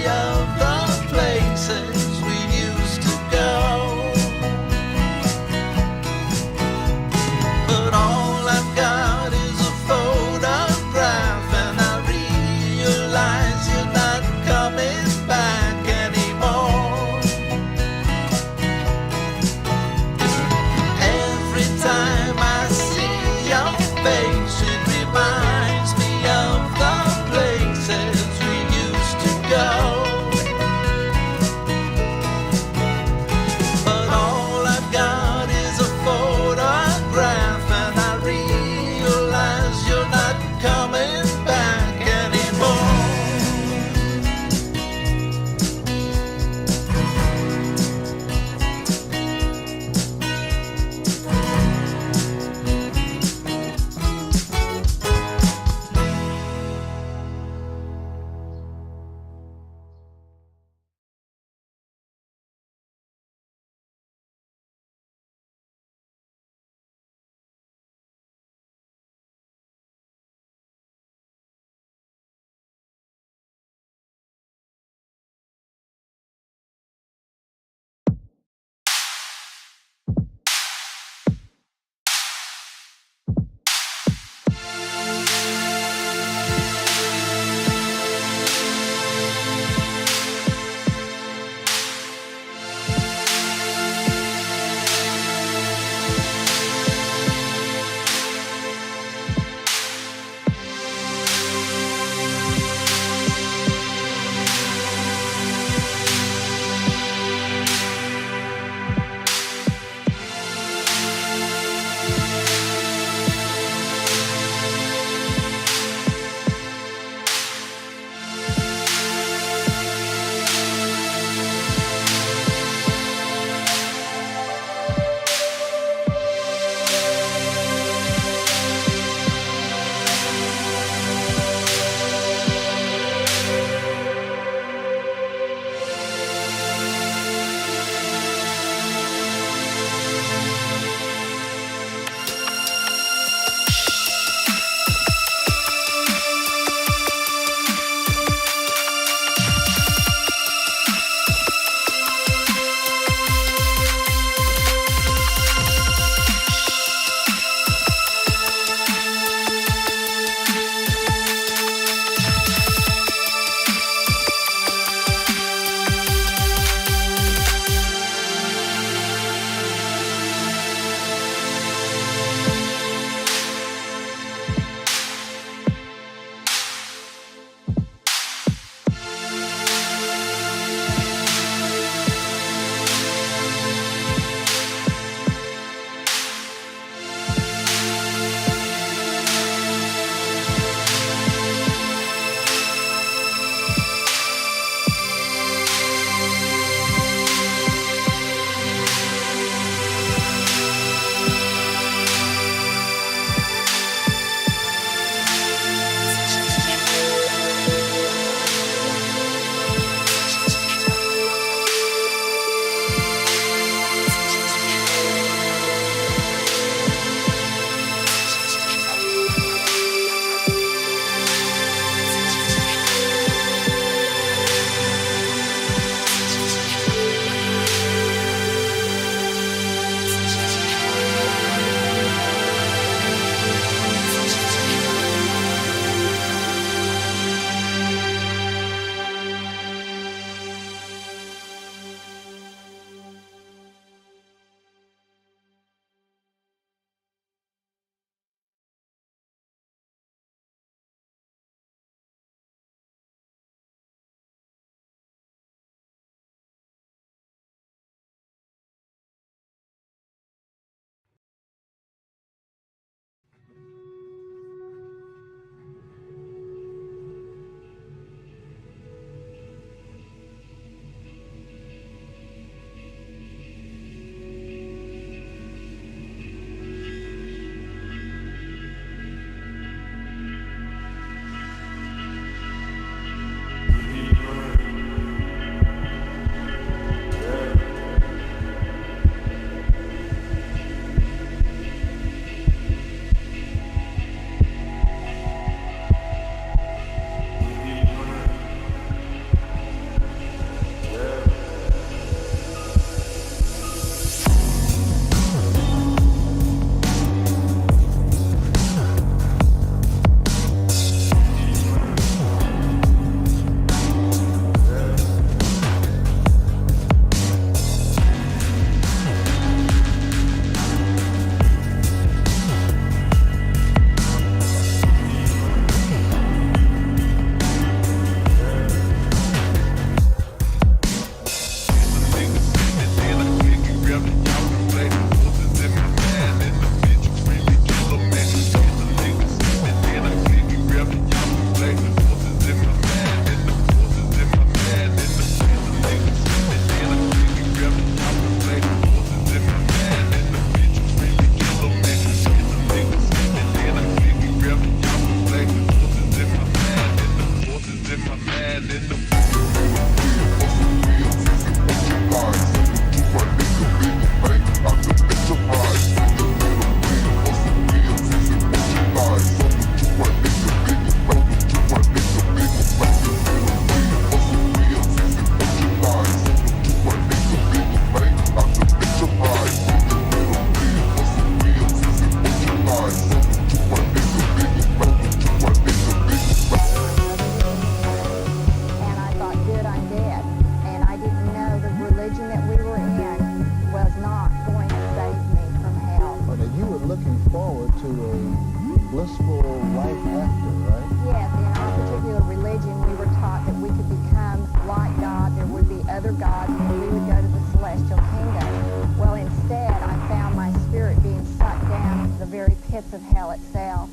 other gods and we would go to the celestial kingdom. Well, instead, I found my spirit being sucked down into the very pits of hell itself.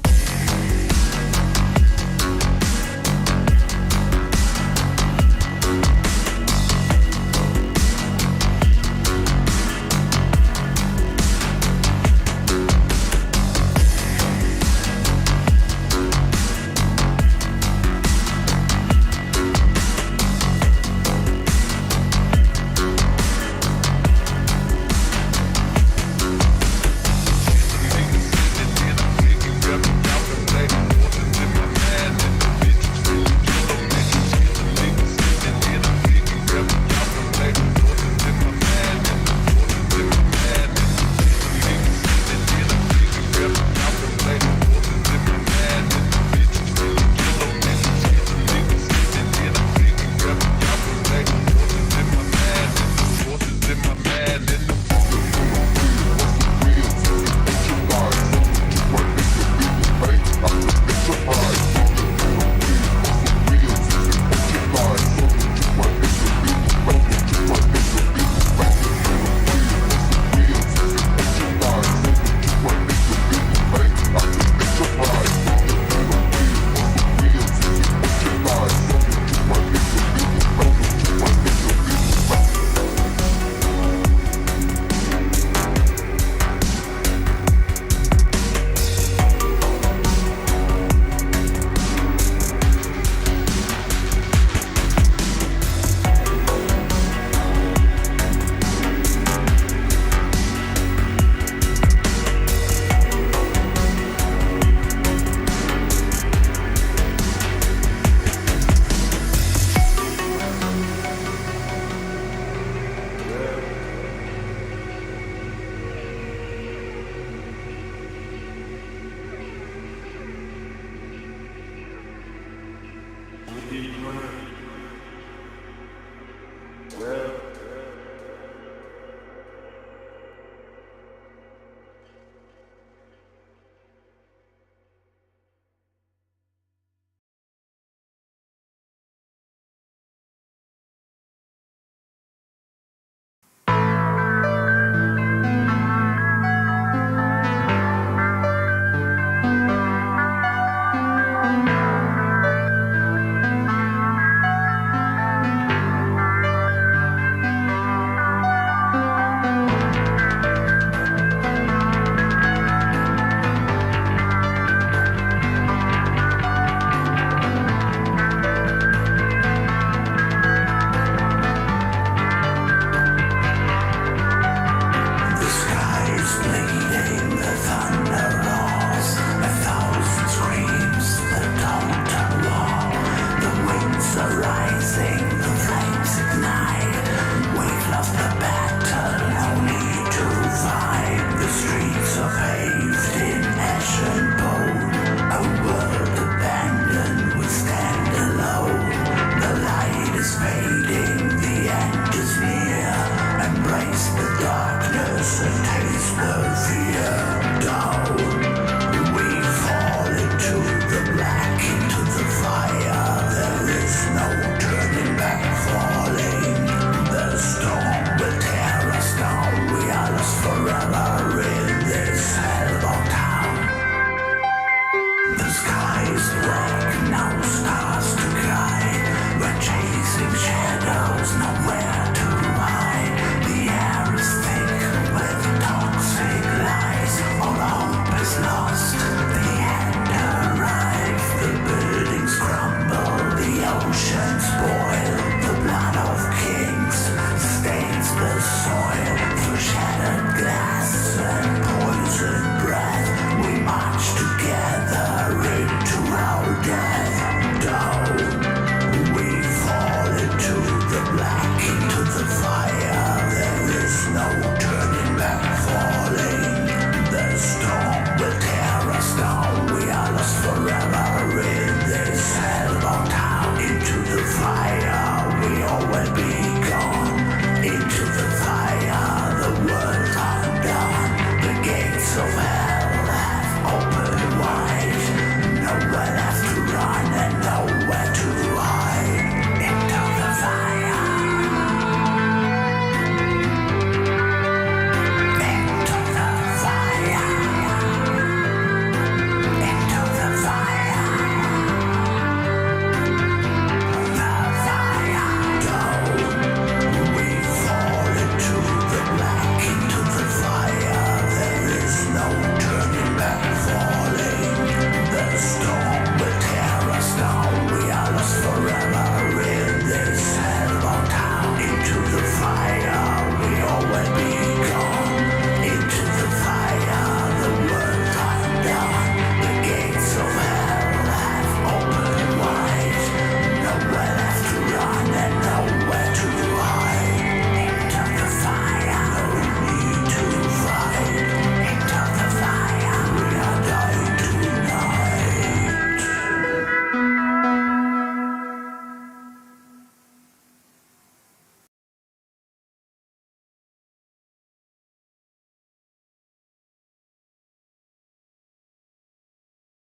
Yep.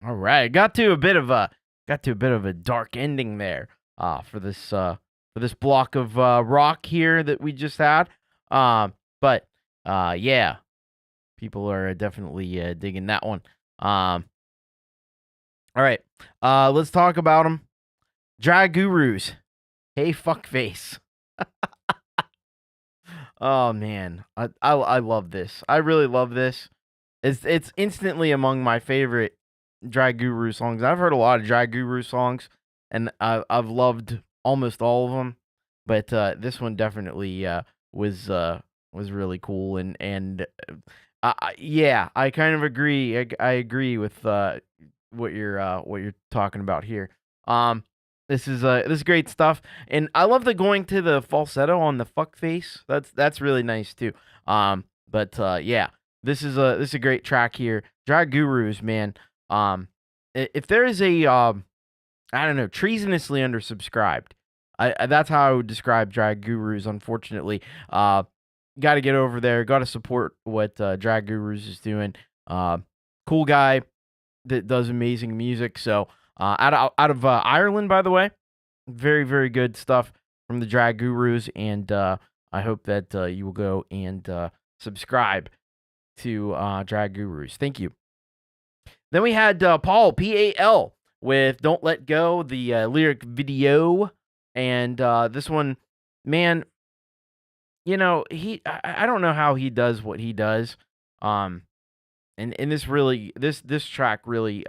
All right, got to a bit of a dark ending there for this block of rock here that we just had. But yeah, people are definitely digging that one. All right, let's talk about them. Drag Gurus. Hey, fuckface. Oh man, I love this. I really love this. It's instantly among my favorite Drag Guru songs. I've heard a lot of Drag Guru songs, and I've loved almost all of them, but this one definitely was really cool. And yeah, I kind of agree. I agree with what you're talking about here. This is great stuff, and I love the going to the falsetto on the fuck face. That's really nice too. But yeah, this is a great track here. Drag Gurus, man. If there is a I don't know, treasonously undersubscribed, that's how I would describe Drag Gurus. Unfortunately, got to get over there. Got to support what Drag Gurus is doing. Cool guy that does amazing music. So. Out of Ireland, by the way. Very, very good stuff from the Drag Gurus, and I hope that you will go and subscribe to Drag Gurus. Thank you. Then we had Paul, P-A-L, with Don't Let Go, the lyric video, and this one, man, you know, I don't know how he does what he does, and this track really,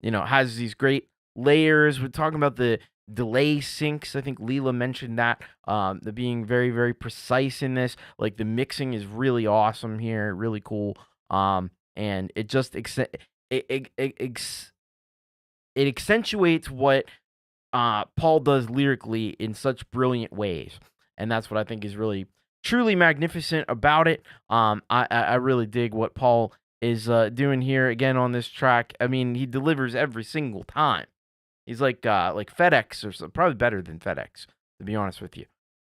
you know, has these great layers. We're talking about the delay syncs. I think Leela mentioned that. The being very, very precise in this. Like the mixing is really awesome here, really cool. And it just it accentuates what Paul does lyrically in such brilliant ways. And that's what I think is really truly magnificent about it. I really dig what Paul is doing here again on this track. I mean, he delivers every single time. He's like FedEx or something, probably better than FedEx, to be honest with you.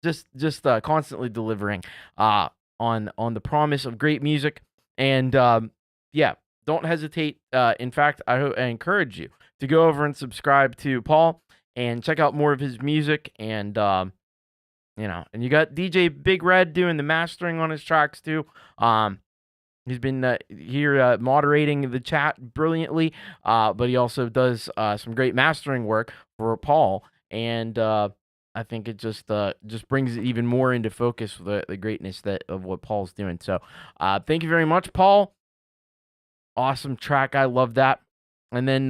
Just constantly delivering on the promise of great music. And yeah, don't hesitate. In fact, I encourage you to go over and subscribe to Paul and check out more of his music. And you know, and you got DJ Big Red doing the mastering on his tracks too. He's been here moderating the chat brilliantly, but he also does some great mastering work for Paul, and I think it just brings it even more into focus the greatness of what Paul's doing. So thank you very much, Paul. Awesome track, I love that. And then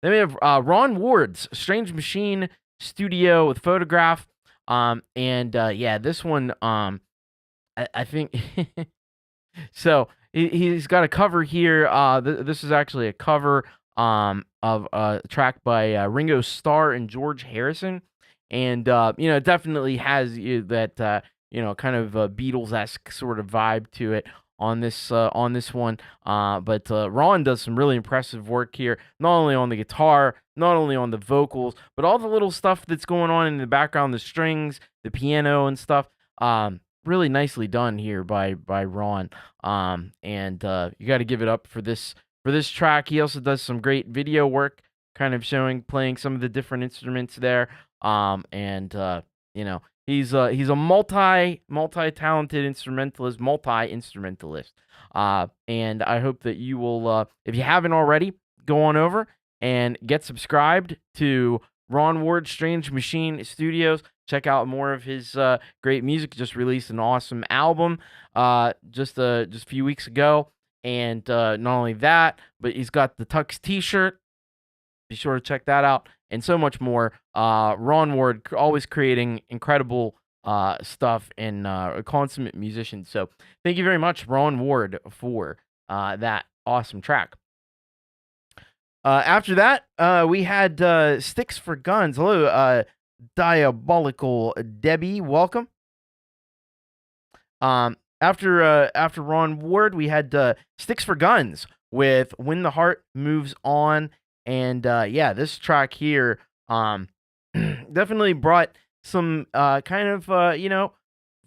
we have Ron Ward's Strange Machine Studio with Photograph, and yeah, this one I think so. He's got a cover here. This is actually a cover of a track by Ringo Starr and George Harrison, and you know, it definitely has that you know, kind of Beatles-esque sort of vibe to it on this one. But Ron does some really impressive work here, not only on the guitar, not only on the vocals, but all the little stuff that's going on in the background, the strings, the piano, and stuff. Really nicely done here by Ron, and you got to give it up for this track. He also does some great video work, kind of playing some of the different instruments there, and you know, he's a multi-talented instrumentalist, multi-instrumentalist, and I hope that you will, if you haven't already, go on over and get subscribed to Ron Ward Strange Machine Studios. Check out more of his great music. Just released an awesome album just a few weeks ago. And not only that, but he's got the Tux t-shirt. Be sure to check that out. And so much more. Ron Ward always creating incredible stuff, and a consummate musician. So thank you very much, Ron Ward, for that awesome track. After that, we had Sticks for Guns. Hello, Diabolical Debbie, welcome. After Ron Ward, we had Sticks for Guns with When the Heart Moves On, and yeah, this track here definitely brought some kind of you know,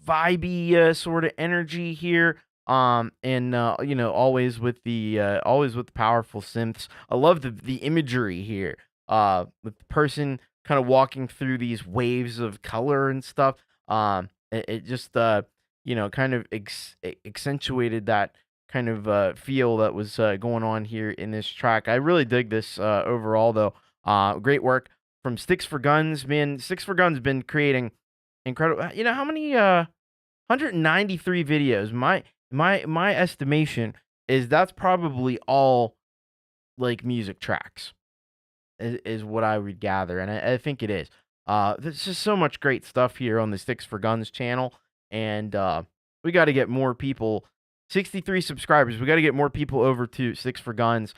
vibey sort of energy here. And always with the powerful synths. I love the imagery here. With the person kind of walking through these waves of color and stuff. It just kind of accentuated that kind of feel that was going on here in this track. I really dig this overall, though. Great work from Sticks for Guns, man. Sticks for Guns been creating incredible. You know how many 193 videos. My estimation is that's probably all like music tracks. Is what I would gather, and I think it is. There's just so much great stuff here on the Sticks for Guns channel, and we got to get more people. 63 subscribers. We got to get more people over to Sticks for Guns.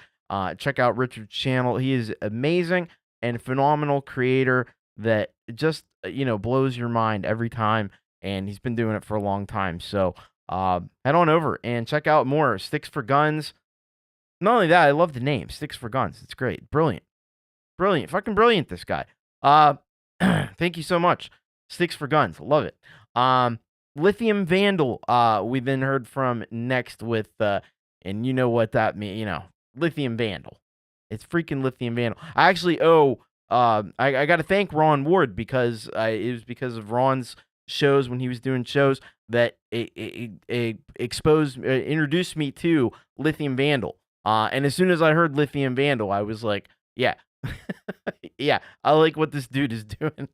Check out Richard's channel. He is amazing and phenomenal creator that just blows your mind every time, and he's been doing it for a long time. So head on over and check out more Sticks for Guns. Not only that, I love the name Sticks for Guns. It's great, brilliant, fucking brilliant. This guy. Thank you so much, Sticks for Guns. Love it. Lithium Vandal. We then heard from next with and you know what that means. Lithium Vandal. It's freaking Lithium Vandal. I actually owe. I got to thank Ron Ward because it was because of Ron's shows when he was doing shows that it introduced me to Lithium Vandal. And as soon as I heard Lithium Vandal, I was like, yeah, yeah, I like what this dude is doing.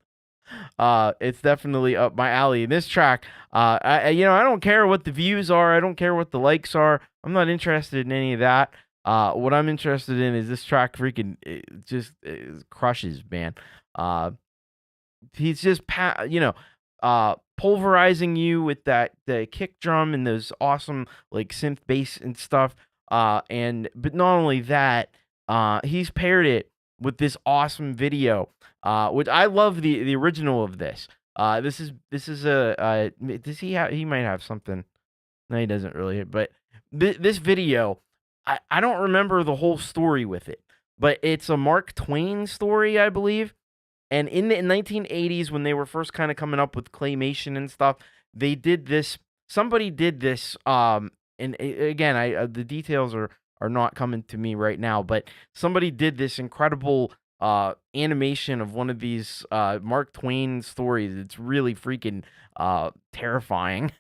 It's definitely up my alley. This track, I don't care what the views are. I don't care what the likes are. I'm not interested in any of that. What I'm interested in is this track freaking it crushes, man. He's just pulverizing you with the kick drum and those awesome like synth bass and stuff. But not only that, he's paired it with this awesome video, which I love the original of this. This is does he might have something. No, he doesn't really. But this video, I don't remember the whole story with it, but it's a Mark Twain story, I believe. And in the 1980s, when they were first kind of coming up with claymation and stuff, they did this. Somebody did this. And again, the details are not coming to me right now, but somebody did this incredible animation of one of these Mark Twain stories. It's really freaking terrifying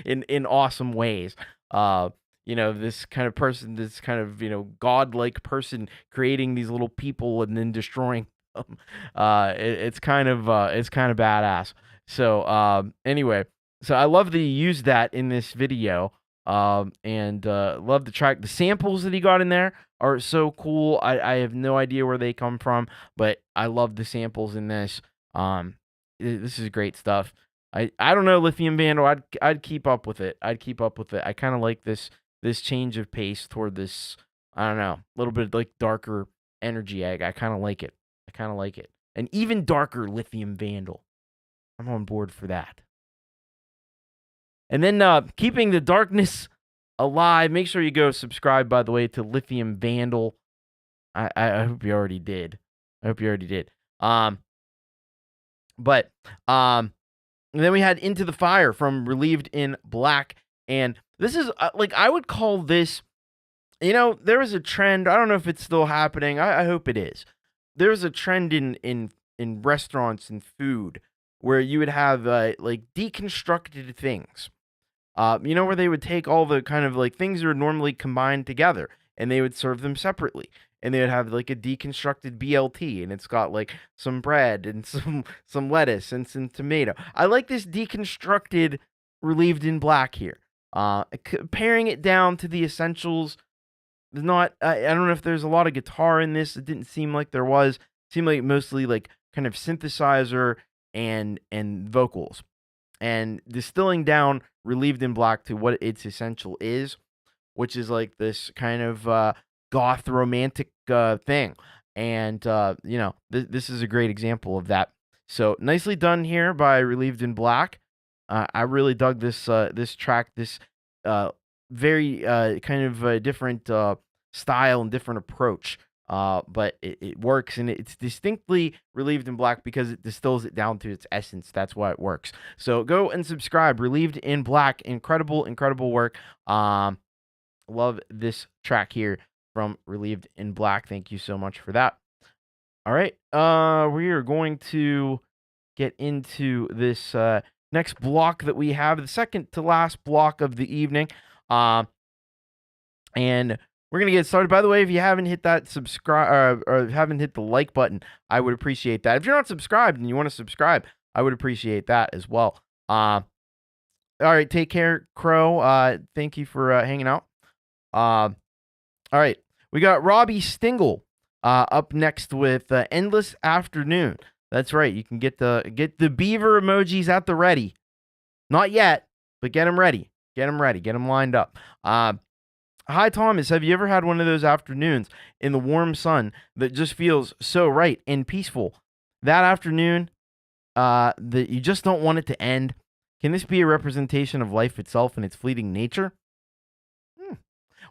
in awesome ways. This kind of person, this kind of godlike person creating these little people and then destroying them. It's kind of badass. So anyway, so I love that he used that in this video. And love the track. The samples that he got in there are so cool. I have no idea where they come from, but I love the samples in this. This is great stuff. I don't know, Lithium Vandal. I'd keep up with it. I kind of like this change of pace toward this. I don't know, a little bit like darker energy. I kind of like it. An even darker Lithium Vandal. I'm on board for that. And then keeping the darkness alive, make sure you go subscribe, by the way, to Lithium Vandal. I hope you already did. But then we had Into the Fire from Relieved in Black. And this is, I would call this, there was a trend. I don't know if it's still happening. I hope it is. There was a trend in restaurants and food where you would have, deconstructed things. Where they would take all the kind of things that are normally combined together and they would serve them separately. And they would have a deconstructed BLT and it's got some bread and some lettuce and some tomato. I like this deconstructed Relieved in Black here. Paring it down to the essentials. I don't know if there's a lot of guitar in this. It didn't seem like there was. It seemed like mostly kind of synthesizer and vocals. And distilling down Relieved in Black to what its essential is, which is this kind of goth romantic thing. And, this is a great example of that. So nicely done here by Relieved in Black. I really dug this track, this very kind of different style and different approach but it works, and it's distinctly Relieved in Black because it distills it down to its essence. That's why it works. So go and subscribe. Relieved in Black, incredible work. Love this track here from Relieved in Black. Thank you so much for that. All right, we are going to get into this next block that we have, the second to last block of the evening, and we're going to get started. By the way, if you haven't hit that subscribe or haven't hit the like button, I would appreciate that. If you're not subscribed and you want to subscribe, I would appreciate that as well. All right, take care, Krow. Thank you for hanging out. All right, we got Robbie Stingle up next with Endless Afternoon. That's right. You can get the beaver emojis at the ready. Not yet, but get them ready. Get them ready. Get them lined up. Hi, Thomas. Have you ever had one of those afternoons in the warm sun that just feels so right and peaceful? That afternoon that you just don't want it to end. Can this be a representation of life itself and its fleeting nature?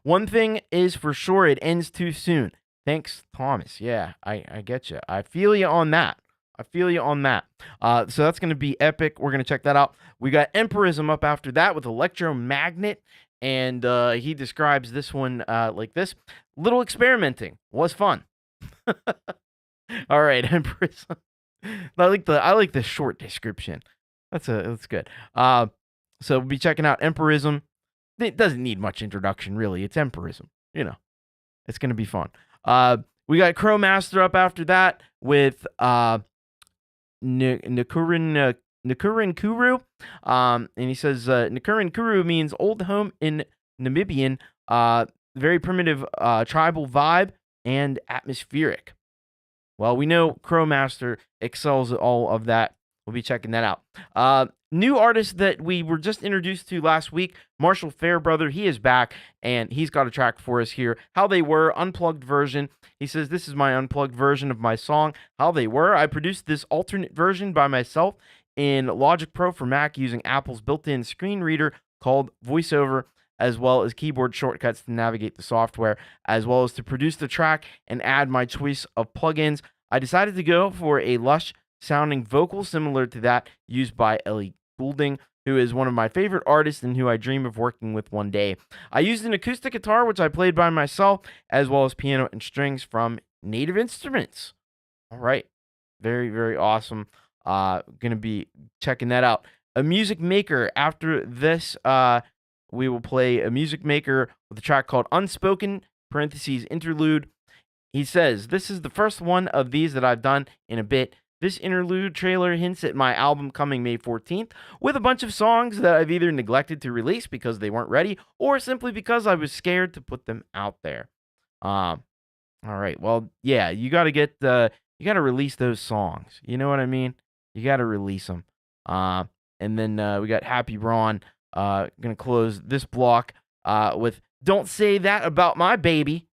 One thing is for sure, it ends too soon. Thanks, Thomas. Yeah, I get you. I feel you on that. So that's going to be epic. We're going to check that out. We got Empirism up after that with Electromagnet. And he describes this one like this. Little experimenting was fun. All right, Empirism. I like the short description. That's good. So we'll be checking out Empirism. It doesn't need much introduction, really. It's Empirism. It's going to be fun. We got Crow Master up after that with Nikurin Kuru. And he says Nikurin Kuru means old home in Namibian. Very primitive tribal vibe and atmospheric. Well, we know Crow Master excels at all of that. We'll be checking that out. New artist that we were just introduced to last week, Marshall Fairbrother. He is back, and he's got a track for us here. How They Were, unplugged version. He says, this is my unplugged version of my song, How They Were. I produced this alternate version by myself in Logic Pro for Mac using Apple's built-in screen reader called VoiceOver, as well as keyboard shortcuts to navigate the software, as well as to produce the track and add my choice of plugins. I decided to go for a lush sounding vocal similar to that used by Ellie Goulding, who is one of my favorite artists and who I dream of working with one day. I used an acoustic guitar, which I played by myself, as well as piano and strings from Native Instruments. All right. Very, very awesome. Gonna be checking that out. A Music Maker. After this, we will play a Music Maker with a track called Unspoken, parentheses, interlude. He says, this is the first one of these that I've done in a bit. This interlude trailer hints at my album coming May 14th with a bunch of songs that I've either neglected to release because they weren't ready or simply because I was scared to put them out there. All right. Well, yeah, you got to release those songs. You know what I mean? You got to release them. And then we got Happy Ron going to close this block with Don't Say That About My Baby,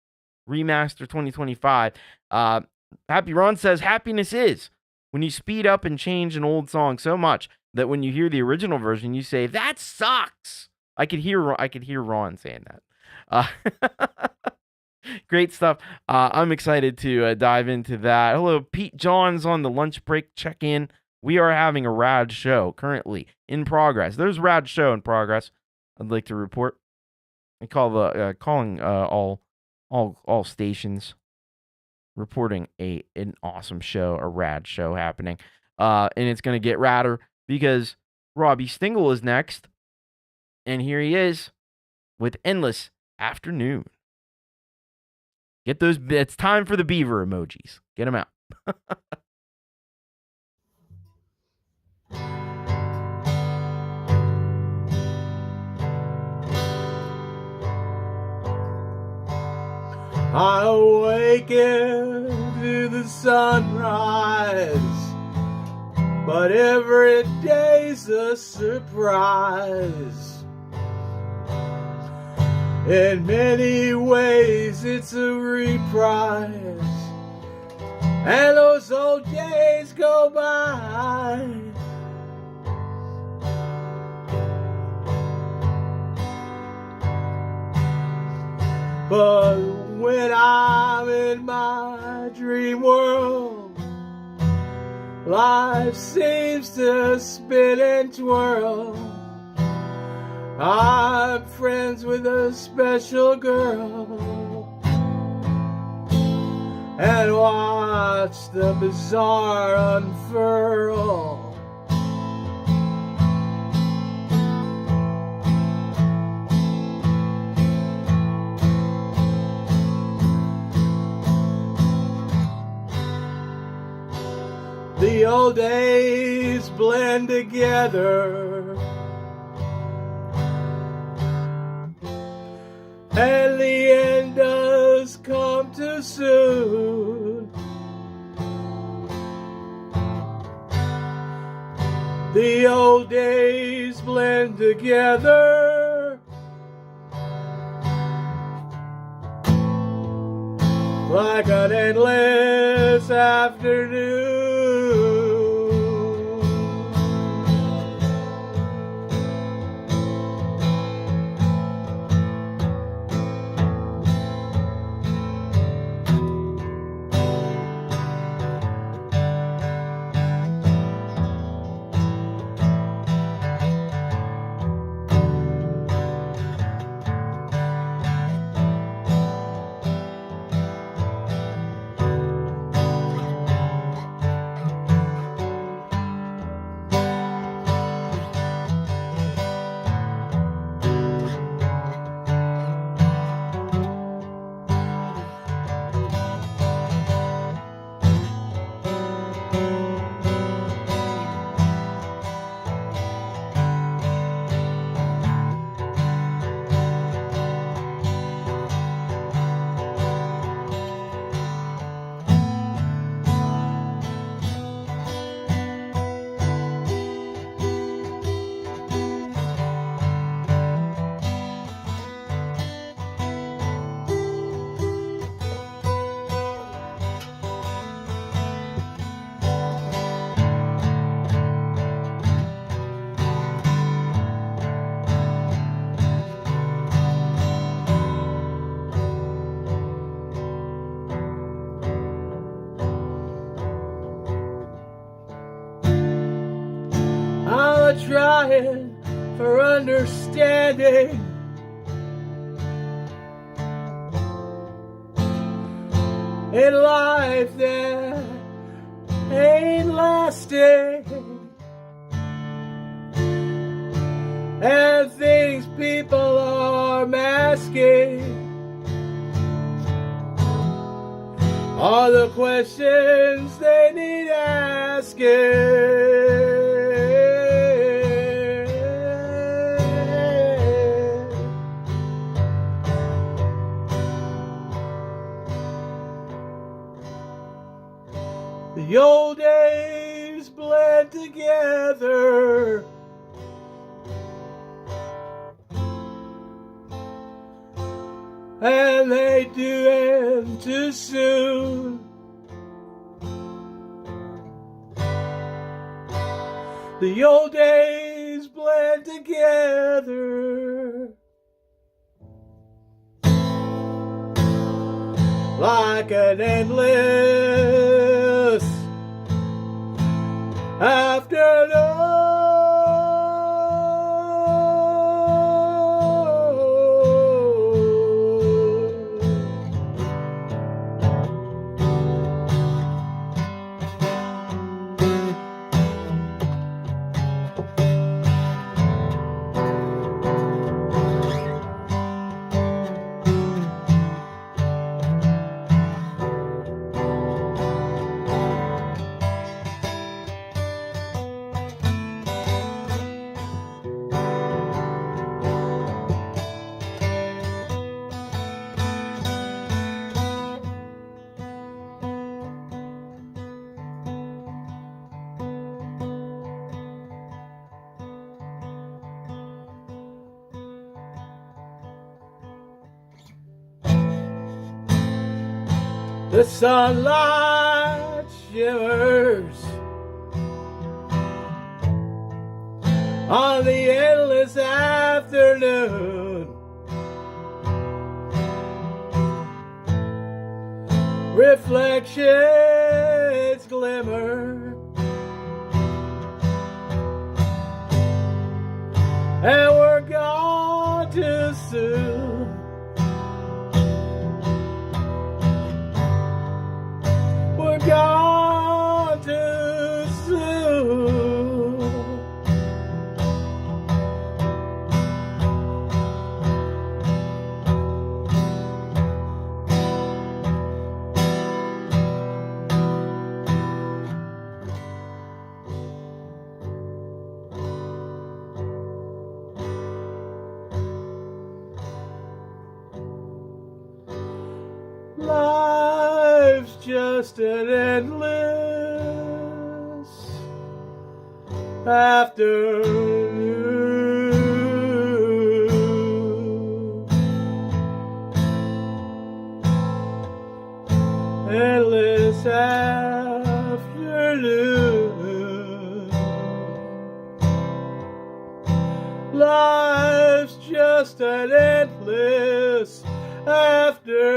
Remaster 2025. Happy Ron says, happiness is when you speed up and change an old song so much that when you hear the original version, you say, that sucks. I could hear Ron saying that. Great stuff. I'm excited to dive into that. Hello, Pete Johns on the lunch break check-in. We are having a rad show currently in progress. There's a rad show in progress. I'd like to report. I call calling all stations, reporting an awesome show, a rad show happening. And it's going to get radder because Robbie Stingle is next. And here he is with Endless Afternoon. Get those, it's time for the beaver emojis. Get them out. I awaken to the sunrise, but every day's a surprise. In many ways it's a reprise, and those old days go by. But when I'm in my dream world. Life seems to spin and twirl. I'm friends with a special girl, and watch the bizarre unfurl. The old days blend together, and the end does come too soon. The old days blend together, like an endless afternoon. Trying for understanding, in life that ain't lasting, and things people are masking are the questions they need asking. The old days blend together, and they do end too soon. The old days blend together, like an endless afternoon. The sunlight shimmers on the endless afternoon, reflections glimmer, and we're gone too soon. We're gone too soon. Life's just an endless afternoon. Endless afternoon. Life's just an endless afternoon.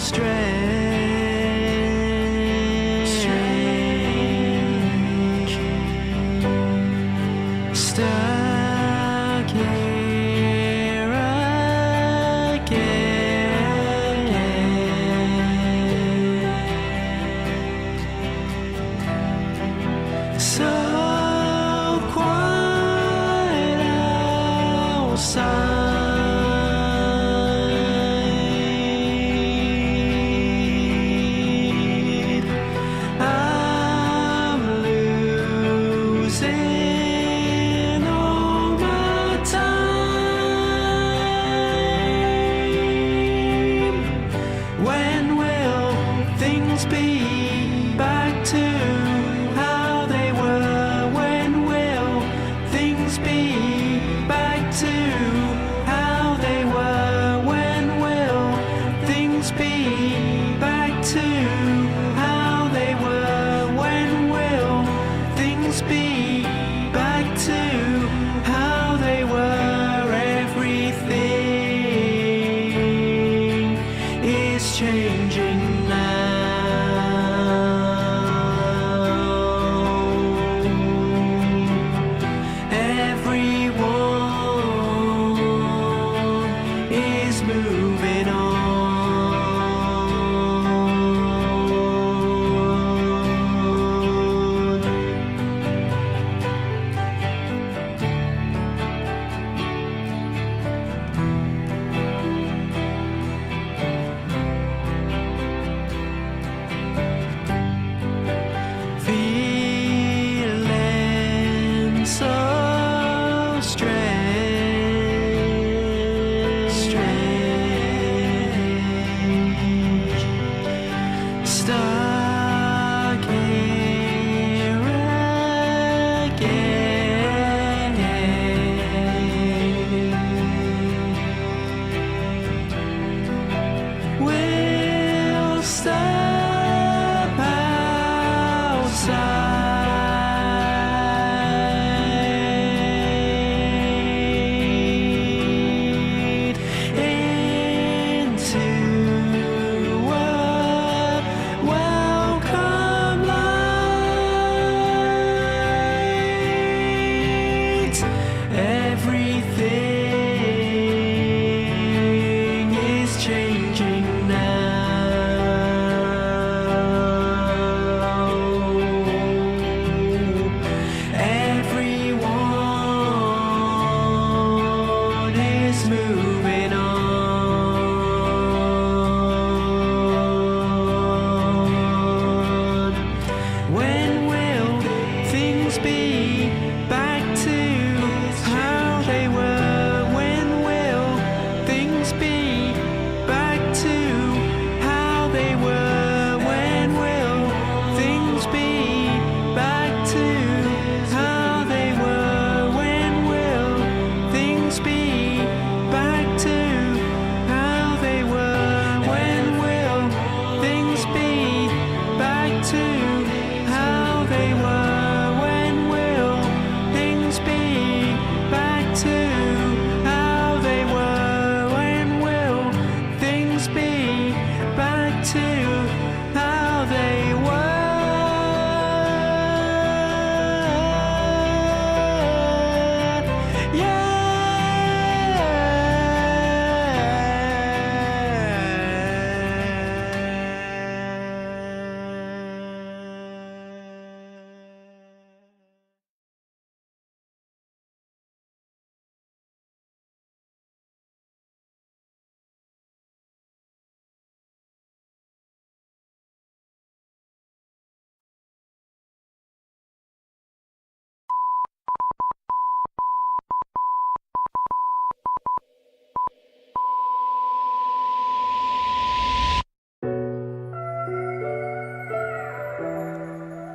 strange, stuck here again. So quiet outside.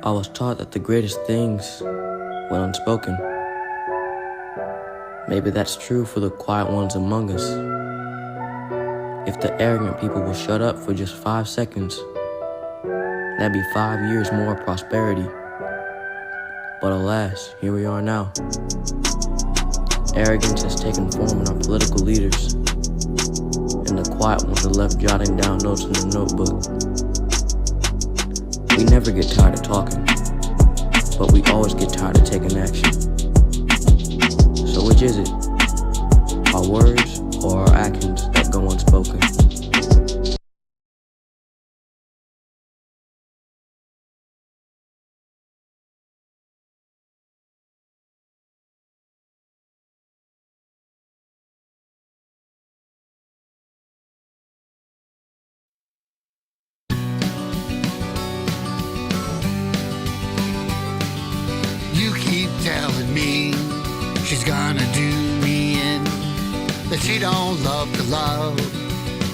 I was taught that the greatest things went unspoken. Maybe that's true for the quiet ones among us. If the arrogant people will shut up for just 5 seconds, that'd be 5 years more prosperity. But alas, here we are now. Arrogance has taken form in our political leaders, and the quiet ones are left jotting down notes in the notebook. We never get tired of talking, but we always get tired of taking action. So which is it? Our words or our actions that go unspoken? You keep telling me she's gonna do me in, that she don't love to love,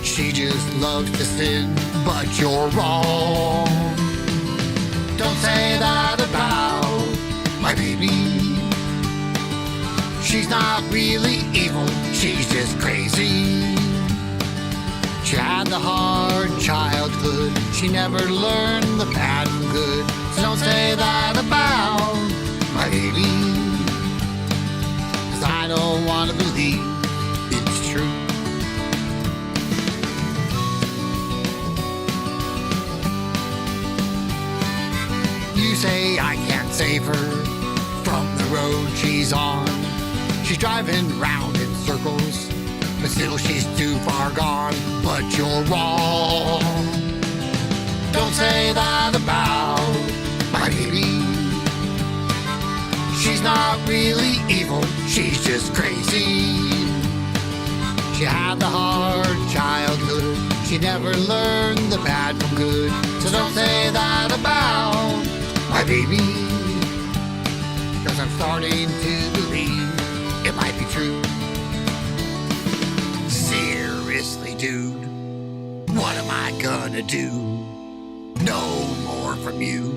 she just loves to sin. But you're wrong. Don't say that about my baby. She's not really evil, she's just crazy. She had the hard childhood, she never learned the bad from good. So don't say that about my baby, 'cause I don't want to believe it's true. You say I can't save her from the road she's on. She's driving round in circles, but still she's too far gone. But you're wrong. Don't say that about my baby. She's not really evil, she's just crazy. She had the hard childhood, she never learned the bad from good. So don't say that about my baby, 'cause I'm starting to believe it might be true. Seriously, dude, what am I gonna do? No more from you,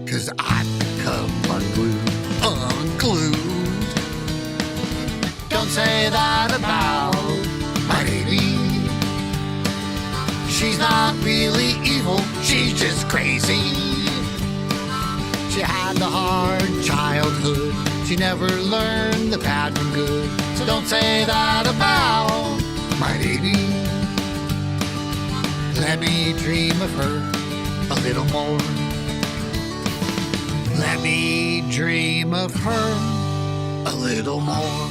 'cause I've become unglued. Don't say that about my baby. She's not really evil, she's just crazy. She had the hard childhood, she never learned the bad from good. So don't say that about my baby. Let me dream of her a little more. Let me dream of her a little more.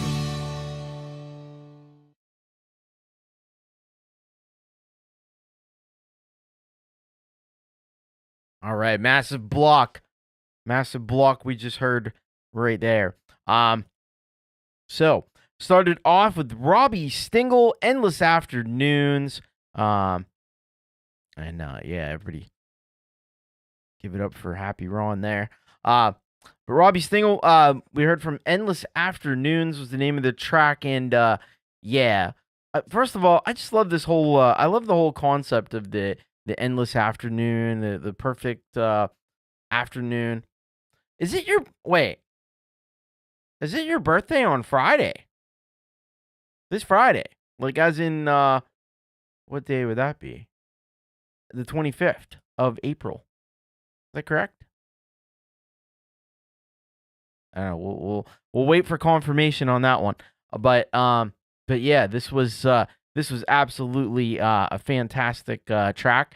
All right, massive block we just heard right there. So started off with Robbie Stingle, Endless Afternoons. Yeah, everybody give it up for Happy Ron there. But Robbie Stingle, we heard from Endless Afternoons was the name of the track, and yeah. First of all, I just love this whole. I love the whole concept of the endless afternoon, the perfect afternoon. Is it your birthday on Friday? This Friday, like as in what day would that be? The 25th of April. Is that correct? I don't know. We'll wait for confirmation on that one. But yeah, this was absolutely a fantastic track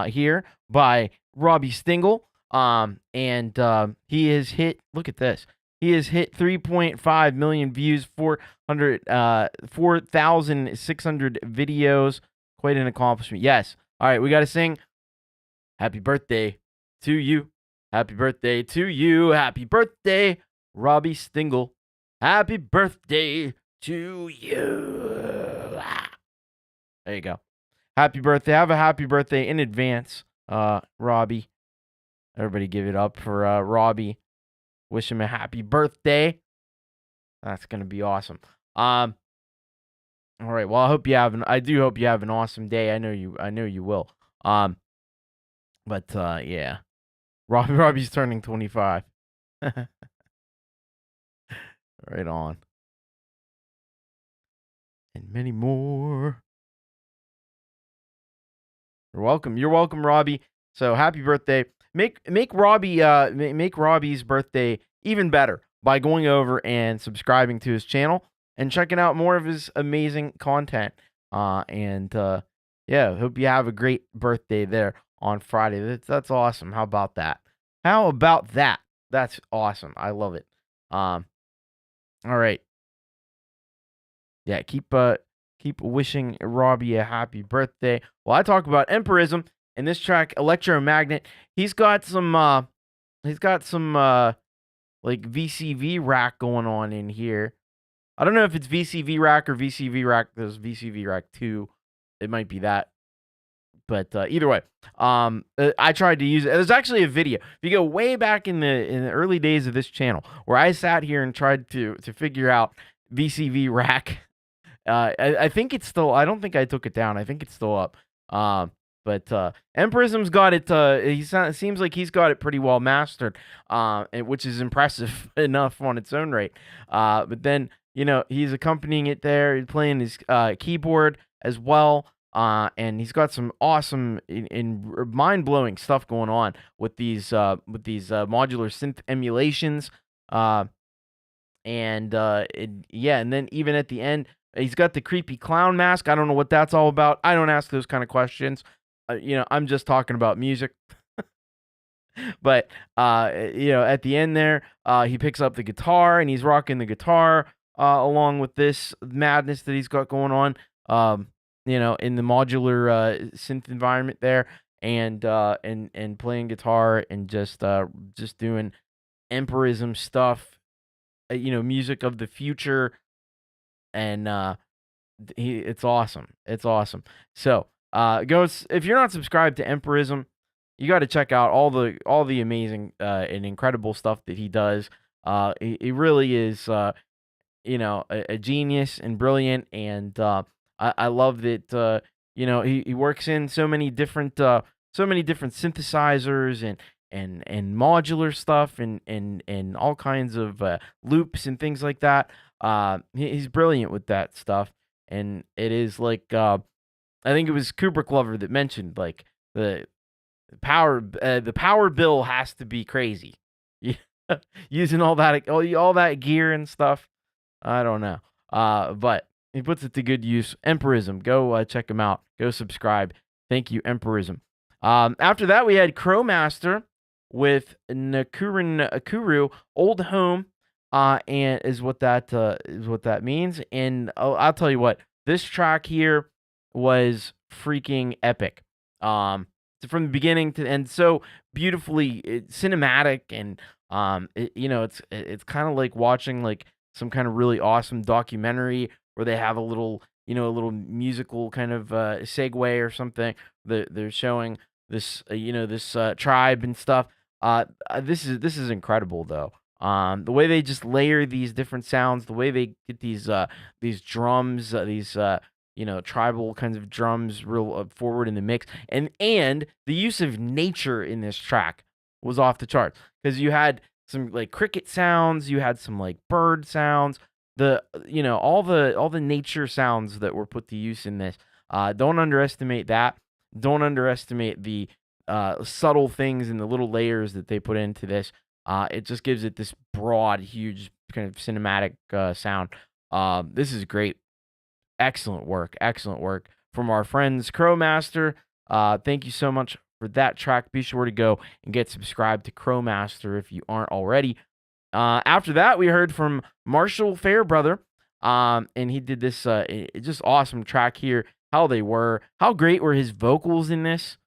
here by Robbie Stingle. And he has hit. Look at this. He has hit 3.5 million views, 4,600 videos. Quite an accomplishment. Yes. All right, we got to sing happy birthday to you. Happy birthday to you. Happy birthday, Robbie Stingle. Happy birthday to you. There you go. Happy birthday. Have a happy birthday in advance, Robbie. Everybody give it up for Robbie. Wish him a happy birthday. That's going to be awesome. All right. Well, I do hope you have an awesome day. I know you will. But yeah. Robbie's turning 25. Right on. And many more. You're welcome, Robbie. So happy birthday. Make Robbie's birthday even better by going over and subscribing to his channel and checking out more of his amazing content. Yeah, hope you have a great birthday there on Friday. That's awesome. How about that? How about that? That's awesome. I love it. All right. Yeah, keep wishing Robbie a happy birthday. Well, I talk about Empirism in this track, Electromagnet. He's got some like VCV rack going on in here. I don't know if it's VCV rack or VCV rack. There's VCV rack 2. It might be that. But either way, I tried to use it. There's actually a video. If you go way back in the early days of this channel, where I sat here and tried to figure out VCV rack. I think it's still. I don't think I took it down. I think it's still up. But Empirism's got it. It seems like he's got it pretty well mastered, which is impressive enough on its own right. But then he's accompanying it there. He's playing his keyboard as well. And he's got some awesome and mind-blowing stuff going on with these modular synth emulations. And then even at the end, he's got the creepy clown mask. I don't know what that's all about. I don't ask those kind of questions. I'm just talking about music. But at the end there, he picks up the guitar and he's rocking the guitar along with this madness that he's got going on. In the modular synth environment there, and playing guitar and just doing Empirism stuff, music of the future, and it's awesome. It's awesome. So if you're not subscribed to Empirism, you got to check out all the amazing and incredible stuff that he does. He really is a genius and brilliant, and I love that he works in so many different synthesizers and modular stuff and all kinds of loops and things like that. He's brilliant with that stuff, and it is like I think it was Kubrick Lover that mentioned like the power bill has to be crazy. Using all that gear and stuff. I don't know, but he puts it to good use. Empirism. Go check him out. Go subscribe. Thank you, Empirism. After that, we had Crowmaster with Nakuru, Old Home, and is what that means. And I'll tell you what, this track here was freaking epic. From the beginning to end, so beautifully cinematic, and it's kind of like watching like some kind of really awesome documentary where they have a little musical kind of segue or something. They're showing this, this tribe and stuff. This is incredible though. The way they just layer these different sounds, the way they get these drums, these tribal kinds of drums real forward in the mix, and the use of nature in this track was off the charts, because you had some like cricket sounds, you had some like bird sounds. All the nature sounds that were put to use in this. Don't underestimate that. Don't underestimate the subtle things and the little layers that they put into this. It just gives it this broad, huge kind of cinematic sound. This is great. Excellent work from our friends Crowmaster. Thank you so much for that track. Be sure to go and get subscribed to Crowmaster if you aren't already. After that, we heard from Marshall Fairbrother, and he did this just awesome track here. How great were his vocals in this?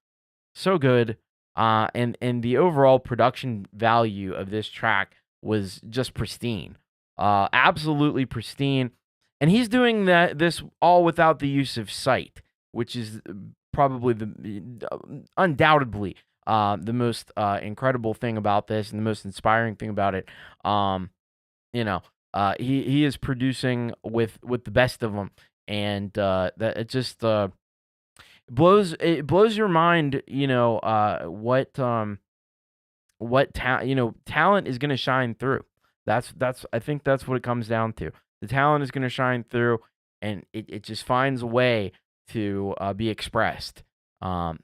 So good. And the overall production value of this track was just pristine. Absolutely pristine. And he's doing this all without the use of sight, which is probably undoubtedly the most incredible thing about this, and the most inspiring thing about it. He is producing with the best of them, and that it just blows your mind. Talent is going to shine through. I think that's what it comes down to. The talent is going to shine through, and it just finds a way to be expressed. And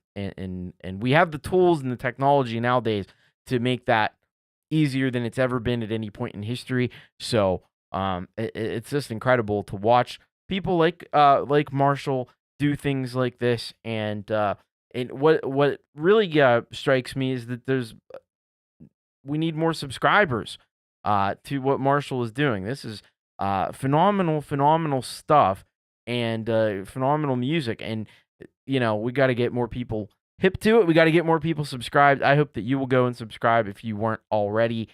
we have the tools and the technology nowadays to make that easier than it's ever been at any point in history. So it's just incredible to watch people like Marshall do things like this, and what really strikes me is that we need more subscribers to what Marshall is doing. This is phenomenal stuff, and phenomenal music, and we got to get more people hip to it. We got to get more people subscribed. I hope that you will go and subscribe if you weren't already,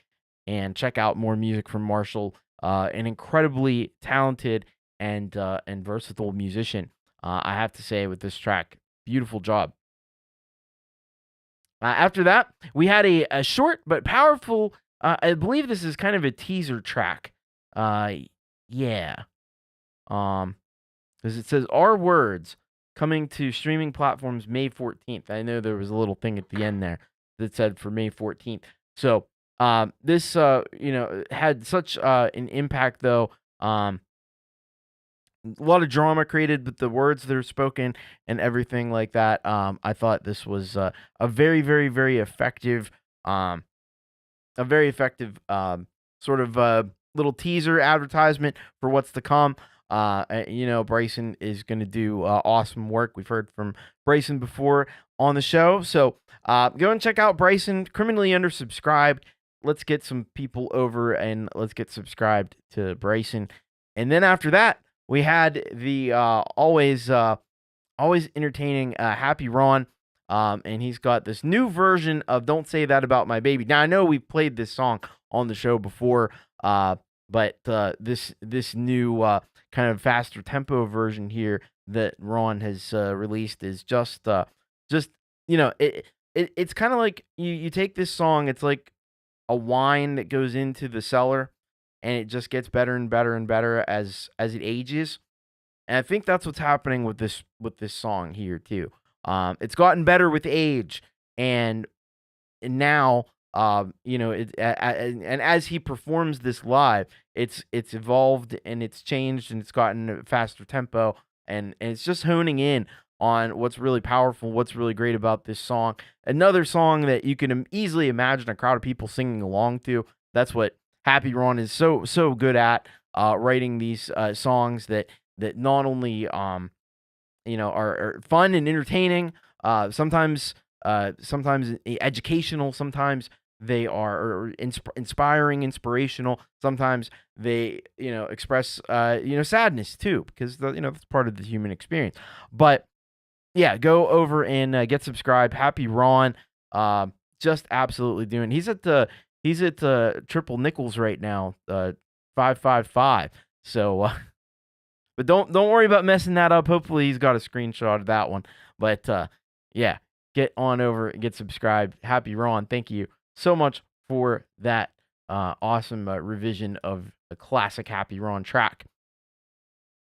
and check out more music from Marshall, an incredibly talented and versatile musician. I have to say, with this track, beautiful job. After that, we had a short but powerful, I believe this is kind of a teaser track. Yeah. Because it says, "Our Words," coming to streaming platforms May 14th. I know there was a little thing at the end there that said for May 14th. So this, had such an impact, though. A lot of drama created with the words that are spoken and everything like that. I thought this was a very, very, very effective, sort of little teaser advertisement for what's to come. Bryson is going to do awesome work. We've heard from Bryson before on the show. So go and check out Bryson, criminally undersubscribed. Let's get some people over and let's get subscribed to Bryson. And then after that, we had the always entertaining Happy Ron, and he's got this new version of "Don't Say That About My Baby." Now, I know we played this song on the show before, but this new kind of faster tempo version here that Ron has released is it's kind of like you take this song, it's like a wine that goes into the cellar, and it just gets better and better and better as it ages. And I think that's what's happening with this song here too. It's gotten better with age, and now and as he performs this live, it's evolved and it's changed and it's gotten a faster tempo, and it's just honing in on what's really powerful, what's really great about this song. Another song that you can easily imagine a crowd of people singing along to. That's what Happy Ron is so good at, writing these songs that not only are fun and entertaining, sometimes educational, sometimes they are inspiring, inspirational, sometimes they express sadness too, because that's part of the human experience. But yeah, go over and get subscribed. Happy Ron, just absolutely doing. He's at triple nickels right now, 555. So, but don't worry about messing that up. Hopefully, he's got a screenshot of that one. But yeah, get on over and get subscribed. Happy Ron, thank you so much for that awesome revision of the classic Happy Ron track.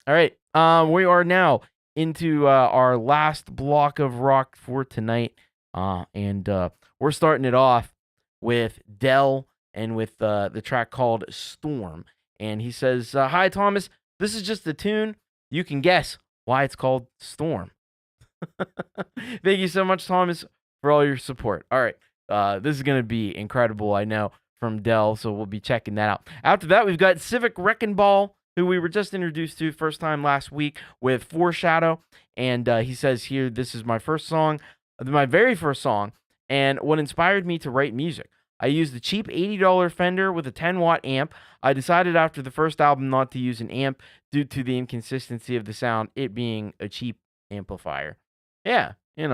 All right, we are now into our last block of rock for tonight, and we're starting it off with Dell and with the track called Storm. And he says, "Hi, Thomas. This is just a tune. You can guess why it's called Storm." Thank you so much, Thomas, for all your support. All right. This is going to be incredible, I know, from Dell, so we'll be checking that out. After that, we've got Civic Wrecking Ball, who we were just introduced to first time last week with Foreshadow. And he says here, "This is my very first song, and what inspired me to write music. I used a cheap $80 Fender with a 10-watt amp. I decided after the first album not to use an amp due to the inconsistency of the sound, it being a cheap amplifier." Yeah,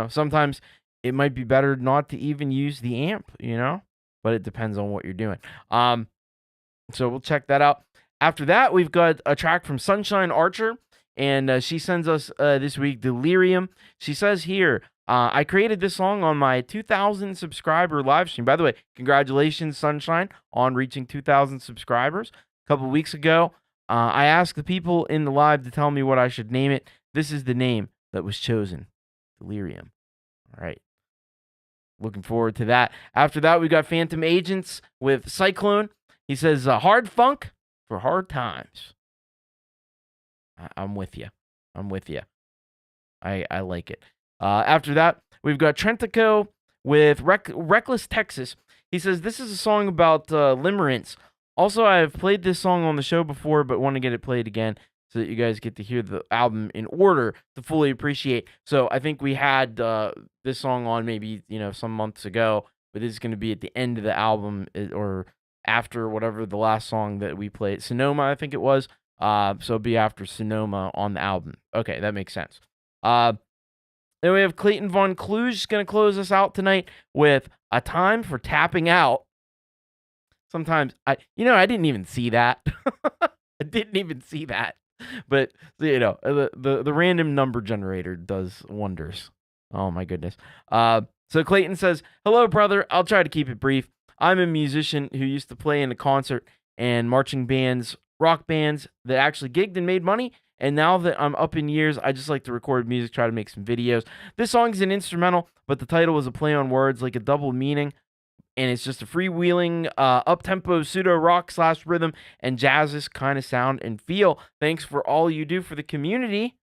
sometimes it might be better not to even use the amp, but it depends on what you're doing. So we'll check that out. After that, we've got a track from Sunshine Archer, and she sends us this week Delirium. She says here, "I created this song on my 2,000 subscriber live stream." By the way, congratulations, Sunshine, on reaching 2,000 subscribers. A couple weeks ago, I asked the people in the live to tell me what I should name it. This is the name that was chosen, Delirium. All right. Looking forward to that. After that, we got Phantom Agents with Cyclone. He says, "Hard funk for hard times." I'm with you. I like it. After that, we've got Trentico with Reckless Texas. He says, "This is a song about limerence. Also, I have played this song on the show before, but want to get it played again. so that you guys get to hear the album in order to fully appreciate. So I think we had this song on maybe, some months ago, but this is going to be at the end of the album or after whatever the last song that we played. Sonoma, I think it was. So it'll be after Sonoma on the album. Okay, that makes sense. Then we have Clayton Von Kluge going to close us out tonight with A Time for Tapping Out. Sometimes, I didn't even see that. I didn't even see that. But, the random number generator does wonders. Oh, my goodness. So Clayton says, "Hello, brother. I'll try to keep it brief. I'm a musician who used to play in a concert and marching bands, rock bands that actually gigged and made money. And now that I'm up in years, I just like to record music, try to make some videos. This song is an instrumental, but the title was a play on words, like a double meaning. And it's just a freewheeling, up-tempo pseudo-rock / rhythm and jazzist kind of sound and feel. Thanks for all you do for the community."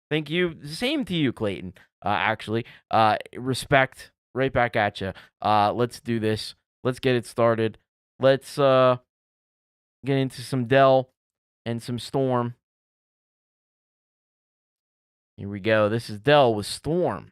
Thank you. Same to you, Clayton, actually. Respect. Right back at you. Let's do this. Let's get it started. Let's get into some Dell and some Storm. Here we go. This is Dell with Storm.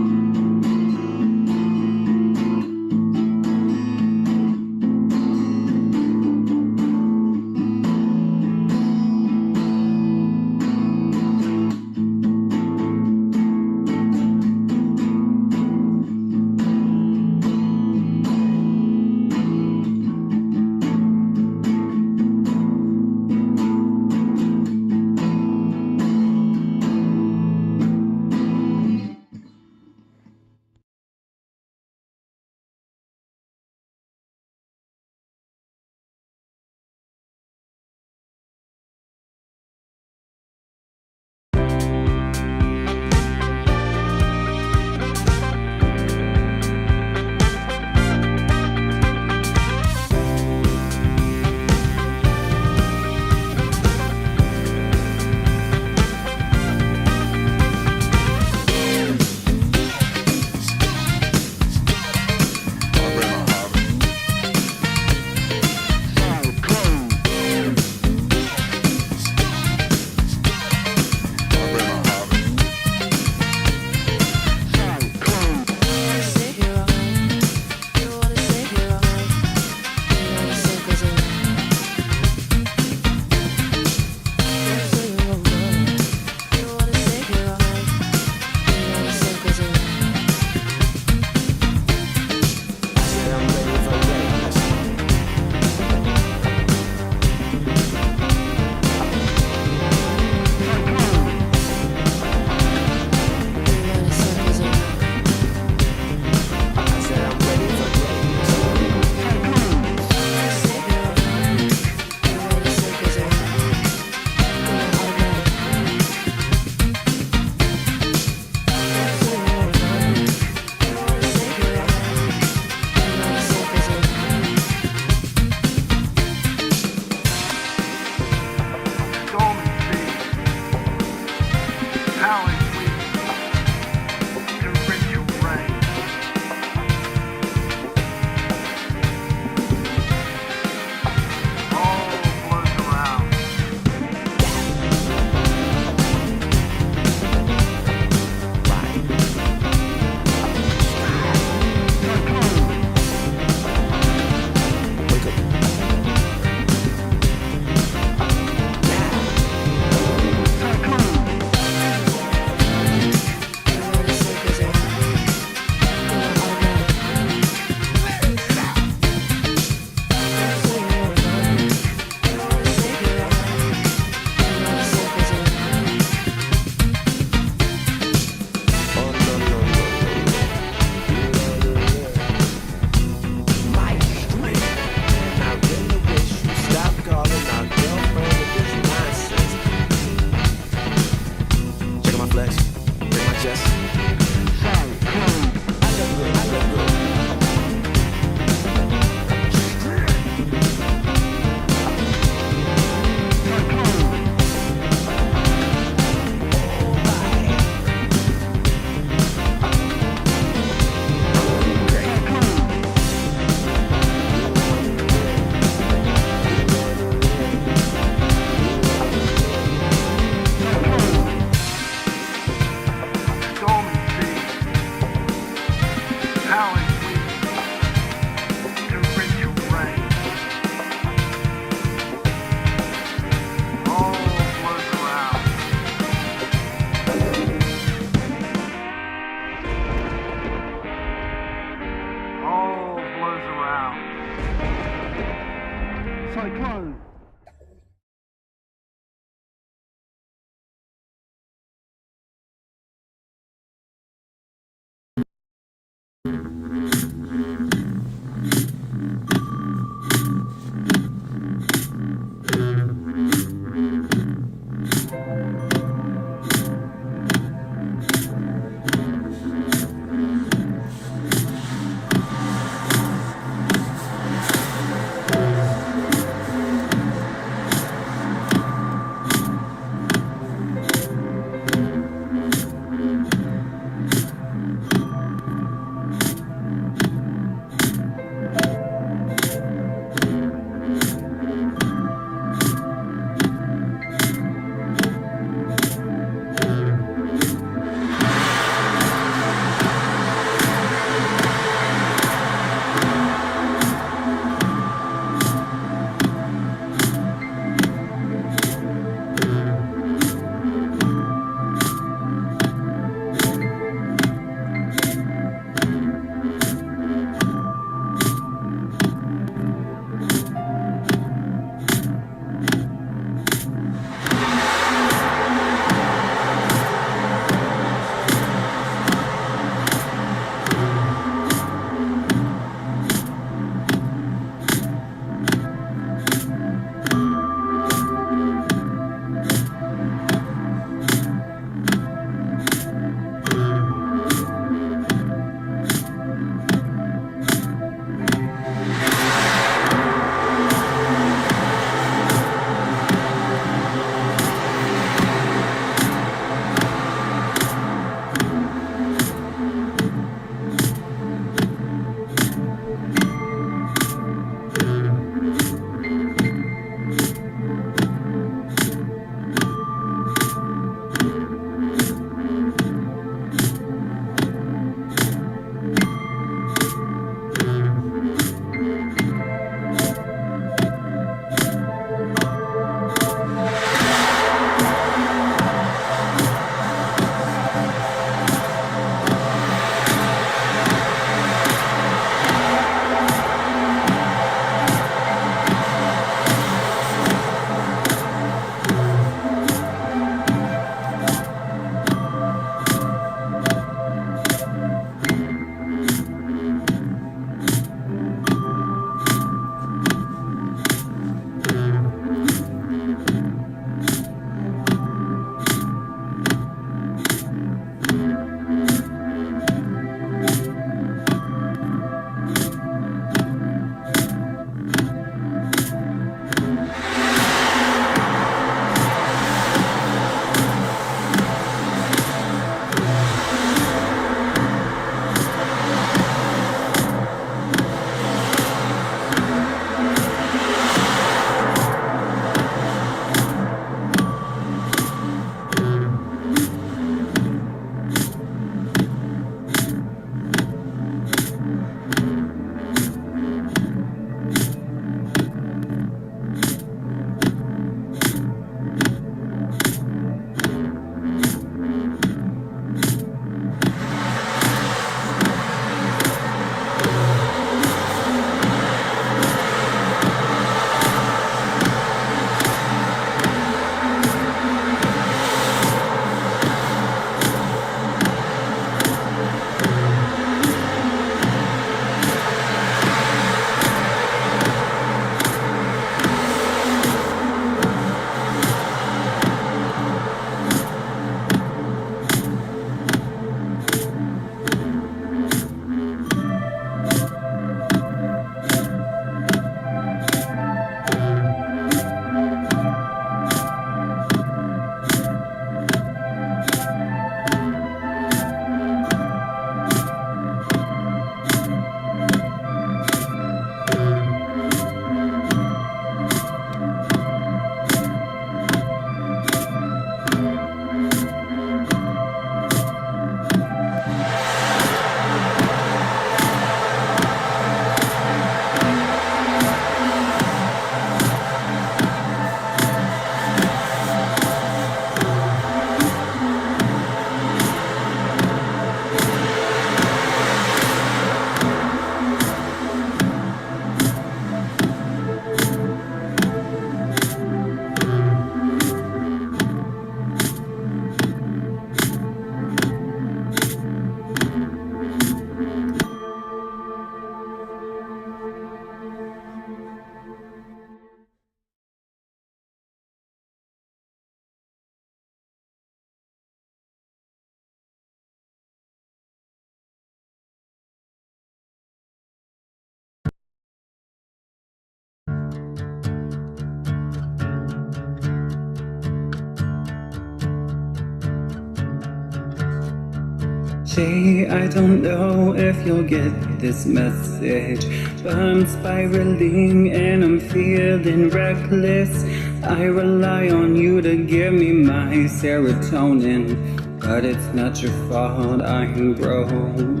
Jay, I don't know if you'll get this message, but I'm spiraling and I'm feeling reckless. I rely on you to give me my serotonin, but it's not your fault I'm broken.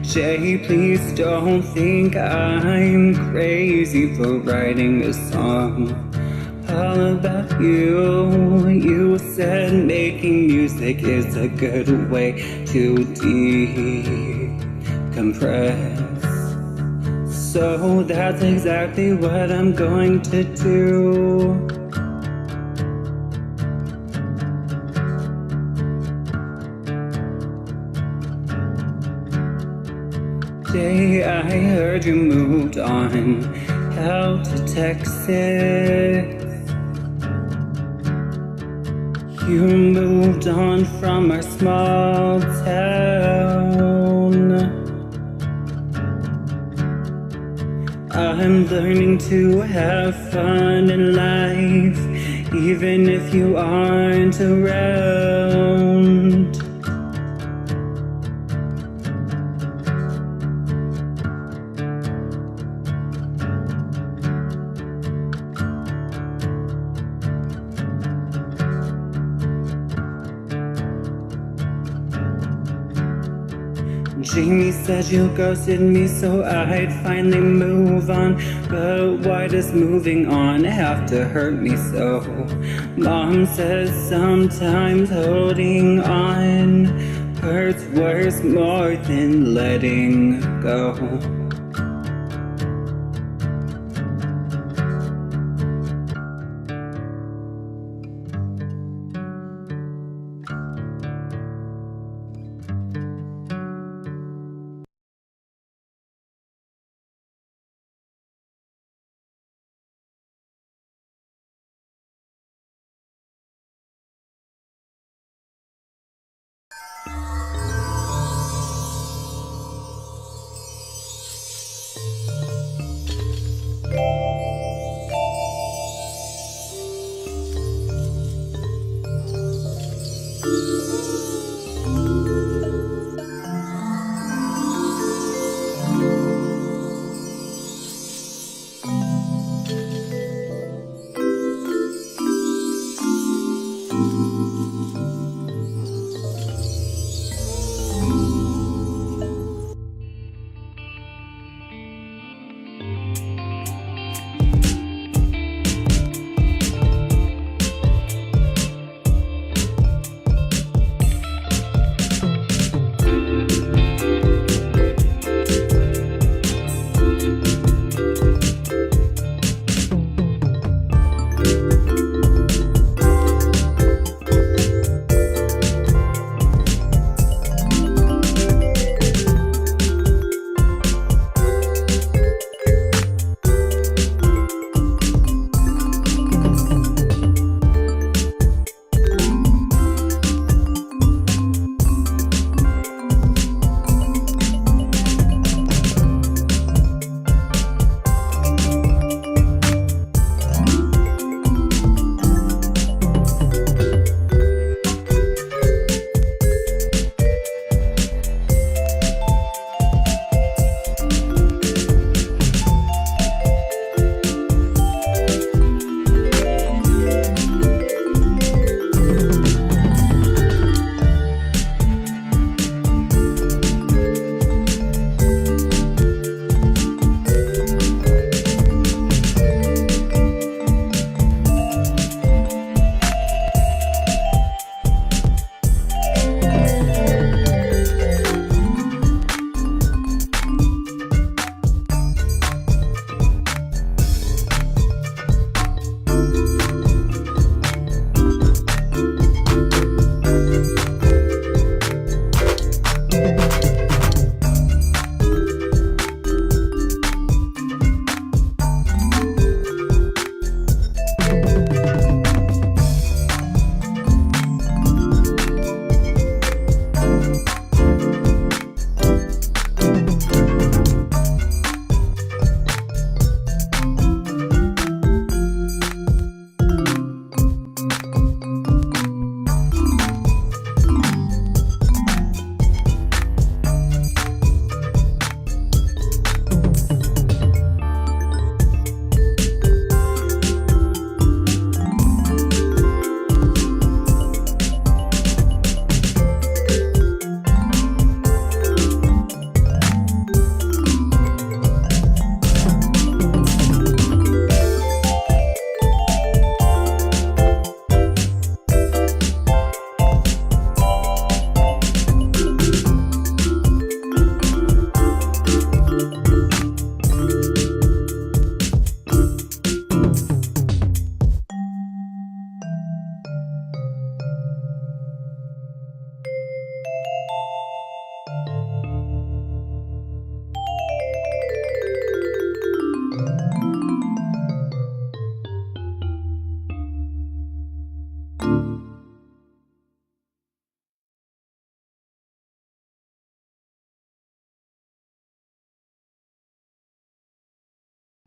Jay, please don't think I'm crazy for writing a song all about you. You said making music is a good way to decompress, so that's exactly what I'm going to do. Jay, I heard you moved on out to Texas. You moved on from our small town. I'm learning to have fun in life, even if you aren't around. Jamie said you ghosted me so I'd finally move on, but why does moving on have to hurt me so? Mom says sometimes holding on hurts worse more than letting go.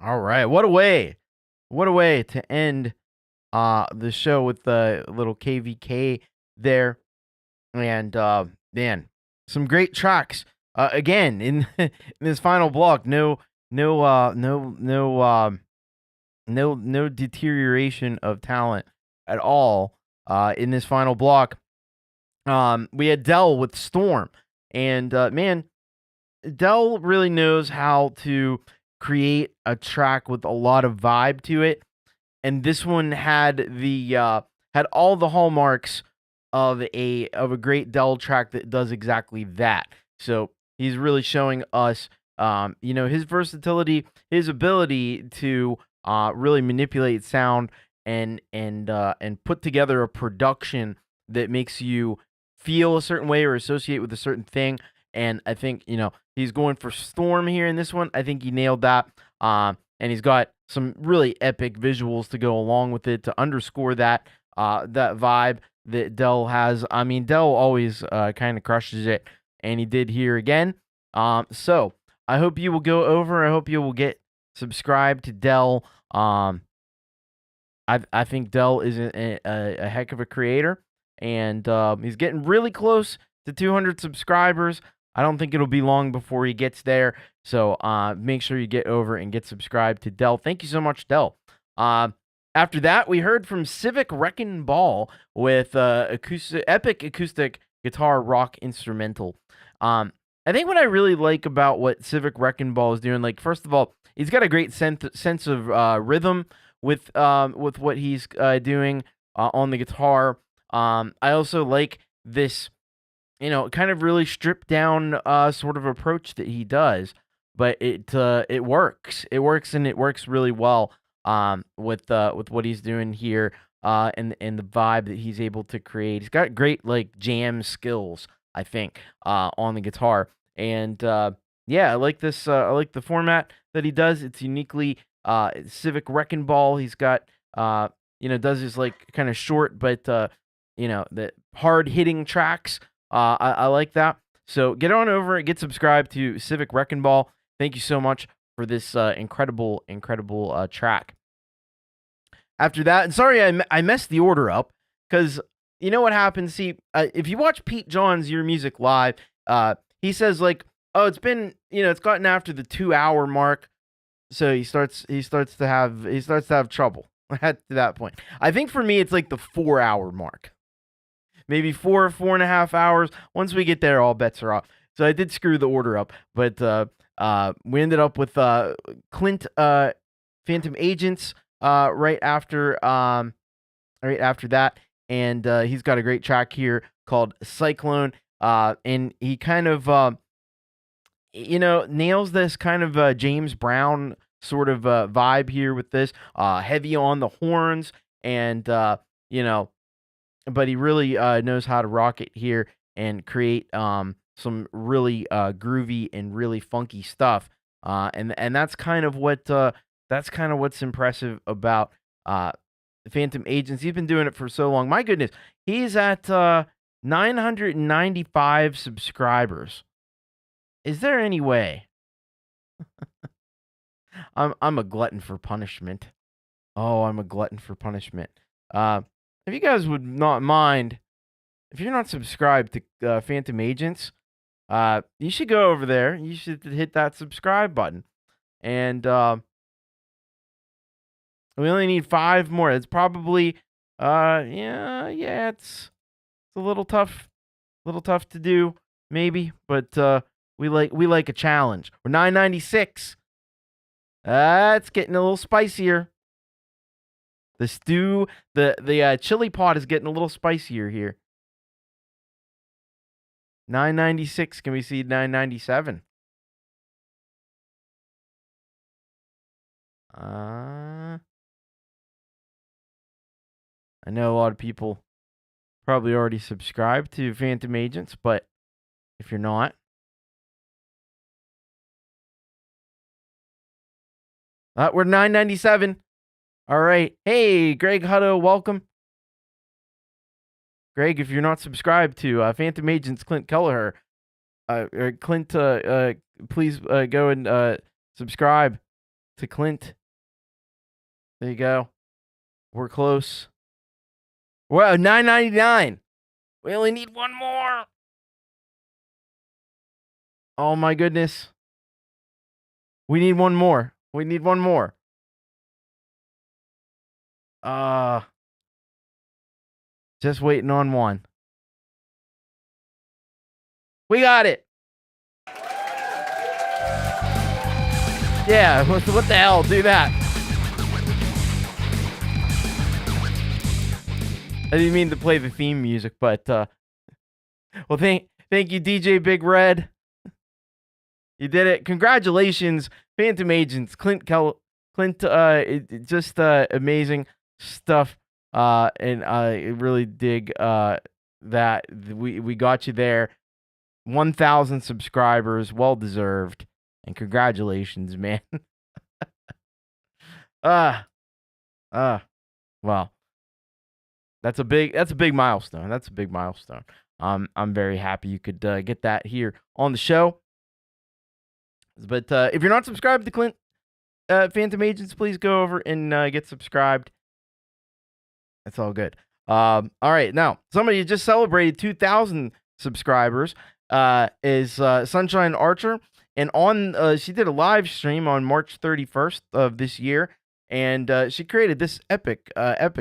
All right. What a way to end the show with the little KVK there. And man, some great tracks. Again, in in this final block, no deterioration of talent at all. In this final block, we had Dell with Storm, and man, Dell really knows how to create a track with a lot of vibe to it, and this one had all the hallmarks of a great Dell track that does exactly that. So he's really showing us, his versatility, his ability to really manipulate sound and put together a production that makes you feel a certain way or associate with a certain thing. And I think, he's going for Storm here in this one. I think he nailed that. And he's got some really epic visuals to go along with it to underscore that vibe that Dell has. I mean, Dell always kind of crushes it, and he did here again. So I hope you will go over. I hope you will get subscribed to Dell. I think Dell is a heck of a creator, and he's getting really close to 200 subscribers. I don't think it'll be long before he gets there. So make sure you get over and get subscribed to Dell. Thank you so much, Dell. After that, we heard from Civic Wrecking Ball with epic acoustic guitar rock instrumental. I think what I really like about what Civic Wrecking Ball is doing, like, first of all, he's got a great sense of rhythm with what he's doing on the guitar. I also like this, kind of really stripped down sort of approach that he does, but it works. It works, and it works really well with what he's doing here and the vibe that he's able to create. He's got great like jam skills, I think, on the guitar. And yeah, I like this. I like the format that he does. It's uniquely Civic Wrecking Ball. He's got does his like kind of short but the hard hitting tracks. I like that. So get on over and get subscribed to Civic Wrecking Ball. Thank you so much for this incredible track. After that, and sorry I messed the order up, because you know what happens. See, if you watch Pete John's Your Music Live, he says like, oh, it's been it's gotten after the 2-hour mark, so he starts to have trouble at that point. I think for me it's like the 4-hour mark, maybe 4.5 hours. Once we get there, all bets are off. So I did screw the order up, but we ended up with Clint Phantom Agents right after that, and he's got a great track here called Cyclone, and he kind of nails this kind of James Brown sort of vibe here with this heavy on the horns, and but he really knows how to rock it here and create some really groovy and really funky stuff, and that's kind of what's impressive about Phantom Agents. He's been doing it for so long. My goodness, he's at 995 subscribers. Is there any way? I'm a glutton for punishment. Oh, I'm a glutton for punishment. If you guys would not mind, if you're not subscribed to Phantom Agents, you should go over there. You should hit that subscribe button. And we only need 5 more. It's probably it's a little tough to do, maybe, but we like a challenge. We're 996. It's getting a little spicier. The stew, the chili pot is getting a little spicier here. 996. Can we see 997? I know a lot of people probably already subscribed to Phantom Agents, but if you're not, we're 997. All right. Hey, Greg Hutto, welcome. Greg, if you're not subscribed to Phantom Agents Clint Kelleher, Clint, please go and subscribe to Clint There you go. We're close. Wow, $9.99. We only need one more. Oh my goodness. We need one more. We need one more. Just waiting on one. We got it. Yeah, what the hell? Do that. I didn't mean to play the theme music, but well, thank you, DJ Big Red. You did it. Congratulations, Phantom Agents, Clint, just amazing stuff. And I really dig that we got you there. 1,000 subscribers, well deserved, and congratulations, man. Well, that's a big milestone. That's a big milestone. I'm very happy you could get that here on the show. But if you're not subscribed to Clint Phantom Agents, please go over and get subscribed. It's all good. All right, now somebody who just celebrated 2,000 subscribers is Sunshine Archer, and on she did a live stream on March 31st of this year, and she created this epic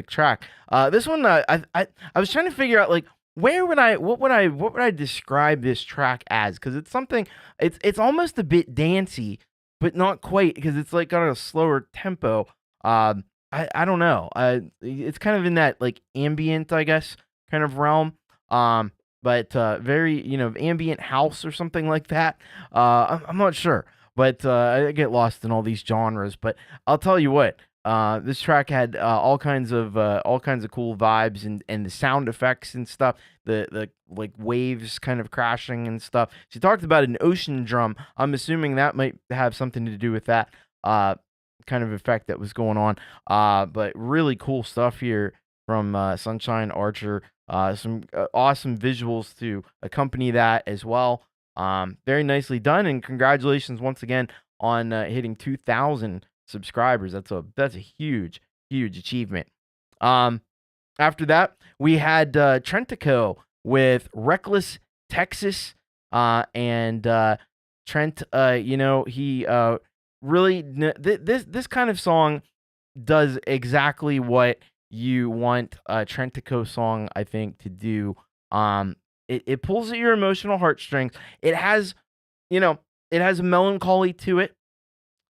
track. This one I was trying to figure out, like, what would I describe this track as? Because it's something, it's almost a bit dancey, but not quite, because it's like got a slower tempo. I don't know. It's kind of in that like ambient, I guess, kind of realm. But very, ambient house or something like that. I'm not sure, but I get lost in all these genres. But I'll tell you what, this track had all kinds of cool vibes and the sound effects and stuff. The like waves kind of crashing and stuff. She talked about an ocean drum. I'm assuming that might have something to do with that kind of effect that was going on. But really cool stuff here from Sunshine Archer. Some awesome visuals to accompany that as well. Very nicely done, and congratulations once again on hitting 2,000 subscribers. That's a huge achievement. After that, we had Trentico with Reckless Texas, and Trent. He really this kind of song does exactly what you want a Trentico song, I think, to do. It pulls at your emotional heartstrings. It has a melancholy to it.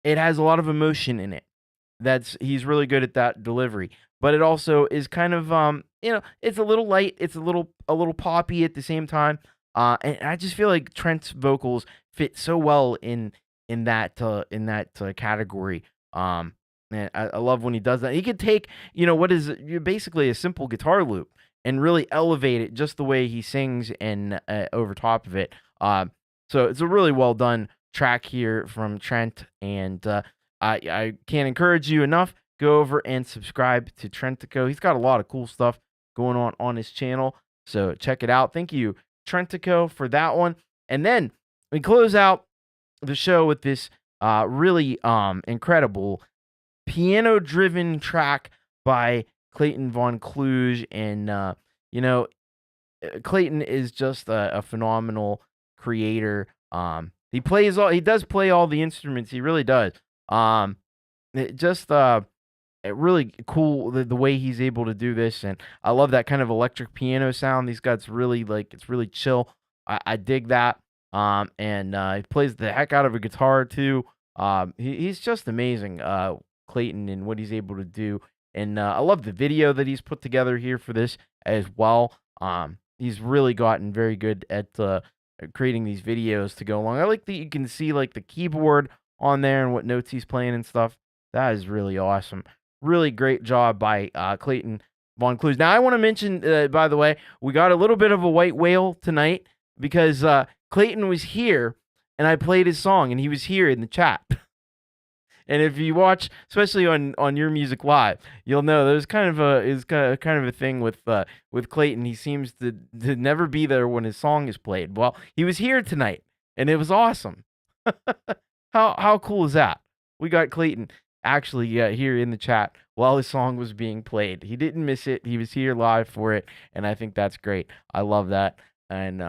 It has a lot of emotion in it. He's really good at that delivery. But it also is kind of it's a little light. It's a little poppy at the same time. And I just feel like Trent's vocals fit so well in that category. And I love when he does that. He could take, what is basically a simple guitar loop and really elevate it just the way he sings and over top of it. So it's a really well done track here from Trent, and I can't encourage you enough. Go over and subscribe to Trentico. He's got a lot of cool stuff going on his channel, so check it out. Thank you, Trentico, for that one. And then we close out the show with this really incredible piano-driven track by Clayton Von Kluge, and Clayton is just a phenomenal creator. He does play all the instruments. He really does. Really cool the way he's able to do this, and I love that kind of electric piano sound. These guys really it's really chill. I dig that. And he plays the heck out of a guitar too. He's just amazing, Clayton, and what he's able to do. And I love the video that he's put together here for this as well. He's really gotten very good at creating these videos to go along. I like that you can see like the keyboard on there and what notes he's playing and stuff. That is really awesome. Really great job by Clayton Von Kluge. Now I want to mention, by the way, we got a little bit of a white whale tonight because Clayton was here and I played his song and he was here in the chat. And if you watch, especially on Your Music Live, you'll know there's kind of a thing with Clayton. He seems to never be there when his song is played. Well, he was here tonight, and it was awesome. How cool is that? We got Clayton actually here in the chat while his song was being played. He didn't miss it. He was here live for it, and I think that's great. I love that. And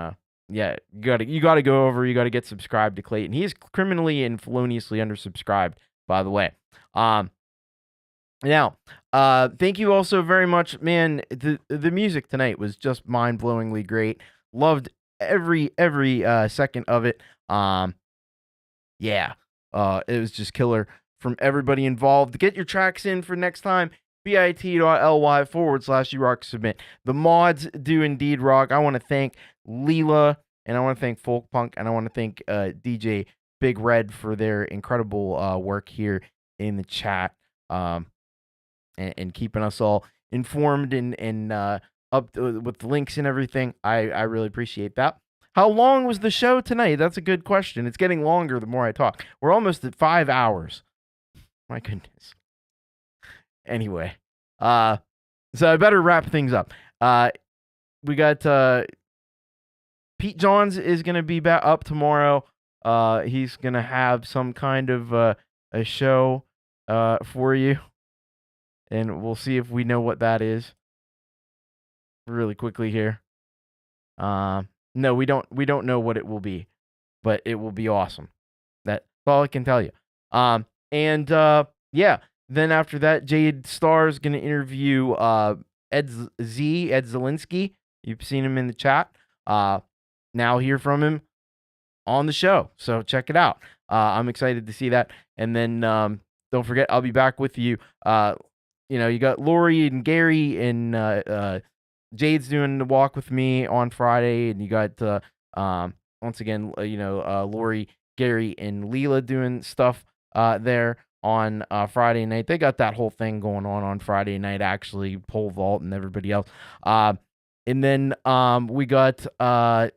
yeah, you gotta go over. You gotta get subscribed to Clayton. He is criminally and feloniously undersubscribed, by the way. Now, thank you also very much, man. The music tonight was just mind-blowingly great. Loved every second of it. Yeah, it was just killer from everybody involved. Get your tracks in for next time. bit.ly/YouRockSubmit. The mods do indeed rock. I want to thank Leela, and I want to thank Folkpunk, and I want to thank DJ Big Red for their incredible work here in the chat, and keeping us all informed and up with the links and everything. I really appreciate that. How long was the show tonight? That's a good question. It's getting longer the more I talk. We're almost at 5 hours. My goodness. Anyway, so I better wrap things up. We got Pete Johns is going to be back up tomorrow. He's going to have some kind of a show for you, and we'll see if we know what that is really quickly here. No, we don't know what it will be, but it will be awesome. That's all I can tell you. Yeah. Then after that, Jade Starr is going to interview Ed Zielinski. You've seen him in the chat. Now hear from him on the show. So check it out. I'm excited to see that. And then don't forget, I'll be back with you. You got Lori and Gary, and Jade's doing the walk with me on Friday. And you got, once again, Lori, Gary, and Leela doing stuff there on Friday night. They got that whole thing going on Friday night, actually, pole vault and everybody else. And then we got, I'll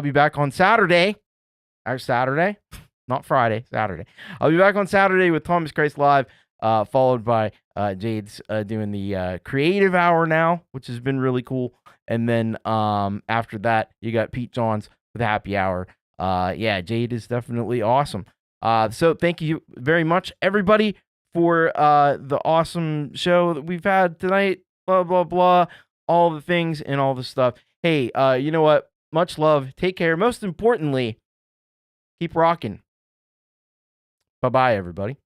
be back on Saturday. Saturday? Not Friday, Saturday. I'll be back on Saturday with Thomas Christ Live, followed by Jade's doing the creative hour now, which has been really cool. And then after that, you got Pete Johns with happy hour. Yeah, Jade is definitely awesome. So thank you very much, everybody, for the awesome show that we've had tonight. Blah, blah, blah. All the things and all the stuff. Hey, you know what? Much love. Take care. Most importantly, keep rocking. Bye-bye, everybody.